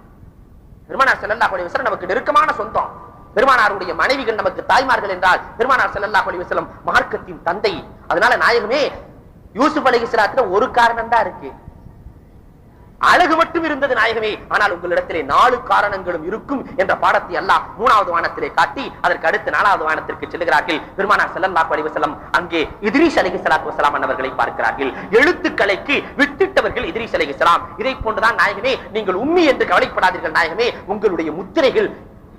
பெருமானார் ஸல்லல்லாஹு அலைஹி வஸல்லம் நமக்கு நெருக்கமான சொந்தம். பெருமானாருடைய மனைவிகள் நமக்கு தாய்மார்கள் என்றால் பெருமானார் ஸல்லல்லாஹு அலைஹி வஸல்லம் மார்க்கத்தின் தந்தை. அதனால நாயகமே, யூசுப் அலைஹிஸ்ஸலாத்துல ஒரு காரணம் தான் இருக்கு, அழகு மட்டும் இருந்தது நாயகமே. ஆனால் உங்களிடத்திலே 4 காரணங்களும் இருக்கும் என்ற பாடத்தை அல்லாஹ் 3வது வானத்திலே காட்டி அதற்கு அடுத்து 4வது வானத்திற்கு செல்கிறார்கள். பெருமானார் ஸல்லல்லாஹு அலைஹி வஸல்லம் அங்கே இத்ரீஸ் அலைஹிஸ்ஸலாத்து வஸலாம் அவர்களை பார்க்கிறார்கள். எழுத்துக்கலைக்கு வித்திட்டவர்கள் இத்ரீஸ் அலைஹிஸ்ஸலாம். இதை போன்றுதான் நாயகமே, நீங்கள் உம்மி என்று கவலைப்படாதீர்கள் நாயகமே, உங்களுடைய முத்திரைகள்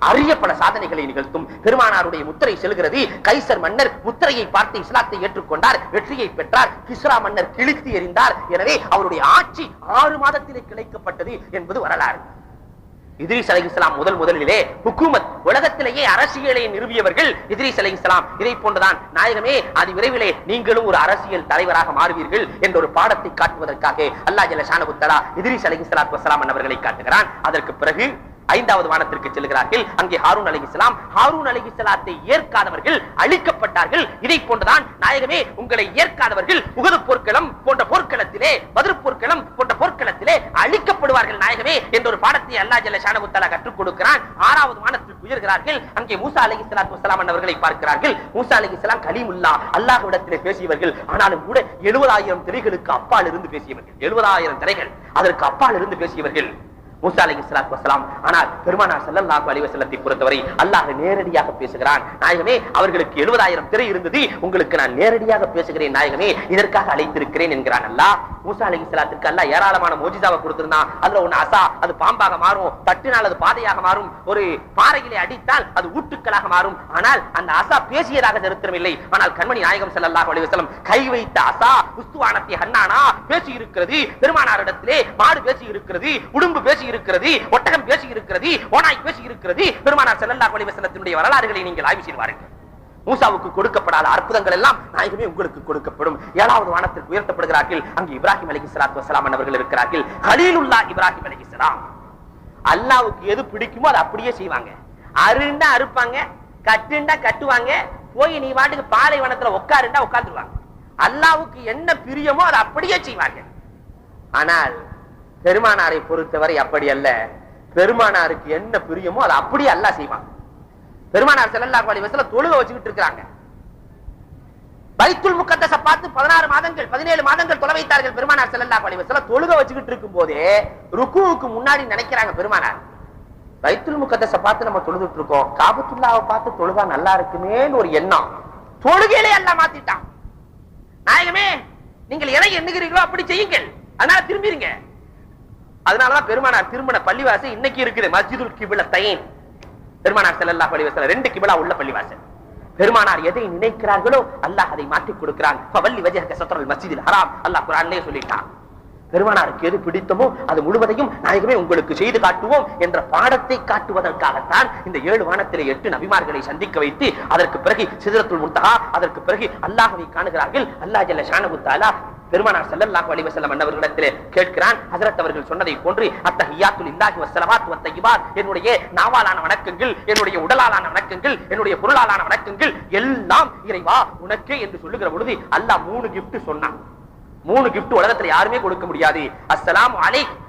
அரிய பல சாதனைகளை நிகழ்த்தும். பெருமானாருடைய முத்திரை செல்கிறது. கைசர் மன்னர் முத்திரையை பார்த்து இஸ்லாத்தை ஏற்றுக்கொண்டார், வெற்றியை பெற்றார். கிஸ்ரா மன்னர் கிழித்து எறிந்தார். எனவே அவருடைய ஆட்சி 6 மாதத்திலே கிளைக்கப்பட்டது என்பது வரலாறு. இத்ரீஸ் அலைஹிஸ்ஸலாம் முதலிலே ஹுக்கூமத், உலகத்திலேயே அரசியலை நிறுவியவர்கள் இத்ரீஸ் அலைஹிஸ்ஸலாம். இதை போன்றுதான் நாயகமே அதி விரைவிலே நீங்களும் ஒரு அரசியல் தலைவராக மாறுவீர்கள் என்ற ஒரு பாடத்தை காட்டுவதற்காக அல்லாஹ் ஜல்ல ஷானஹு வ தஆலா இத்ரீஸ் அலைஹிஸ்ஸலாத்து வஸ்ஸலாம் அவர்களை காட்டுகிறான். அதற்கு பிறகு 5வது வானத்திற்கு செல்கிறார்கள். அங்கே ஹாரூன் அலைஹிஸ்ஸலாம். ஹாரூன் அலைஹிஸ்ஸலாத்தை ஏற்காதவர்கள் அழிக்கப்பட்டார்கள். இதை போன்றுதான் நாயகமே உங்களை ஏற்காதவர்கள் உஹது போர்க்களம் போன்ற போர்க்களத்திலே, பத்ர் போர்க்களம் போன்ற போர்க்களத்திலே அழிக்கப்படுவார்கள் நாயகமே என்ற ஒரு பாடத்தை அல்லாஹ் ஜல்ல ஷானஹு வ தஆலா கற்றுக் கொடுக்கிறான். 6வது வானத்திற்கு உயர்கிறார்கள். அங்கே மூசா அலைஹிஸ்ஸலாத்து வஸ்ஸலாம் அவர்களை பார்க்கிறார்கள். மூசா அலைஹிஸ்ஸலாம் கலீமுல்லாஹ், அல்லாஹ்விடத்திலே பேசியவர்கள். ஆனாலும் கூட 70,000 திரைகளுக்கு அப்பால் இருந்து பேசியவர்கள். 70,000 திரைகள் அதற்கு அப்பால் இருந்து பேசியவர்கள் மூசா அலைஹிஸ்ஸலாத்து வஸ்ஸலாம். ஆனால் பெருமானார் ஸல்லல்லாஹு அலைஹி வஸல்லத்தை பொறுத்தவரை அல்லாஹ் நேரடியாக பேசுகிறான். நாயகமே அவர்களுக்கு 70,000 திரை இருந்தது, உங்களுக்கு நான் நேரடியாக பேசுகிறேன் நாயகமே, இதற்காக அழைத்திருக்கிறேன் என்கிறான் அல்லாஹ். மூசா அலைஹிஸ்ஸலாத்துக்கு அல்லாஹ் ஏராளமான மோஜிசாவை கொடுத்திருந்தான். அதுல ஒன்னு அசா, அது பாம்பாக மாறும், தட்டினால் அது பாதையாக மாறும், ஒரு பாறையிலே அடித்தால் அது ஊட்டுக்களாக மாறும். ஆனால் அந்த அசா பேசியதாக சரித்திரம் இல்லை. ஆனால் கண்மணி நாயகம் ஸல்லல்லாஹு அலைஹி வஸல்லம் கை வைத்த அசா உஸ்துவானத்தி ஹன்னானா பேசி இருக்கிறது. பெருமானாரிடத்திலே மாடு பேசி இருக்கிறது, உடும்பு பேசி இருக்கிறது, ஒட்டகம் பேசி இருக்கிறது, ஓநாய் பேசி இருக்கிறது. பெருமானார் ஸல்லல்லாஹு அலைஹி வஸல்லத்தினுடைய வரலாறுகளை நீங்கள் ஆய்வு செய்வார்கள். மூசாவுக்கு கொடுக்கப்படாத அற்புதங்கள் எல்லாம் நாயகமே உங்களுக்கு கொடுக்கப்படும். 7வது வானத்திற்கு உயர்த்தப்படுகிறார்கள். அங்கு இப்ராஹிம் அலைஹிஸ்ஸலாத்து வஸ்ஸலாம் அவர்கள் இருக்கிறார்கள். கலீலுல்லாஹ் இப்ராஹிம் அலைஹிஸ்ஸலாம். அல்லாஹ்வுக்கு எது பிடிக்குமோ அதை அப்படியே செய்வாங்க. அருண்டா அறுப்பாங்க, கட்டுண்டா கட்டுவாங்க, போய் நீ வாட்டுக்கு பாலைவனத்துல உட்காருண்டா உட்கார்ந்துருவாங்க. அல்லாஹ்வுக்கு என்ன பிரியமோ அதை அப்படியே செய்வாங்க. ஆனால் பெருமானாரை பொறுத்தவரை அப்படி அல்ல. பெருமானாருக்கு என்ன பிரியமோ அதை அப்படியே அல்லாஹ் செய்வான். பெருமானார் ஸல்லல்லாஹு அலைஹி வஸல்லம் தொழுகை வச்சுக்கிட்டு இருக்காங்க. பைத்துல் முகத்தஸ பார்த்து 16 மாதங்கள் 17 மாதங்கள் தொலை வைத்தார்கள் பெருமானார் ஸல்லல்லாஹு அலைஹி வஸல்லம். தொழுகை வச்சுக்கிட்டு இருக்கும் போதே ருக்குவுக்கு முன்னாடி நினைக்கிறாங்க பெருமானார், பைத்துல் முகத்தஸ பார்த்து நம்ம தொழுதுட்டு இருக்கோம், காபத்துல்லாஹ்வை பார்த்து தொழுதா நல்லா இருக்குமேன்னு ஒரு எண்ணம் தொழுகையிலே அல்லாஹ் மாத்திட்டான். நாயகமே நீங்கள் எதை எண்ணுகிறீர்களோ அப்படி செய்யுங்கள், அதனால திரும்பிடுங்க. அதனாலதான் பெருமானார் திருமண பள்ளிவாசல் இன்னைக்கு இருக்குது, மஸ்ஜிதுல் கிப்லத்தைன். பெருமானார் ஸல்லல்லாஹு அலைஹி வஸல்லம் 2 கிப்லா உள்ள பள்ளிவாசல். பெருமானார் எதை நினைக்கிறார்களோ அல்லாஹ் அதை மாற்றி கொடுக்கிறான். ஃபவல்லி வஜஹக ஸத்ரல் மஸ்ஜிதில் ஹராம், அல்லாஹ் குர்ஆனிலே சொல்லிட்டான். பெருமானாருக்கு எது பிடித்தமோ அது முழுவதையும் நாயகமே உங்களுக்கு செய்து காட்டுவோம் என்ற பாடத்தை காட்டுவதற்காகத்தான் இந்த 7 வானத்திலே 8 நபிமார்களை சந்திக்க வைத்து அதற்கு பிறகு சிதறத்துல் முன்தஹா, அதற்கு பிறகு அல்லாஹ்வை காணுகிறார்கள். அல்லாஹ் ஜல்ல ஷானஹு வ தஆலா பெருமானார் ஸல்லல்லாஹு அலைஹி வஸல்லம் அவர்களிடத்திலே கேட்கிறான். ஹஜ்ரத் அவர்கள் சொன்னதை போன்று அத்தஹியாத்து லில்லாஹி வஸ்ஸலவாத்து வத்தய்யிபாத், என்னுடைய நாவாலான வணக்கங்கள், என்னுடைய உடலாலான வணக்கங்கள், என்னுடைய பொருளாலான வணக்கங்கள் எல்லாம் இறைவா உனக்கே என்று சொல்லுகிற பொழுது அல்லாஹ் 3 gift சொன்னான். 3 gift உலகத்துல யாருமே கொடுக்க முடியாது. அஸ்ஸலாமு அலைக்கும்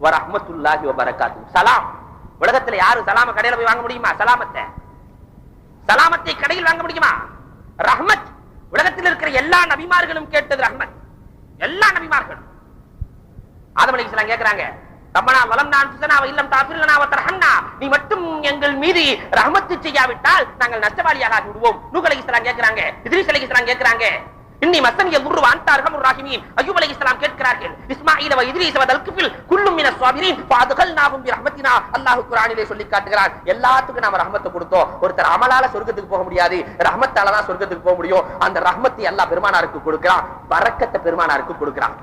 வ ரஹ்மத்துல்லாஹி வ பரகாத்துஹு. சலாம். உலகத்துல யாரு சலாம கடையில போய் வாங்க முடியுமா? சலாமத்தை கடையில் வாங்க முடியுமா? ரஹ்மத் உலகத்தில் இருக்கிற எல்லா நபிமார்களும் கேட்டது ரஹ்மத். எல்லா நபிமார்களும். ஆதம் அலைஹிஸ்ஸலாம் கேக்குறாங்க, ரப்பனா வலம்னா அன்ஃபுஸனா வ இல்லம் தஃபிர் லனா வ தர்ஹம்னா, நீ மட்டும் எங்கள் மீது ரஹ்மத் செய்யாவிட்டால் நாங்கள் நஷ்டவாளியாக ஆகி விடுவோம். நூஹ் அலைஹிஸ்ஸலாம் கேக்குறாங்க, இத்ரீஸ் அலைஹிஸ்ஸலாம் கேக்குறாங்க, இன்னி மஸ்ஸனிய துர்ரு வ அன்த அர்ஹமுர் ராஹிமீன். அய்யூப் அலைஹிஸ்ஸலாம் கேட்கிறார்கள், இஸ்மாஈல வ இத்ரீஸ் வ தல்கிஃபில் குல்லும் மினஸ் ஸாபிரீன் ஃபஅத்கல்நாஹும் பி ரஹ்மத்தினா. அல்லாஹ் குர்ஆனிலே சொல்லி காட்டுகிறார், எல்லாத்துக்கும் நாம ரஹ்மத்தை கொடுத்தோம். ஒருத்தர் அமலால சொர்க்கத்துக்கு போக முடியாது, ரஹ்மத்தால தான் சொர்க்கத்துக்கு போக முடியும். அந்த ரஹ்மத்தை அல்லாஹ் பெருமானாருக்கு கொடுக்கிறான், பரக்கத்தை பெருமானாருக்கு கொடுக்கிறான்.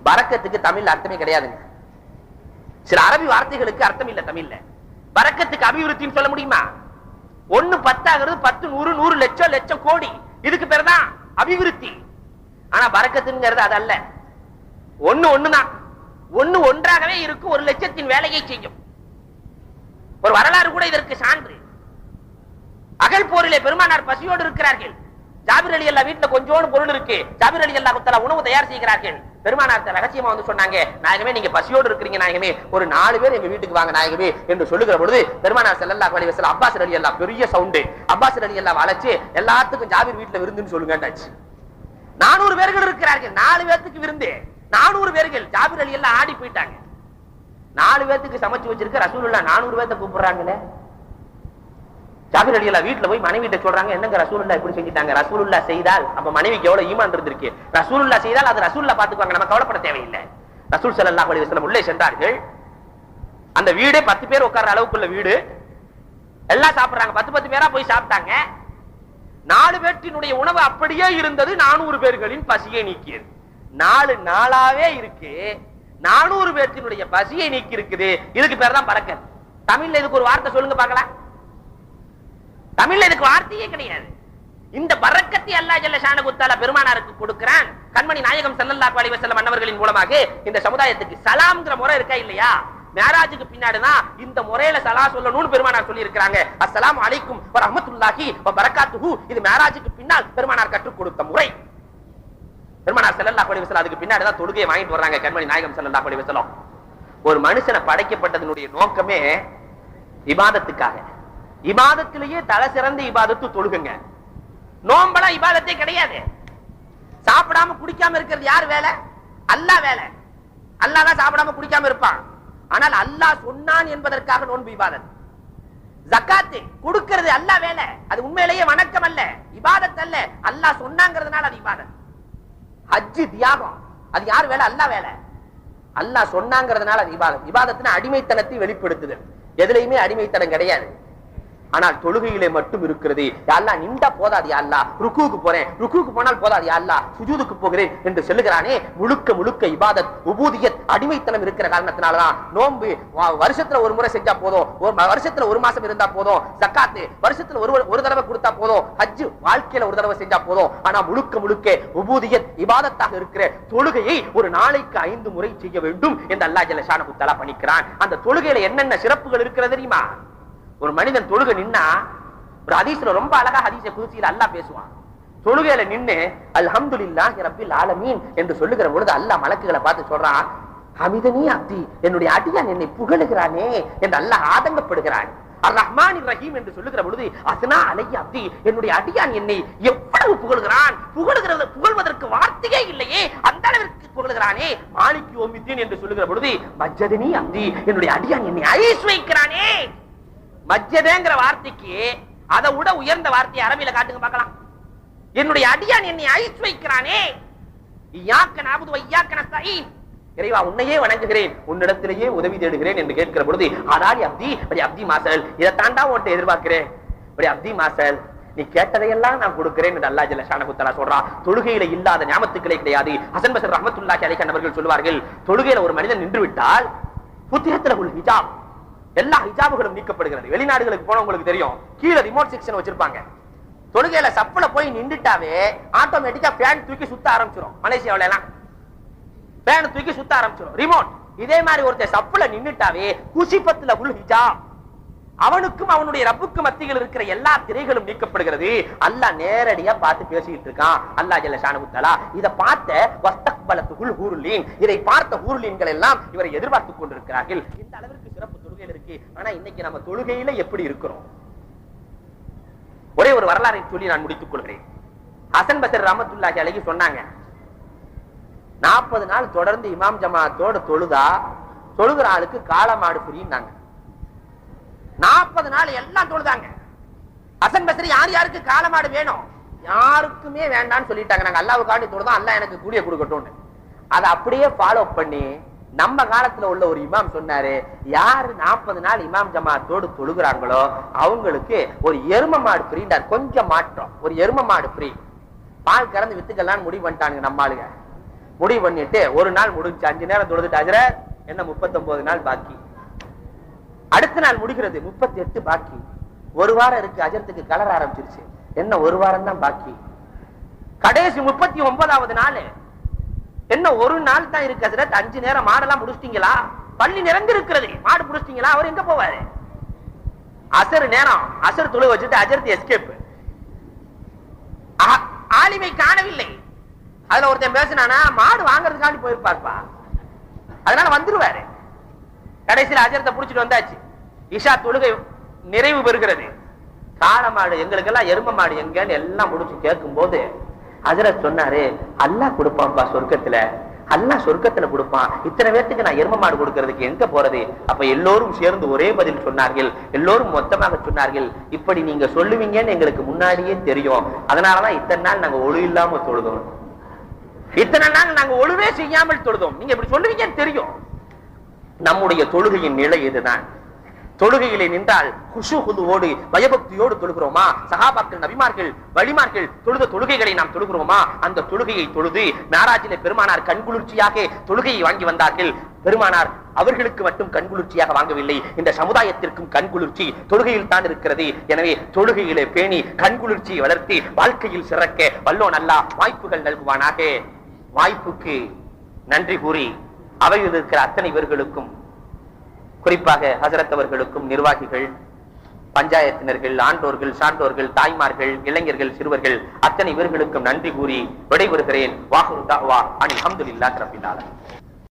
பரக்கத்துக்கு தமிழ்ல அர்த்தமே கிடையாதுங்க. சில அரபி வார்த்தைகளுக்கு அர்த்தம் இல்ல தமிழ்ல. பரக்கத்துக்கு அபிவிருத்தின்னு சொல்ல முடியுமா? 1 10 ஆகிறது, 10 100 100 லட்சம் லட்சம் கோடி, இதுக்கு பேர் தான் அபிவிருத்தி. ஆனா பரக்கத்துங்கிறது அது அல்ல. ஒண்ணுதான், ஒண்ணு ஒன்றாகவே இருக்கும், 1 லட்சத்தின் வேலையை செய்யும். ஒரு வரலாறு கூட இதற்கு சான்று. அகல் போரிலே பெருமானார் பசியோடு இருக்கிறார்கள். ஜாபிர் ரலியல்லாஹு வீட்டுல கொஞ்சோண்டு பொருள் இருக்கு. ஜாபிர் ரலியல்லாஹு தஆலா உணவு தயார் செய்கிறார்கள். பெருமானார் ரகசியமா வந்து சொன்னாங்க, நாயகமே நீங்க பசியோடு இருக்கிறீங்க நாயகமே, ஒரு 4 பேர் எங்க வீட்டுக்கு வாங்க நாயகமே என்று சொல்லுகிற பொழுது பெருமானார் ஸல்லல்லாஹு அலைஹி வஸல்லம் அப்பாஸ் ரலியல்லாஹு பெரிய சவுண்ட், அப்பாஸ் ரலியல்லாஹு அழைச்சு எல்லாத்துக்கும் ஜாபிர் வீட்டுல விருந்துன்னு சொல்லுங்கண்டாச்சு. 400 பேர்கள் இருக்கிறார்கள், 4 பேருக்கு விருந்து, 400 பேர்கள். ஜாபிர் ரலியல்லாஹு ஆடி போயிட்டாங்க. 4 பேருக்கு சமைச்சு வச்சிருக்க ரசூலுல்லாஹ் 400 பேர்த்த கூப்பிடுறாங்களே. ஜாபிர் ரலியல்லாஹு வீட்டுல போய் மனைவி கிட்ட சொல்றாங்க, என்னங்க ரசூலுல்லாஹ் இப்படி செஞ்சிட்டாங்க. ரசூலுல்லாஹ் செய்தால் அப்ப மனைவிக்கு எவ்வளவு ஈமான் இருந்திருக்கு. ரசூலுல்லாஹ் செய்தால் அது ரசூலுல்லாஹ் பாத்துக்குவாங்க, நம்ம கவலைப்பட தேவையில்லை. ரசூல் ஸல்லல்லாஹு அலைஹி வஸல்லம் உள்ளே சென்றார்கள். அந்த வீடே 10 பேர் உட்கார்ற அளவுக்குள்ள வீடு. எல்லாம் சாப்பிடுறாங்க, 10 பேரா போய் சாப்பிட்டாங்க. 4 பேற்றினுடைய உணவு அப்படியே இருந்தது. 400 பேர்களின் பசியை நீக்கியது. 4 நாளாவே இருக்கு. 400 பேற்றினுடைய பசியை நீக்கி இருக்குது. இதுக்கு பேர் தான் பரக்கத். தமிழ்ல இதுக்கு ஒரு வார்த்தை சொல்லுங்க பார்க்கலாம். தமிழ்ல இதுக்கு வார்த்தையே கிடையாது. இந்த பரக்கத்தை அல்லாஹ் ஜல்ல ஷானஹு தஆலா பெருமானாருக்கு கொடுக்கிறான். கண்மணி நாயகம் ஸல்லல்லாஹு அலைஹி வஸல்லம் அன்னவர்களின் மூலமாக இந்த சமுதாயத்துக்கு சலாம்ங்கற முறை இருக்கா இல்லையா? மேராஜுக்கு பின்னாடி தான் இந்த முறையில சலாம் சொல்லணும்னு பெருமானார் சொல்லி இருக்காங்க. அஸ்ஸலாமு அலைக்கும் வ ரஹ்மத்துல்லாஹி வ பரக்காத்துஹு. இது மேராஜுக்கு பின்னால் பெருமானார் கற்றுக் கொடுத்த முறை. பெருமானார் ஸல்லல்லாஹு அலைஹி வஸல்லம் அதுக்கு பின்னாடி தான் தொழுகையை வாங்கிட்டு வர்றாங்க. கண்மணி நாயகம் ஸல்லல்லாஹு அலைஹி வஸல்லம் ஒரு மனுஷனை படைக்கப்பட்டதனுடைய நோக்கமே இபாதத்துக்காக. இபாதத்திலேயே தலை சிறந்த இபாதத்து தொழுகுங்க. நோம்பலா இபாதத்தே கிடையாது. சாப்பிடாம குடிக்காம இருக்கிறது யார் வேலை? அல்லாஹ் வேலை. அல்லாஹ் தான் சாப்பிடாம குடிக்காம இருப்பான். ஆனால் அல்லாஹ் சொன்னான் என்பதற்காக நோன்பு இபாதத். ஜகாத் கொடுக்கிறது அல்லாஹ் வேலை. அது உண்மையிலேயே வணக்கம் அல்ல, இபாதத் அல்ல. அல்லாஹ் சொன்னாங்கிறதுனால அது இபாதத். ஹஜ் தியாகம், அது யார் வேலை? அல்லாஹ் வேலை. அல்லாஹ் சொன்னாங்கிறதுனால அது இபாதத். இபாதத்தின் அடிமைத்தனத்தை வெளிப்படுத்துதல். எதுலையுமே அடிமைத்தனம் கிடையாது. ஆனால் தொழுகையிலே மட்டும் இருக்கிறது. யா அல்லாஹ் நின்றா போதாது, யா அல்லாஹ் ருக்குவுக்கு போறேன், ருக்குவுக்கு போனால் போதாது, யா அல்லாஹ் சுஜூதுக்கு போகிறேன் என்று சொல்லுகிறானே. முழுக்க முழுக்க இபாதத், உபூதியத், அடிமைத்தனம் இருக்கிற காரணத்தினாலதான் நோன்பு வருஷத்துல ஒரு முறை செஞ்சா போதும், வருஷத்துல ஒரு மாசம் இருந்தா போதும், ஜகாத் வருஷத்துல ஒரு தடவை கொடுத்தா போதும், ஹஜ் வாழ்க்கையில ஒரு தடவை செஞ்சா போதும். ஆனா முழுக்க முழுக்க உபூதியத் இபாதத்தாக இருக்கிற தொழுகையை ஒரு நாளைக்கு 5 முறை செய்ய வேண்டும் என்று அல்லாஹ் ஜல்ல ஷானஹு தஆலா பணிக்கிறான். அந்த தொழுகையில என்னென்ன சிறப்புகள் இருக்கிறது தெரியுமா? ஒரு மனிதன் தொழுகை நின்னா, ஒரு ஹதீஸ்ல ரொம்ப அழகா ஹதீஸை குதுசியில அல்லாஹ் பேசுவான். தொழுகையில நின்னு அல்ஹம்துலில்லாஹி ரப்பில் ஆலமீன் என்று சொல்லுகிற பொழுது அல்லாஹ் மலக்குகளை பார்த்து சொல்றான், ஹமிதனி அப்தி, என்னுடைய அடியான் என்னை புகழுகிறானே என்று அல்லாஹ் ஆதங்கப்படுகிறான். அர் ரஹ்மானிர் ரஹீம் என்று சொல்லுகிற பொழுது அஸ்னா அலைய அப்தி, என்னுடைய அடியான் என்னை எவ்வளவு புகழுகிறான், புகழ்வதற்கு வார்த்தையே இல்லையே, அந்த அளவிற்கு புகழுகிறானே. மாலிக் யௌமித்தீன் என்று சொல்லுகிற பொழுது மஜ்ஜதனி அப்தி, என்னுடைய அடியான் என்னை ஐஸ் வைக்கிறானே. மஜ்ஜதேங்கிற வார்த்தைக்கு அதை விட உயர்ந்த வார்த்தையை அரபியில காட்டுங்க பார்க்கலாம். என்னுடைய அடியான் என்னை ஐஸ் வைக்கிறானே. இய்யாக நஅபுது வ இய்யாக நஸ்தஈன், இறைவா உன்னையே வணங்குகிறேன், உன்னிடத்திலேயே உதவி தேடுகிறேன் என்று கேட்கிற பொழுது அதாலி அப்தி படி அப்தி மாசல், இதை தாண்டா உன்னை எதிர்பார்க்கிறேன், படி அப்தி மாசல், நீ கேட்டதையெல்லாம் நான் கொடுக்கிறேன் என்று அல்லாஹ் ஜல்ல ஷானஹு தஆலா சொல்றான். தொழுகையில இல்லாத நியாமத்துக்களே கிடையாது. ஹசன் பஸ்ரி ரஹ்மத்துல்லாஹி அலைஹி அவர்கள் சொல்வார்கள், தொழுகையில ஒரு மனிதன் நின்று விட்டால் புத்திரத்துல் ஹிஜாப், எல்லா ஹிஜாபுகளும் நீக்கப்படுகிறது. வெளிநாடுகளுக்கு போனவங்களுக்கு தெரியும், கீழே ரிமோட் செக்ஷன் வச்சிருப்பாங்க. தொழுகையில சப்புல போய் நின்றுட்டாவே ஆட்டோமேட்டிக்கா ஃபேன் தூக்கி சுத்த ஆரம்பிச்சிடும். மலேசியாவில எல்லாம் ஃபேன் தூக்கி சுத்த ஆரம்பிச்சிடும் ரிமோட். இதே மாதிரி ஒருத்தர் சப்புல நின்றுட்டாவே குசிபத்துல உல் ஹிஜாப், அவனுக்கும் அவனுடைய ரப்புக்கும் மத்தியில் இருக்கிற எல்லா திரைகளும் நீக்கப்படுகிறது. அல்லாஹ் நேரடியா பார்த்து பேசிட்டு இருக்கான். அல்லாஹ் ஜல்ல ஷானஹு தஆலா இத பார்த்த வஸ்தக்பலத்துல் ஹூருலீன், இதை பார்த்த ஹூருலீன்கள் எல்லாம் இவரை எதிர்பார்த்துக் கொண்டிருக்கிறார்கள். இந்த அளவிற்கு சிறப்பு தொழுகையில் இருக்கு. ஆனா இன்னைக்கு நம்ம தொழுகையில எப்படி இருக்கிறோம்? ஒரே ஒரு வரலாறை சொல்லி நான் முடித்துக் கொள்கிறேன். ஹசன் பஸ்ரி ரஹ்மத்துல்லாஹி அலைஹி சொன்னாங்க, 40 நாள் தொடர்ந்து இமாம் ஜமாத்தோட தொழுகிற ஆளுக்கு காளமாடு ஃப்ரீன்னாங்க. 40 நாள் எல்லாம் தொழுதாங்க. ஹசன் பஸ்ரி யார் யாருக்கு காளமாடு வேணும், யாருக்குமே வேண்டாம்னு சொல்லிட்டாங்க. நாங்க அல்லாஹ்வுக்காண்டி தொழுதோம், அல்லாஹ் எனக்கு கூலிய கொடுக்கட்டும். அதை அப்படியே ஃபாலோ பண்ணி நம்ம காலத்துல உள்ள ஒரு இமாம் சொன்னாரு, யாரு 40 நாள் இமாம் ஜமாத்தோடு தொழுகிறாங்களோ அவங்களுக்கு ஒரு எரும மாடு ஃப்ரீண்டார். கொஞ்சம் மாற்றம், ஒரு எரும மாடு ஃப்ரீ. பால் கறந்து வித்துக்கலாம் முடிவு பண்ணிட்டானுங்க நம்ம ஆளுங்க. முடிவு பண்ணிட்டு ஒரு நாள் முடிஞ்சு 5 நேரம் தொழுதுட்டு ஹஜ்ரத் என்ன 39 நாள் பாக்கி. அடுத்த நாள் முடிகிறது 38 பாக்கி. ஒரு வாரம் இருக்கு, அஜரத்துக்கு கலர் ஆரம்பிச்சிருச்சு, என்ன ஒரு வாரம் தான் பாக்கி. கடைசி 39வது நாள் என்ன ஒரு நாள் தான் இருக்கு ஹஜ்ரத், 5 நேரம் மாடெல்லாம் முடிச்சிட்டீங்களா, பள்ளி நிறைந்து இருக்கிறது, மாடு முடிச்சிட்டீங்களா, அவர் எங்க போவாரு? அசர் நேரம், அசர் தொழு வச்சுட்டு அஜரத் எஸ்கேப். ஆலிமை காணவில்லை. அதுல ஒருத்தன் பேசினானா மாடு வாங்கறதுக்காண்டி போயிருப்பார்ப்பா, அதனால வந்துருவாரு. கடைசியில் அஜரத்தை புடிச்சிட்டு வந்தாச்சு. இஷா தொழுகை நிறைவு பெறுகிறது. காளமாடு எங்களுக்கு எல்லாம் எரும மாடு எங்கன்னு எல்லாம் முடிச்சு கேட்கும் போது ஹஜ்ரத் சொன்னாரு, அல்லாஹ் கொடுப்பான்பா சொர்க்கத்துல, அல்லாஹ் சொர்க்கத்துல கொடுப்பான். இத்தனை பேருக்கு நான் எரும மாடு கொடுக்கறதுக்கு எங்க போறது? அப்ப எல்லோரும் சேர்ந்து ஒரே பதில் சொன்னார்கள், எல்லோரும் மொத்தமாக சொன்னார்கள், இப்படி நீங்க சொல்லுவீங்கன்னு எங்களுக்கு முன்னாடியே தெரியும், அதனாலதான் இத்தனை நாள் நாங்க ஒழு இல்லாம தொழுதோம், இத்தனை நாள் நாங்க ஒழுவே செய்யாமல் தொழுதோம், நீங்க இப்படி சொல்லுவீங்கன்னு தெரியும். நம்முடைய தொழுகையின் நிலை இதுதான். தொழுகையிலே நின்றால் குஷுகுதுவோடு பயபக்தியோடு தொழுகிறோமா? சஹாபாக்கள், நபிமார்கள், வலிமார்கள் தொழுத தொழுகைகளை நாம் தொழுகிறோமா? அந்த தொழுகையை தொழுது மேராஜிலே பெருமானார் கண்குளிர்ச்சியாக தொழுகையை வாங்கி வந்தார்கள். பெருமானார் அவர்களுக்கு மட்டும் கண்குளிர்ச்சியாக வாங்கவில்லை, இந்த சமுதாயத்திற்கும் கண்குளிர்ச்சி தொழுகையில் தான் இருக்கிறது. எனவே தொழுகையிலே பேணி கண்குளிர்ச்சியை வளர்த்து வாழ்க்கையில் சிறக்க வல்லோன் அல்லாஹ் வாய்ப்புகள் நல்குவானாக. வாய்ப்புக்கு நன்றி கூறி அவையில் இருக்கிற அத்தனை பேர்களுக்கும், குறிப்பாக ஹசரத் அவர்களுக்கும், நிர்வாகிகள், பஞ்சாயத்தினர்கள், ஆண்டோர்கள், சான்றோர்கள், தாய்மார்கள், இளைஞர்கள், சிறுவர்கள் அத்தனை பேர்களுக்கும் நன்றி கூறி விடைபெறுகிறேன். வாஹுரு தஅவா அனில் ஹம்துலில்லாஹி ரப்பில் ஆலமீன்.